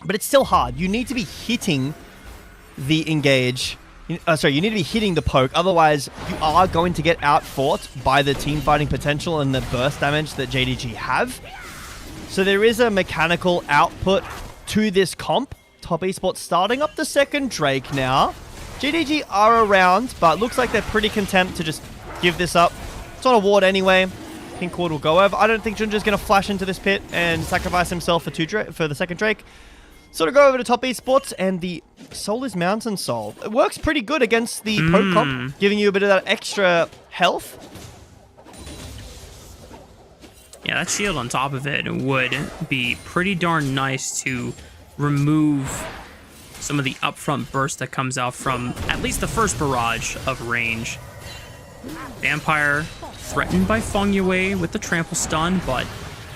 but it's still hard. You need to be hitting the engage. Sorry, you need to be hitting the poke. Otherwise, you are going to get outfought by the team fighting potential and the burst damage that JDG have. So there is a mechanical output to this comp. Top Esports starting up the second Drake now. JDG are around, but looks like they're pretty content to just give this up. It's on a ward anyway. Pink ward will go over. I don't think Junja's going to flash into this pit and sacrifice himself for the second Drake. Sort of go over to Top Esports, and the Soul is Mountain Soul. It works pretty good against the poke comp, giving you a bit of that extra health. Yeah, that shield on top of it would be pretty darn nice to remove some of the upfront burst that comes out from at least the first barrage of range. Vampire threatened by Feng Yue with the trample stun, but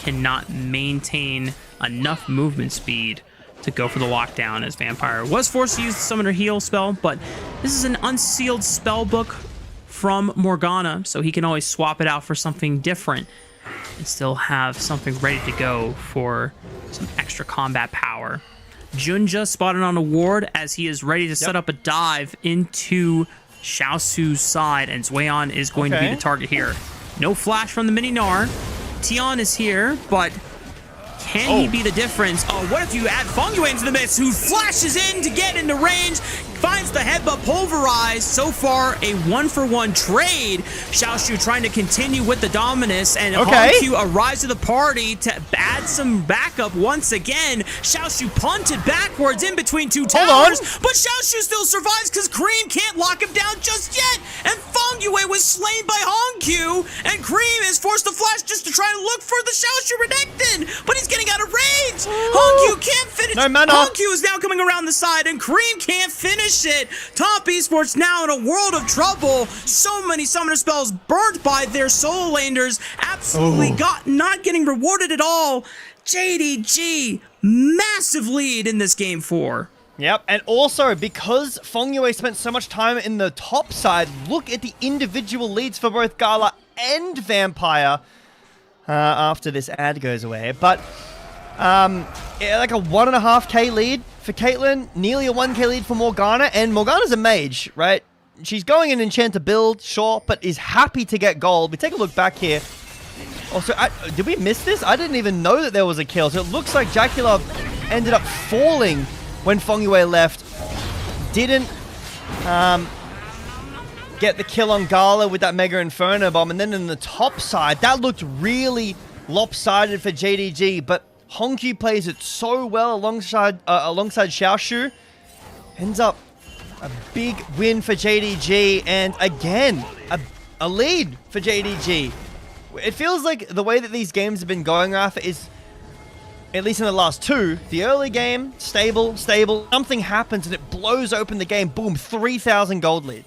cannot maintain enough movement speed to go for the lockdown, as Vampire was forced to use the Summoner Heal spell, but this is an unsealed spell book from Morgana, so he can always swap it out for something different and still have something ready to go for some extra combat power. Junja spotted on a ward as he is ready to set up a dive into Xiaosu's side, and Zweon is going to be the target here. No flash from the mini Gnar. Tion is here, but can he be the difference? Oh, what if you add Feng Yue into the mix, who flashes in to get into range, finds the headbutt pulverized. So far, a 1-for-1 trade. Xiaoshu trying to continue with the dominus, and Hongq arrives to the party to add some backup once again. Xiaoshu punted backwards in between two towers, but Xiaoshu still survives because Cream can't lock him down just yet, and Feng Yue was slain by Hongq, and Cream is forced to flash just to try to look for the Xiaoshu Renekton, but he's getting out of range. Hongq can't finish. No mana. Hongq is now coming around the side, and Cream can't finish it. Top Esports now in a world of trouble. So many summoner spells burnt by their solo laners. Absolutely not getting rewarded at all. JDG, massive lead in this game 4. Yep, and also because Feng Yue spent so much time in the top side, look at the individual leads for both Gala and Vampire after this ad goes away. But yeah, like a 1.5k lead for Caitlyn, nearly a 1k lead for Morgana, and Morgana's a mage, right? She's going in Enchanter build, sure, but is happy to get gold. We take a look back here. Also, did we miss this? I didn't even know that there was a kill. So it looks like Jacula ended up falling when Feng Yue left. Didn't get the kill on Gala with that Mega Inferno Bomb. And then in the top side, that looked really lopsided for JDG, but Hongq plays it so well alongside Xiaoshu. Ends up a big win for JDG, and again, a lead for JDG. It feels like the way that these games have been going, Rafa, is, at least in the last two, the early game, stable, something happens and it blows open the game, boom, 3,000 gold lead.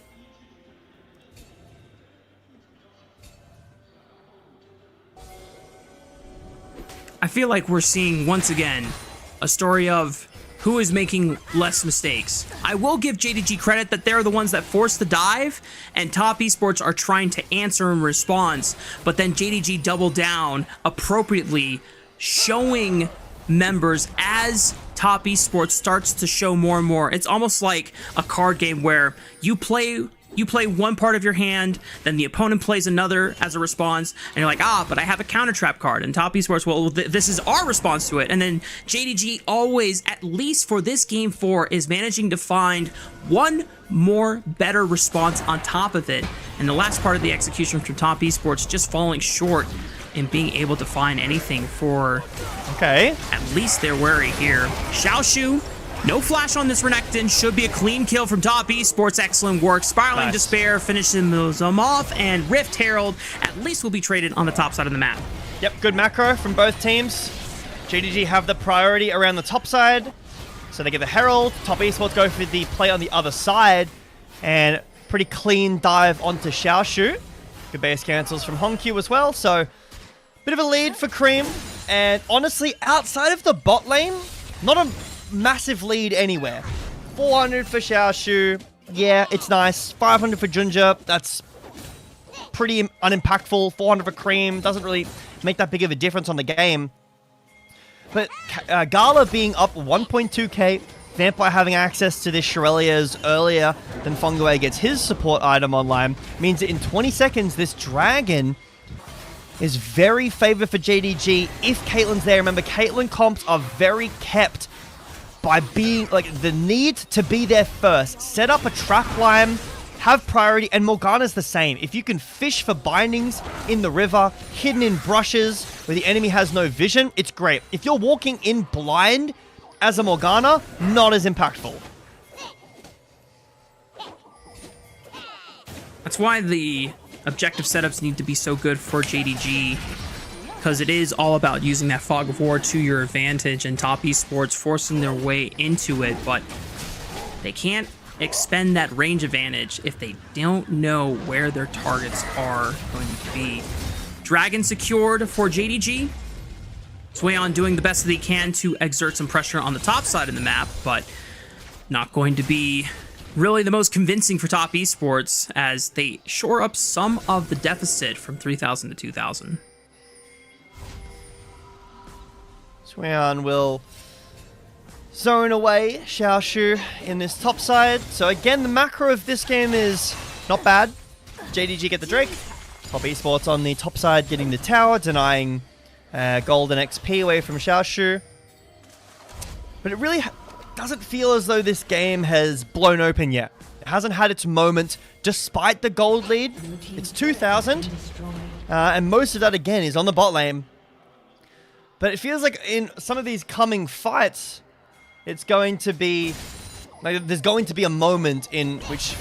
I feel like we're seeing, once again, a story of who is making less mistakes. I will give JDG credit that they're the ones that forced the dive, and Top Esports are trying to answer in response, but then JDG doubled down appropriately, showing members as Top Esports starts to show more and more. It's almost like a card game where you play one part of your hand, then the opponent plays another as a response, and you're like, but I have a counter trap card. And Top Esports, well, this is our response to it. And then JDG always, at least for this game 4, is managing to find one more better response on top of it. And the last part of the execution from Top Esports just falling short in being able to find anything for at least they're wary here. Xiaoshu, no flash on this Renekton, should be a clean kill from Top Esports. Excellent work. Spiraling Despair finishing them off, and Rift Herald at least will be traded on the top side of the map. Yep, good macro from both teams. JDG have the priority around the top side, so they get the Herald. Top Esports go for the play on the other side, and pretty clean dive onto Xiaoshu. Good base cancels from Hongq as well, so bit of a lead for Cream. And honestly, outside of the bot lane, not a massive lead anywhere. 400 for Xiaoshu. Yeah, it's nice. 500 for Junja. That's pretty unimpactful. 400 for Cream. Doesn't really make that big of a difference on the game. But Gala being up 1.2k, Vampire having access to this Shirelias earlier than Fungoy gets his support item online, means that in 20 seconds, this Dragon is very favored for JDG if Caitlyn's there. Remember, Caitlyn comps are very kept by being, like, the need to be there first. Set up a trap line, have priority, and Morgana's the same. If you can fish for bindings in the river, hidden in brushes where the enemy has no vision, it's great. If you're walking in blind as a Morgana, not as impactful. That's why the objective setups need to be so good for JDG, because it is all about using that fog of war to your advantage, and top esports forcing their way into it, but they can't expend that range advantage if they don't know where their targets are going to be. Dragon secured for JDG. Swayon doing the best that he can to exert some pressure on the top side of the map, but not going to be really the most convincing for top esports as they shore up some of the deficit from 3,000 to 2,000. Swayon will zone away Xiaoshu in this top side. So again, the macro of this game is not bad. JDG get the Drake. Top esports on the top side getting the tower, denying golden XP away from Xiaoshu. But it really doesn't feel as though this game has blown open yet. It hasn't had its moment despite the gold lead. It's 2,000. And most of that, again, is on the bot lane. But it feels like in some of these coming fights, it's going to be, like, there's going to be a moment in which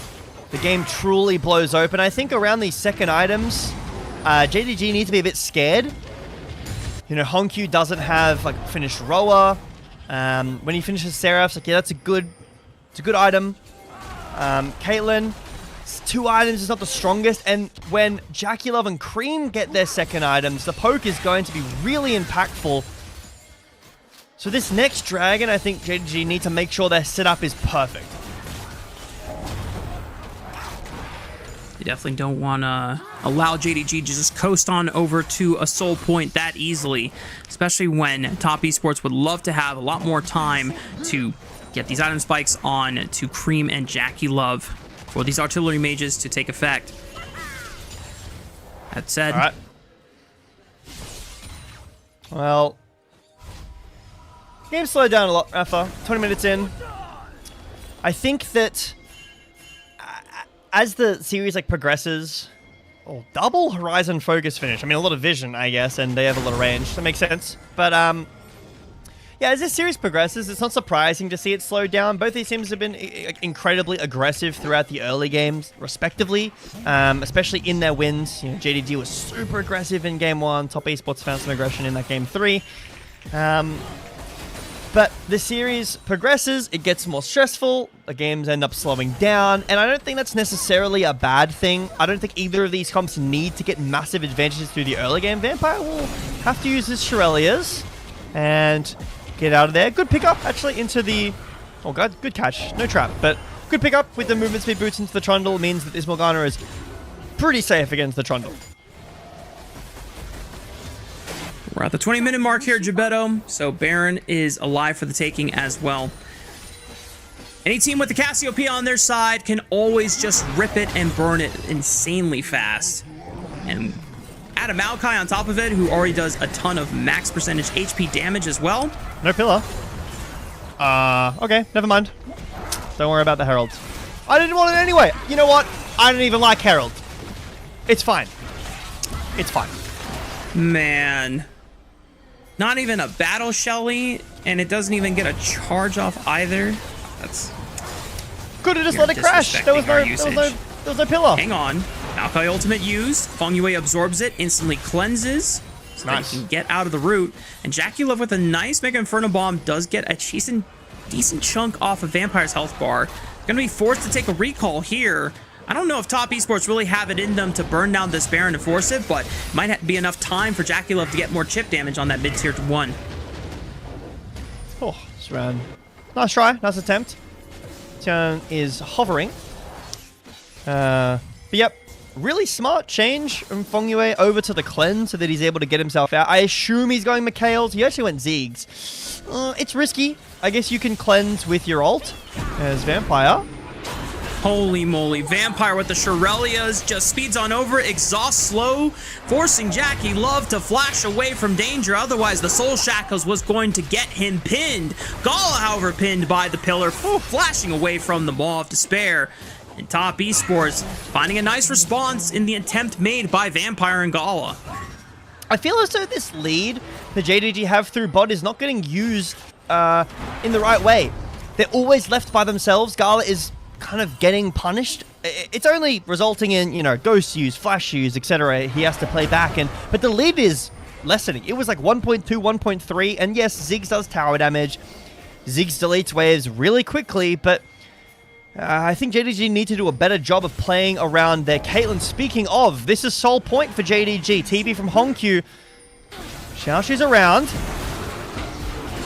the game truly blows open. I think around these second items, JDG need to be a bit scared. You know, Honkyu doesn't have, like, finished Roa. When he finishes Seraph's, like, yeah, that's a good item. Caitlyn, 2 items is not the strongest, and when Jackie Love and Cream get their second items, the poke is going to be really impactful. So this next Dragon, I think JDG need to make sure their setup is perfect. You definitely don't want to allow JDG to just coast on over to a soul point that easily, especially when top esports would love to have a lot more time to get these item spikes on to Cream and Jackie Love for these artillery mages to take effect. That said, all right. Well, game slowed down a lot, Rafa. 20 minutes in. I think that as the series progresses, double Horizon focus finish. I mean, a lot of vision, I guess, and they have a lot of range. That makes sense. But yeah, as this series progresses, it's not surprising to see it slow down. Both these teams have been incredibly aggressive throughout the early games, respectively, especially in their wins. You know, JDG was super aggressive in Game 1. Top Esports found some aggression in that Game 3. But the series progresses, it gets more stressful, the games end up slowing down, and I don't think that's necessarily a bad thing. I don't think either of these comps need to get massive advantages through the early game. Vampire will have to use his Shirelias and get out of there. Good pickup, actually, into the... Oh, God, good catch. No trap, but good pickup with the movement speed boots into the Trundle means that this Morgana is pretty safe against the Trundle. we're at the 20-minute mark here, Gebetto, so Baron is alive for the taking as well. Any team with the Cassiopeia on their side can always just rip it and burn it insanely fast. And add a Maokai on top of it, who already does a ton of max percentage HP damage as well. No pillar. Okay, never mind. Don't worry about the Heralds. I didn't want it anyway. You know what? I don't even like Herald. It's fine. It's fine. Man. Not even a battle Shelly, and it doesn't even get a charge off either. That's... Could have just let it crash. There was no pillar. Hang on. Maokai ultimate used. Feng Yue absorbs it, instantly cleanses. So nice. That you can get out of the root. And Jackie Love with a nice Mega Inferno Bomb does get a decent chunk off of Vampire's health bar. Gonna be forced to take a recall here. I don't know if top esports really have it in them to burn down this Baron and force it, but might be enough time for Jackie Love to get more chip damage on that mid-tier 1. Oh, this round. Nice try, nice attempt. Tian is hovering. But yep, really smart change from Fengyue over to the cleanse so that he's able to get himself out. I assume he's going Mikhail's. He actually went Ziggs. It's risky. I guess you can cleanse with your ult as Vampire. Holy moly, Vampire with the Shurelias just speeds on over, exhaust slow, forcing JackeyLove to flash away from danger. Otherwise, the Soul Shackles was going to get him pinned. Gala, however, pinned by the pillar, flashing away from the Maw of Despair. And Top Esports finding a nice response in the attempt made by Vampire and Gala. I feel as though this lead the JDG have through bot is not getting used in the right way. They're always left by themselves. Gala is kind of getting punished. It's only resulting in, you know, ghost use, flash use, etc. He has to play back, but the lead is lessening. It was like 1.2, 1.3, and yes, Ziggs does tower damage. Ziggs deletes waves really quickly, but I think JDG need to do a better job of playing around their Caitlyn. Speaking of, this is sole point for JDG. TB from Hongq. Xiaoshu's around.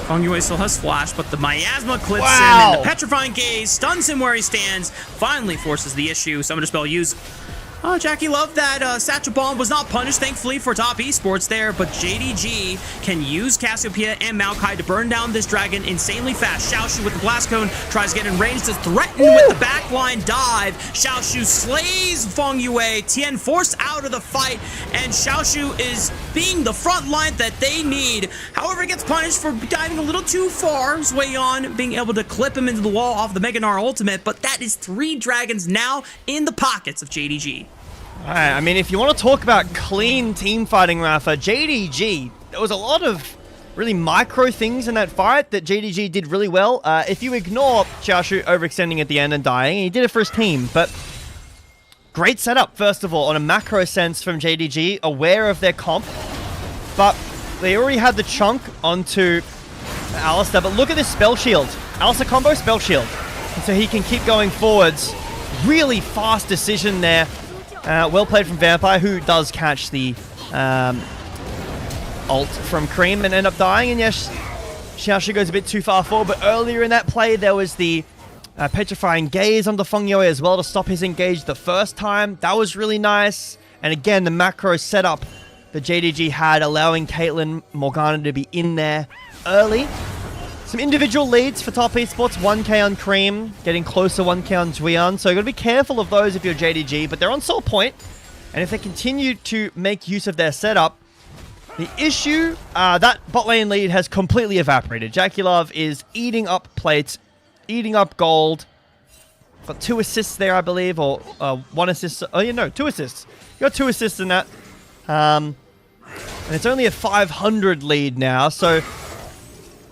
Fengyue still has flash, but the miasma clips him, and the petrifying gaze stuns him where he stands, finally forces the issue. Summon Dispel use. JackeyLove, that Satchel Bomb was not punished, thankfully, for Top Esports there, but JDG can use Cassiopeia and Maokai to burn down this dragon insanely fast. Xiaoshu with the Blast Cone tries to get in range to threaten with the backline dive. Xiaoshu slays Fengyue. Tien forced out of the fight, and Xiaoshu is being the front line that they need. However, he gets punished for diving a little too far. Zueyon being able to clip him into the wall off the Mega Gnar ultimate, but that is 3 dragons now in the pockets of JDG. Alright, I mean, if you want to talk about clean team fighting, Rafa, JDG, there was a lot of really micro things in that fight that JDG did really well. If you ignore Xiaoshu overextending at the end and dying, he did it for his team, but great setup, first of all, on a macro sense from JDG, aware of their comp, but they already had the chunk onto Alistar, but look at this spell shield. Alistar combo, spell shield. And so he can keep going forwards. Really fast decision there. Well played from Vampire, who does catch the ult from Cream and end up dying. And yes, Xiaoshu goes a bit too far forward, but earlier in that play, there was the petrifying gaze onto Fengyue as well to stop his engage the first time. That was really nice. And again, the macro setup that JDG had, allowing Caitlyn Morgana to be in there early. Some individual leads for Top Esports, 1k on Cream, getting closer 1k on Zueyon, so you've got to be careful of those if you're JDG, but they're on sole point, and if they continue to make use of their setup, the issue, that bot lane lead has completely evaporated. JackeyLove is eating up plates, eating up gold, got 2 assists there, I believe, or 1 assist, oh yeah, no, 2 assists. You got 2 assists in that, and it's only a 500 lead now, so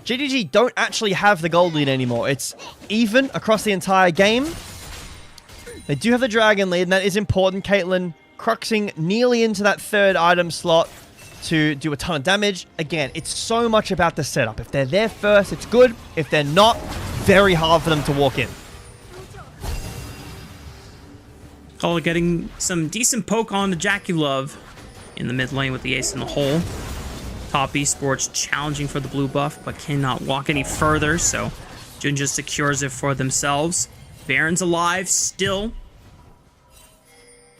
JDG don't actually have the gold lead anymore. It's even across the entire game. They do have the dragon lead, and that is important. Caitlyn cruxing nearly into that 3rd item slot to do a ton of damage. Again, it's so much about the setup. If they're there first, it's good. If they're not, very hard for them to walk in. Gala getting some decent poke on to JackeyLove in the mid lane with the ace in the hole. Top Esports challenging for the blue buff, but cannot walk any further, so Junja secures it for themselves. Baron's alive still.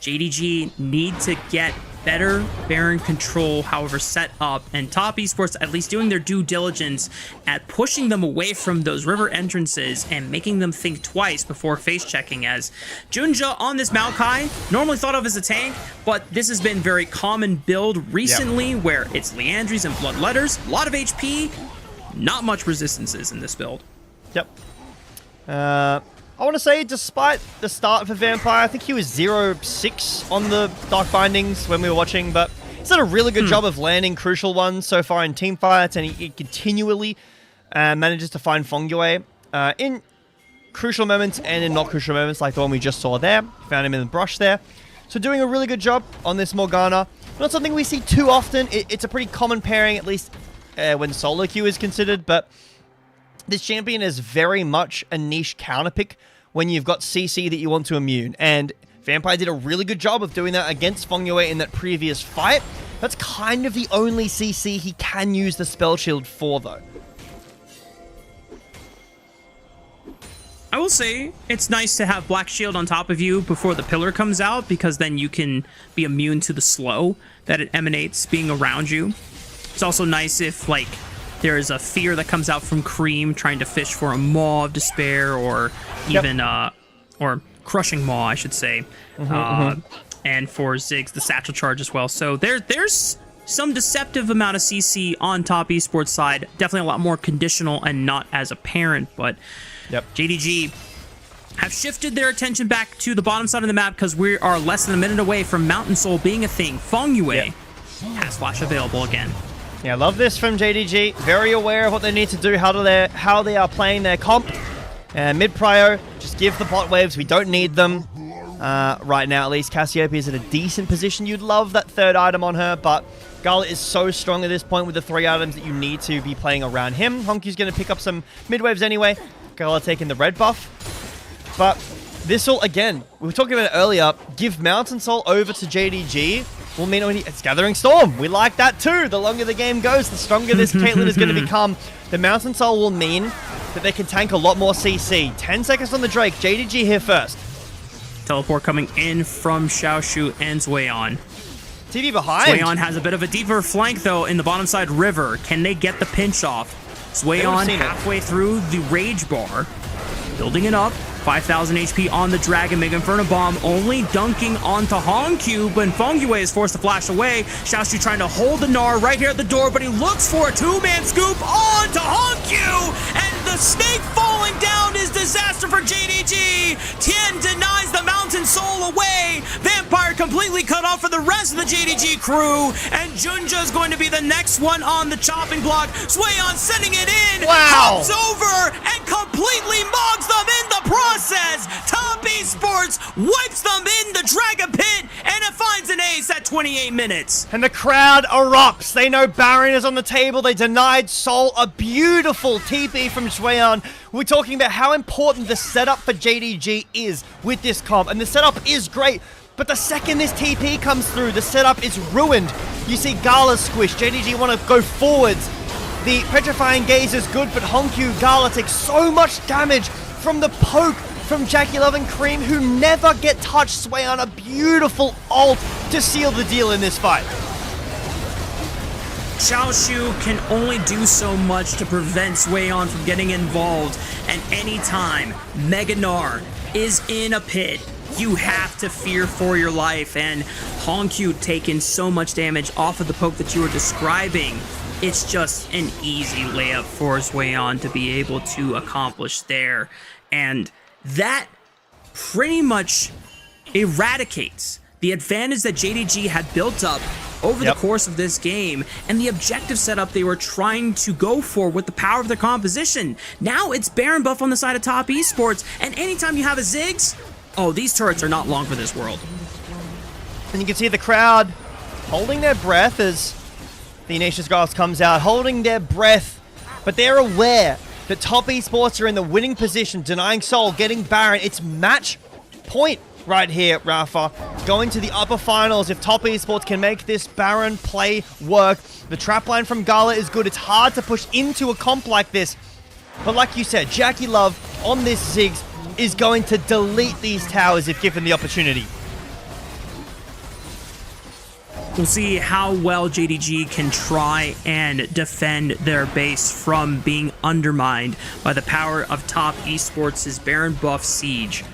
JDG need to get better Baron control, however, set up, and Top Esports at least doing their due diligence at pushing them away from those river entrances and making them think twice before face checking, as Junja on this Maokai, normally thought of as a tank, but this has been very common build recently, where it's Leandries and Bloodletters, a lot of HP, not much resistances in this build. Yep. I want to say, despite the start for Vampire, I think he was 0-6 on the Dark Bindings when we were watching, but he's done a really good job of landing crucial ones so far in team fights, and he continually manages to find Fengyue in crucial moments and in not crucial moments, like the one we just saw there. Found him in the brush there. So doing a really good job on this Morgana. Not something we see too often. It's a pretty common pairing, at least when solo queue is considered, but this champion is very much a niche counter pick when you've got CC that you want to immune. And Vampire did a really good job of doing that against Fengyue in that previous fight. That's kind of the only CC he can use the spell shield for, though. I will say it's nice to have Black Shield on top of you before the pillar comes out, because then you can be immune to the slow that it emanates being around you. It's also nice if, like, there is a fear that comes out from Cream trying to fish for a Maw of Despair, or even, or Crushing Maw, I should say. And for Ziggs, the Satchel Charge as well. So there's some deceptive amount of CC on top esports side. Definitely a lot more conditional and not as apparent, but JDG have shifted their attention back to the bottom side of the map because we are less than a minute away from Mountain Soul being a thing. Feng Yue has Flash available again. Yeah, I love this from JDG. Very aware of what they need to do, how they are playing their comp. Mid-prio, just give the bot waves. We don't need them. Right now, at least, Cassiopeia is in a decent position. You'd love that third item on her, but Gala is so strong at this point with the 3 items that you need to be playing around him. Honkyu's going to pick up some mid-waves anyway. Gala taking the red buff. But this will, again, we were talking about it earlier, give Mountain Soul over to JDG will mean it's Gathering Storm. We like that too. The longer the game goes, the stronger this Caitlyn is going to become. The Mountain Soul will mean that they can tank a lot more CC. 10 seconds on the Drake. JDG here first. Teleport coming in from Xiaoshu and Zweon. TV behind. Zweon has a bit of a deeper flank, though, in the bottom side river. Can they get the pinch off? Zweon halfway through the Rage Bar. Building it up. 5,000 HP on the Dragon. Mega Inferno Bomb only dunking onto Honkyu, but Feng Yue is forced to flash away. Xiaoshu trying to hold the Gnar right here at the door, but he looks for a 2-man scoop onto Honkyu, and the snake falling down is disaster for JDG. Tien denies the Mountain Soul away. Vampire completely cut off for the rest of the JDG crew, and Junja is going to be the next one on the chopping block. Swayon sending it in. Comes over and completely mugs them in the process. Top Esports wipes them in the Dragon Pit, and it finds an ace at 28 minutes. And the crowd erupts. They know Baron is on the table. They denied Soul a beautiful TP from Swayon. We're talking about how important the setup for JDG is with this comp, and the setup is great. But the second this TP comes through, the setup is ruined. You see Gala squish. JDG want to go forwards. The Petrifying Gaze is good, but Honkyu Gala takes so much damage from the poke from Jackie Love and Cream, who never get touched. Swayon a beautiful ult to seal the deal in this fight. Xiaoshu can only do so much to prevent Swayon from getting involved, and anytime Mega Gnar is in a pit, you have to fear for your life, and Honkyu taking so much damage off of the poke that you were describing. It's just an easy layup for Swayon to be able to accomplish there. And that pretty much eradicates the advantage that JDG had built up over the course of this game and the objective setup they were trying to go for with the power of their composition. Now it's Baron buff on the side of top esports, and anytime you have a Ziggs, oh, these turrets are not long for this world. And you can see the crowd holding their breath as the Ignatius Grass comes out, holding their breath, but they're aware that top esports are in the winning position, denying Soul, getting Baron. It's match point right here, Rafa. Going to the upper finals if top esports can make this Baron play work. The trap line from Gala is good. It's hard to push into a comp like this. But like you said, Jackie Love on this Ziggs is going to delete these towers if given the opportunity. We'll see how well JDG can try and defend their base from being undermined by the power of top esports' Baron buff Siege.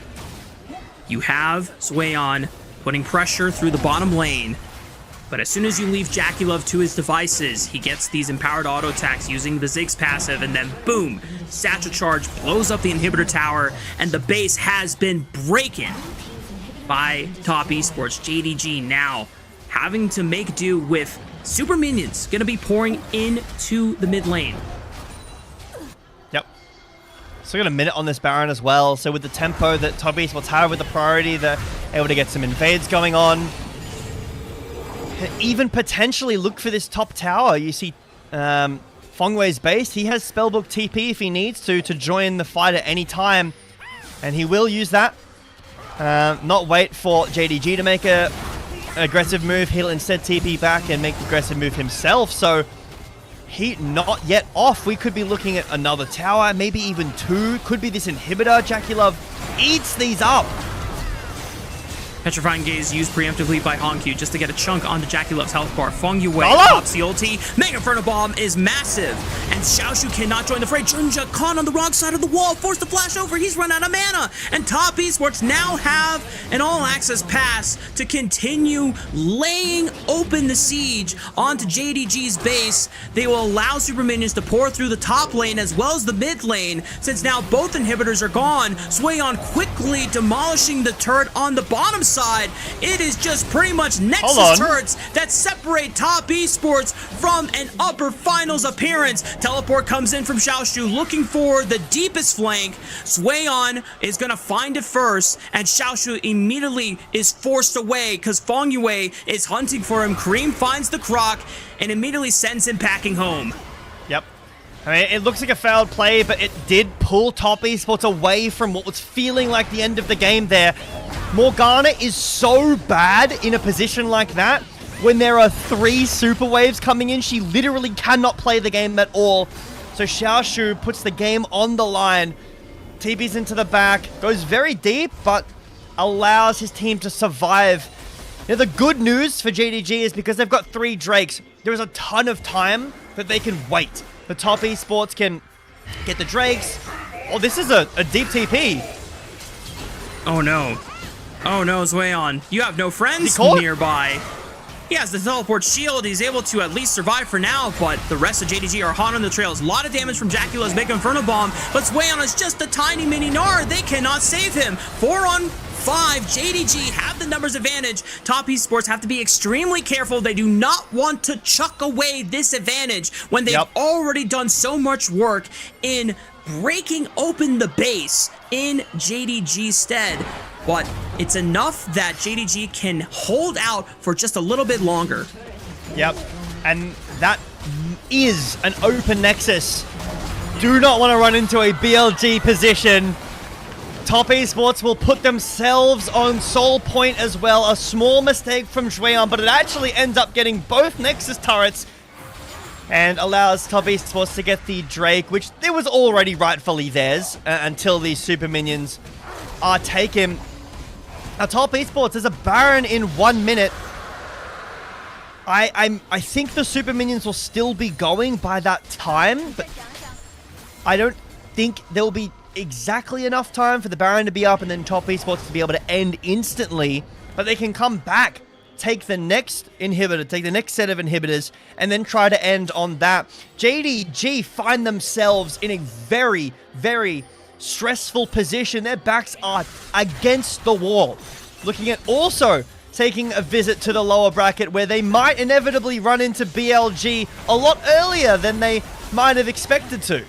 You have Swayon putting pressure through the bottom lane, but as soon as you leave Jackie Love to his devices, he gets these empowered auto attacks using the Ziggs passive, and then boom, Satchel Charge blows up the inhibitor tower, and the base has been breaking by top esports. JDG now having to make do with super minions gonna be pouring into the mid lane. Yep. So we got a minute on this Baron as well. So with the tempo that top esports have with the priority, they're able to get some invades going on. Even potentially look for this top tower. You see Feng Yue's base. He has Spellbook TP if he needs to join the fight at any time. And he will use that. Not wait for JDG to make an aggressive move. He'll instead TP back and make the aggressive move himself. So heat not yet off. We could be looking at another tower, maybe even 2. Could be this inhibitor. JackeyLove eats these up. Petrifying Gaze used preemptively by Honkyu just to get a chunk onto JackeyLove's health bar. Feng Yue Hello? pops the ulti. Mega Inferno Bomb is massive. And Xiaoshu cannot join the fray. Junja caught on the wrong side of the wall, forced to flash over. He's run out of mana. And Top Esports now have an all-access pass to continue laying open the siege onto JDG's base. They will allow Super Minions to pour through the top lane as well as the mid lane, since now both inhibitors are gone. Swayon quickly demolishing the turret on the bottom side. It is just pretty much Nexus turrets that separate Top Esports from an upper finals appearance. Teleport comes in from Xiaoshu looking for the deepest flank. Swayon is gonna find it first, and Xiaoshu immediately is forced away because Feng Yue is hunting for him. Kareem finds the Croc and immediately sends him packing home. Yep. I mean, it looks like a failed play, but it did pull Top Esports away from what was feeling like the end of the game there. Morgana is so bad in a position like that. When there are 3 super waves coming in, she literally cannot play the game at all. So Xiaoshu puts the game on the line. TP's into the back, goes very deep, but allows his team to survive. Now, the good news for JDG is because they've got 3 Drakes, there is a ton of time that they can wait. The Top Esports can get the Drakes. Oh, this is a deep TP. Oh no. Oh no, Swayon. You have no friends nearby. He has the teleport shield. He's able to at least survive for now, but the rest of JDG are hot on the trails. A lot of damage from JackeyLove's Mega Inferno Bomb, but Swayon is just a tiny mini Gnar. They cannot save him. 4 on 5. JDG have the numbers advantage. Top Esports have to be extremely careful. They do not want to chuck away this advantage when they've already done so much work in breaking open the base in JDG's stead. But it's enough that JDG can hold out for just a little bit longer. Yep, and that is an open Nexus. Do not want to run into a BLG position. Top Esports will put themselves on Soul Point as well. A small mistake from Shueyan, but it actually ends up getting both Nexus turrets and allows Top Esports to get the Drake, which it was already rightfully theirs until these super minions are taken. Now, Top Esports is a Baron in 1 minute. I think the super minions will still be going by that time, but I don't think there will be exactly enough time for the Baron to be up and then Top Esports to be able to end instantly. But they can come back, take the next inhibitor, take the next set of inhibitors, and then try to end on that. JDG find themselves in a very, very stressful position. Their backs are against the wall. Looking at also taking a visit to the lower bracket where they might inevitably run into BLG a lot earlier than they might have expected to.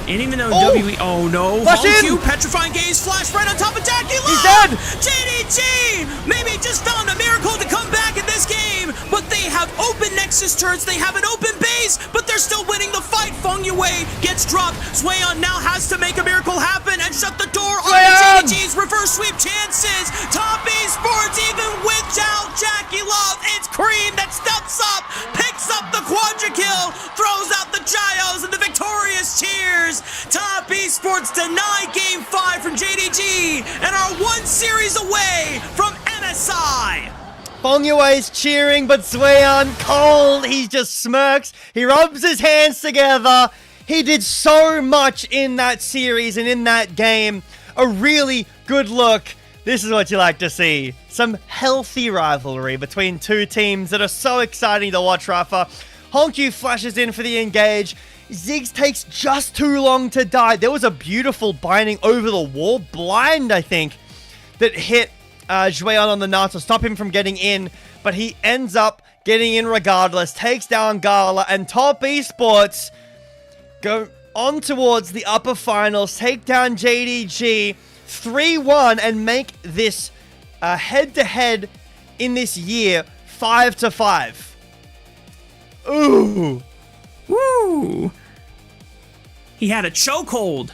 And even though oh no, Honkyu, Petrifying Gaze, flash right on top of JackeyLove! He's dead! JDG maybe just found a miracle to come back in this game, but they have open Nexus turrets, they have an open base, but they're still winning the fight. Feng Yue gets dropped. Swayon now has to make a miracle happen and shut the door on JDG's reverse sweep chances. Top Esports, even without JackeyLove, it's Kareem that steps up, picks up the quadra kill, throws out the Gyos and the victorious cheers. Top Esports deny Game 5 from JDG and are 1 series away from MSI. Feng Yue's cheering, but Swayon cold. He just smirks. He rubs his hands together. He did so much in that series and in that game. A really good look. This is what you like to see. Some healthy rivalry between 2 teams that are so exciting to watch, Rafa. Honkyu flashes in for the engage. Ziggs takes just too long to die. There was a beautiful binding over the wall, blind, I think, that hit Shueyan on the nut to stop him from getting in, but he ends up getting in regardless, takes down Gala, and Top Esports go on towards the upper finals, take down JDG 3-1, and make this head-to-head in this year 5-5. Ooh. Woo! He had a chokehold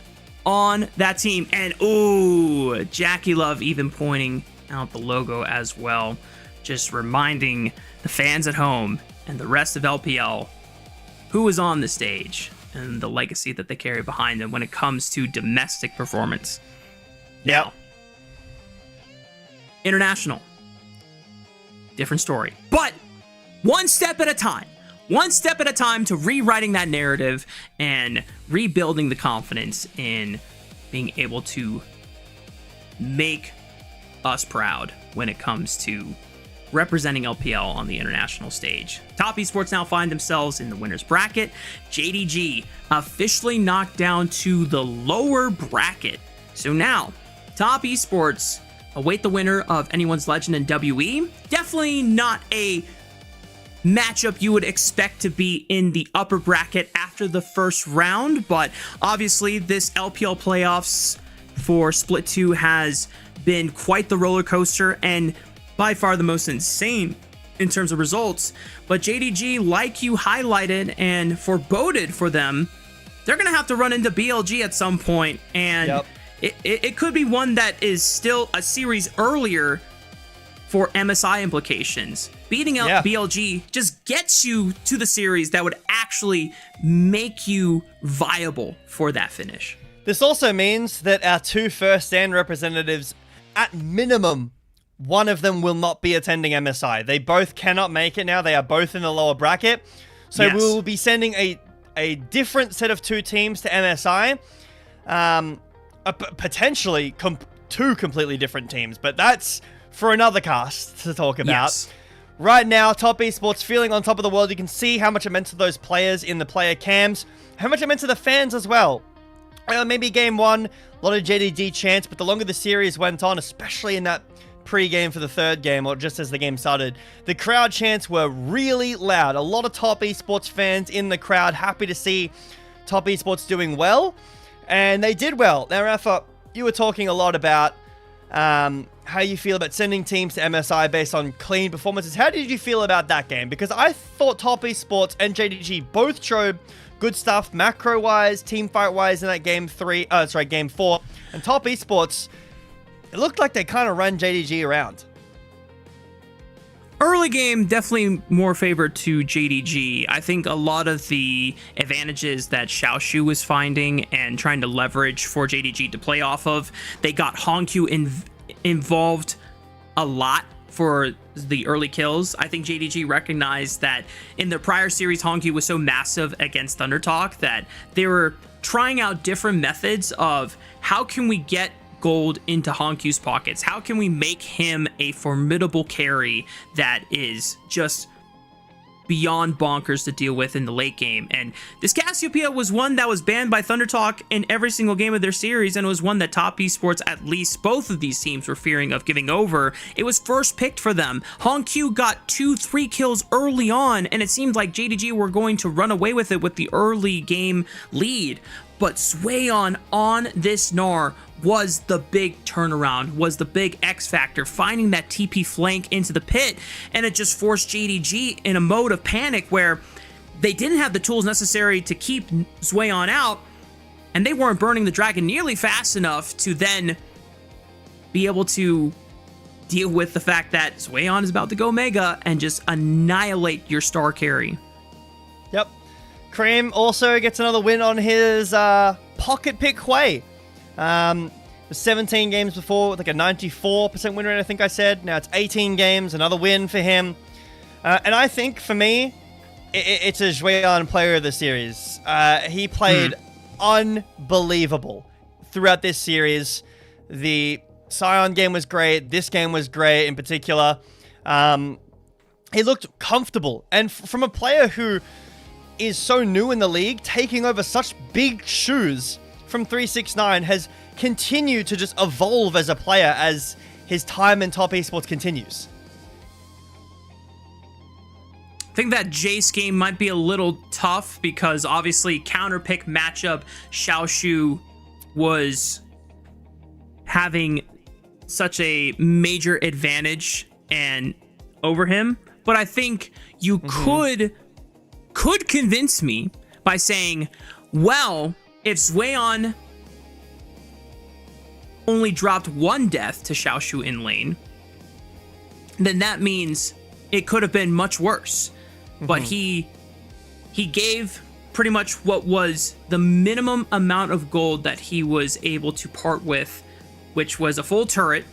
on that team, and ooh, JackeyLove even pointing out the logo as well. just reminding the fans at home and the rest of LPL who is on the stage and the legacy that they carry behind them when it comes to domestic performance. Now, international, different story. But one step at a time. One step at a time to rewriting that narrative and rebuilding the confidence in being able to make us proud when it comes to representing LPL on the international stage. Top Esports now find themselves in the winner's bracket. JDG officially knocked down to the lower bracket. So now, Top Esports await the winner of Anyone's Legend and WE. Definitely not a matchup you would expect to be in the upper bracket after the first round, but obviously this LPL playoffs for Split 2 has been quite the roller coaster and by far the most insane in terms of results. But JDG, like you highlighted and foreboded for them, they're going to have to run into BLG at some point, and it could be one that is still a series earlier for MSI implications. Beating out BLG just gets you to the series that would actually make you viable for that finish. This also means that our two first stand representatives, at minimum, one of them will not be attending MSI. They both cannot make it now. They are both in the lower bracket. So we will be sending a different set of two teams to MSI. Potentially two completely different teams, but that's for another cast to talk about. Right now, Top Esports feeling on top of the world. You can see how much it meant to those players in the player cams, how much it meant to the fans as well. Maybe game one, a lot of JDG chants, but the longer the series went on, especially in that pre-game for the third game, or just as the game started, the crowd chants were really loud. A lot of Top Esports fans in the crowd, happy to see Top Esports doing well, and they did well. Now, Rafa, you were talking a lot about how you feel about sending teams to MSI based on clean performances. How did you feel about that game? Because I thought Top Esports and JDG both showed good stuff macro-wise, team fight-wise in that game 4. And Top Esports, it looked like they kind of ran JDG around. Early game, definitely more favored to JDG. I think a lot of the advantages that Xiaoshu was finding and trying to leverage for JDG to play off of, they got Hongq involved a lot for the early kills. I think JDG recognized that in the prior series, Hongq was so massive against ThunderTalk that they were trying out different methods of how can we get gold into Hongq's pockets? How can we make him a formidable carry that is just beyond bonkers to deal with in the late game? And this Cassiopeia was one that was banned by ThunderTalk in every single game of their series, and it was one that Top Esports, at least both of these teams, were fearing of giving over. It was first picked for them. Hongq got 2-3 kills early on, and it seemed like JDG were going to run away with it with the early game lead. But Swayon on this Gnar was the big turnaround, was the big X factor, finding that TP flank into the pit, and it just forced JDG in a mode of panic where they didn't have the tools necessary to keep Swayon out, and they weren't burning the dragon nearly fast enough to then be able to deal with the fact that Swayon is about to go mega and just annihilate your star carry. Yep. Cream also gets another win on his pocket pick Hui. 17 games before with like a 94% win rate, I think I said. Now it's 18 games, another win for him. And I think for me, it's a Swayon player of the series. He played unbelievable throughout this series. The Sion game was great. This game was great in particular. He looked comfortable. And from a player who is so new in the league, taking over such big shoes from 369, has continued to just evolve as a player as his time in Top Esports continues. I think that Jace game might be a little tough because obviously counter pick matchup, Xiaoshu was having such a major advantage and over him. But I think you could convince me by saying, well, if Swayon only dropped one death to Xiaoshu in lane, then that means it could have been much worse. But he gave pretty much what was the minimum amount of gold that he was able to part with, which was a full turret.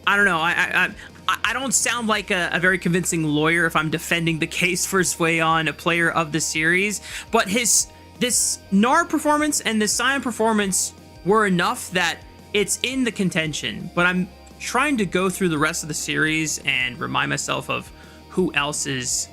I don't know. I don't sound like a very convincing lawyer if I'm defending the case for Swayon, a player of the series, but this Gnar performance and the Sion performance were enough that it's in the contention. But I'm trying to go through the rest of the series and remind myself of who else is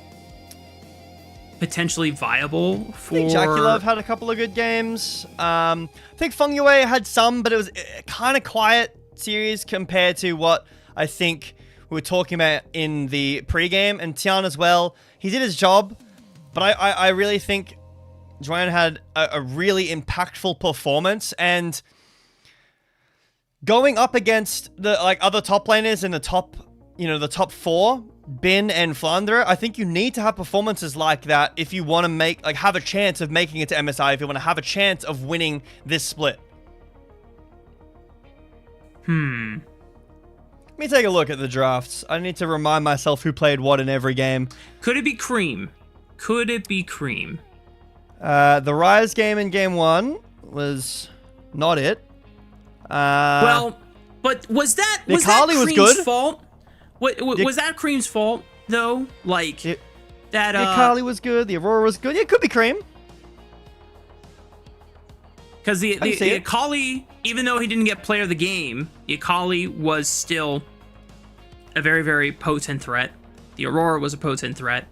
potentially viable for... I think Jakulov had a couple of good games. I think Feng Yue had some, but it was a kind of quiet series compared to what I think we were talking about in the pregame. And Tian as well. He did his job, but I really think Joanne had a really impactful performance. And going up against the other top laners in the top, the top 4, Bin and Flandre, I think you need to have performances like that if you want to have a chance of making it to MSI, if you want to have a chance of winning this split. Let me take a look at the drafts. I need to remind myself who played what in every game. Could it be Cream? Could it be Cream? The Rise game in game 1 was not it. Well, but was that Cream's fault? Was that Cream's fault though? That Akali was good. The Aurora was good. Yeah, it could be Cream. Because the Akali, even though he didn't get player of the game, the Akali was still a very, very potent threat. The Aurora was a potent threat.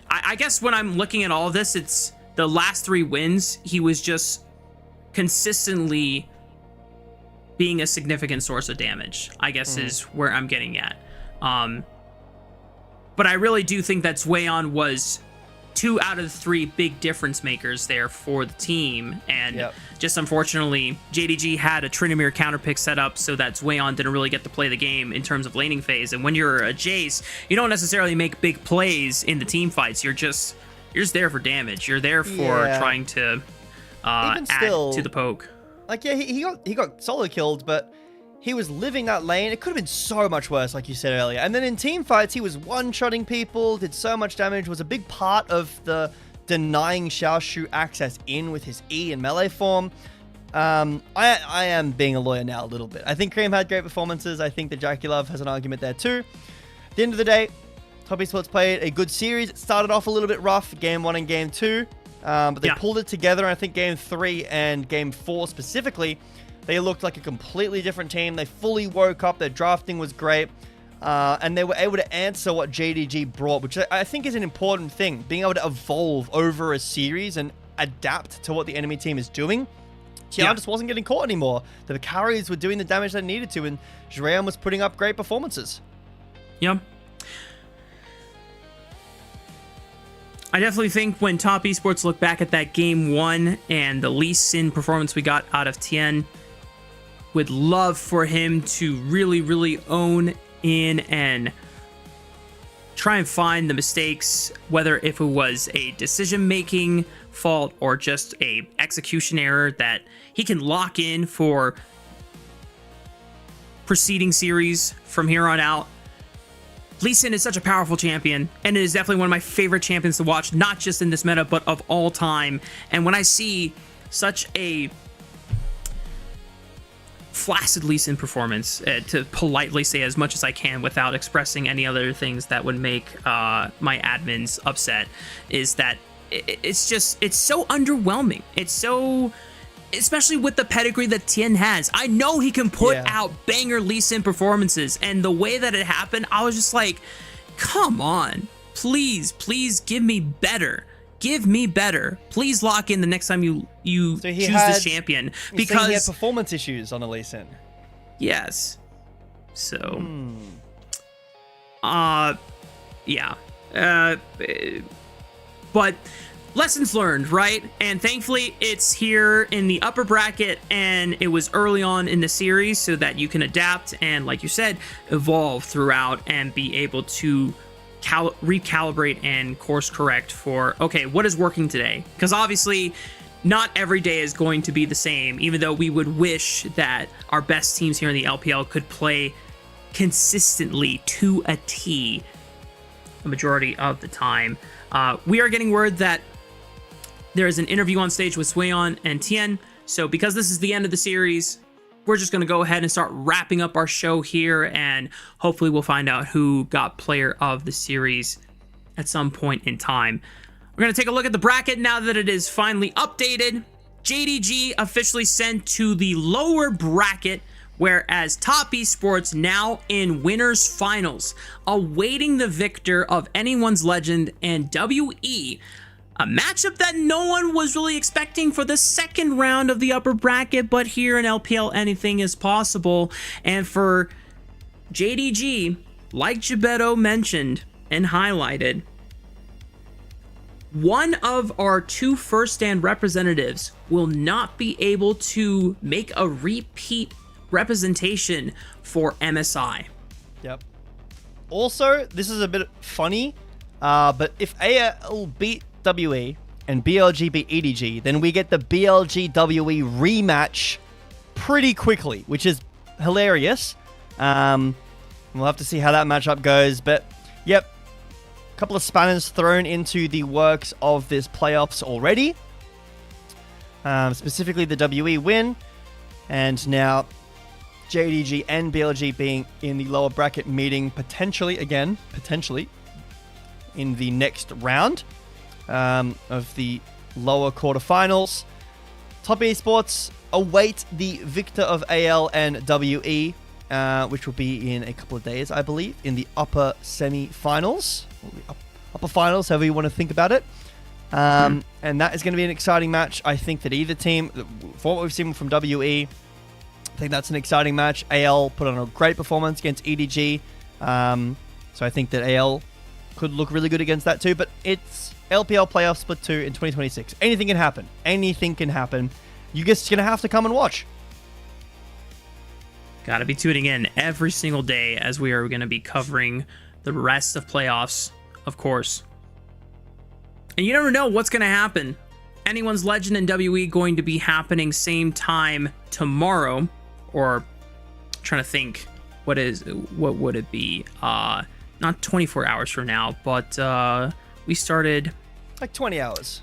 I guess when I'm looking at all of this, it's the last 3 wins. He was just consistently being a significant source of damage, I guess is where I'm getting at. But I really do think that Swayon was 2 out of the 3 big difference makers there for the team. And just unfortunately, JDG had a Tryndamere counter pick set up so that Swayon didn't really get to play the game in terms of laning phase. And when you're a Jace, you don't necessarily make big plays in the team fights. You're just there for damage. You're there for trying to add to the poke. He got solo killed, but he was living that lane. It could have been so much worse, like you said earlier. And then in team fights, he was one-shotting people, did so much damage, was a big part of the denying Xiaoshu access in with his E and melee form. I am being a lawyer now a little bit. I think Cream had great performances. I think that Jakulov has an argument there too. At the end of the day, Top Esports played a good series. It started off a little bit rough, game 1 and game 2. But they pulled it together. And I think game 3 and game 4 specifically, they looked like a completely different team. They fully woke up. Their drafting was great. And they were able to answer what JDG brought, which I think is an important thing. Being able to evolve over a series and adapt to what the enemy team is doing. Tian just wasn't getting caught anymore. The carries were doing the damage they needed to, and Jream was putting up great performances. Yep. I definitely think when Top Esports look back at that game 1 and the Lee Sin performance we got out of Tien, would love for him to really, really own in and try and find the mistakes, whether if it was a decision-making fault or just a execution error that he can lock in for preceding series from here on out. Lee Sin is such a powerful champion, and it is definitely one of my favorite champions to watch, not just in this meta, but of all time. And when I see such a flaccid Lee Sin performance, to politely say as much as I can without expressing any other things that would make my admins upset, is that it's so underwhelming. It's so... especially with the pedigree that Tien has. I know he can put out banger Lee Sin performances, and the way that it happened, I was just like, come on, please give me better. Give me better. Please lock in the next time you choose this champion. Because he had performance issues on a Lee Sin. Yes. So, but lessons learned, right? And thankfully, it's here in the upper bracket, and it was early on in the series so that you can adapt and, like you said, evolve throughout and be able to recalibrate and course correct for, okay, what is working today? Because obviously, not every day is going to be the same, even though we would wish that our best teams here in the LPL could play consistently to a T the majority of the time. We are getting word that there is an interview on stage with Sueon and Tien. So because this is the end of the series, we're just going to go ahead and start wrapping up our show here, and hopefully we'll find out who got player of the series at some point in time. We're going to take a look at the bracket now that it is finally updated. JDG officially sent to the lower bracket, whereas Top Esports now in winners finals, awaiting the victor of Anyone's Legend and WE. A matchup that no one was really expecting for the second round of the upper bracket, but here in LPL, anything is possible. And for JDG, like Gebetto mentioned and highlighted, one of our 2 first stand representatives will not be able to make a repeat representation for MSI. Yep. Also, this is a bit funny, but if AL beat WE and BLG beat EDG, then we get the BLG WE rematch pretty quickly, which is hilarious. We'll have to see how that matchup goes, but yep, a couple of spanners thrown into the works of this playoffs already. Specifically the WE win, and now JDG and BLG being in the lower bracket meeting potentially in the next round of the lower quarterfinals. Top Esports await the victor of AL and WE, which will be in a couple of days, I believe, in the upper semi-finals, or the upper finals, however you want to think about it. And that is going to be an exciting match. I think that either team, for what we've seen from WE, I think that's an exciting match. AL put on a great performance against EDG, so I think that AL could look really good against that too, but it's LPL Playoff Split 2 in 2026. Anything can happen. Anything can happen. You're just going to have to come and watch. Gotta be tuning in every single day, as we are going to be covering the rest of playoffs, of course. And you never know what's going to happen. Anyone's Legend and WE going to be happening same time tomorrow, or trying to think what would it be? Not 24 hours from now, but we started like 20 hours.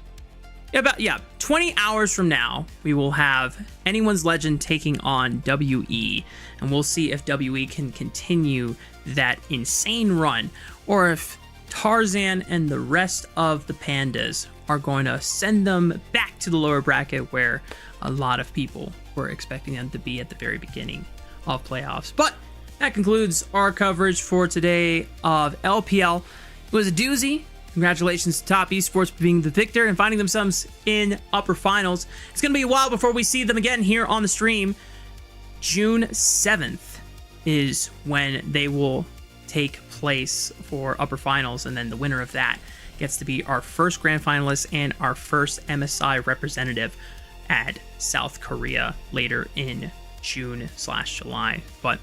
Yeah, 20 hours from now, we will have Anyone's Legend taking on WE, and we'll see if WE can continue that insane run, or if Tarzan and the rest of the Pandas are going to send them back to the lower bracket where a lot of people were expecting them to be at the very beginning of playoffs. But that concludes our coverage for today of LPL. It was a doozy. Congratulations to Top Esports for being the victor and finding themselves in upper finals. It's going to be a while before we see them again here on the stream. June 7th is when they will take place for upper finals, and then the winner of that gets to be our first grand finalist and our first MSI representative at South Korea later in June/July. But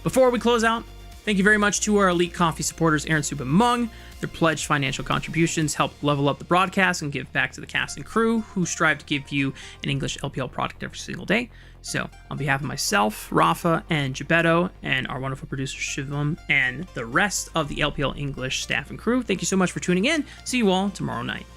before we close out, thank you very much to our Elite Coffee supporters, Aaron, Soup, and Mung. Their pledged financial contributions help level up the broadcast and give back to the cast and crew who strive to give you an English LPL product every single day. So, on behalf of myself, Rafa, and Gebetto, and our wonderful producer Shivam, and the rest of the LPL English staff and crew, thank you so much for tuning in. See you all tomorrow night.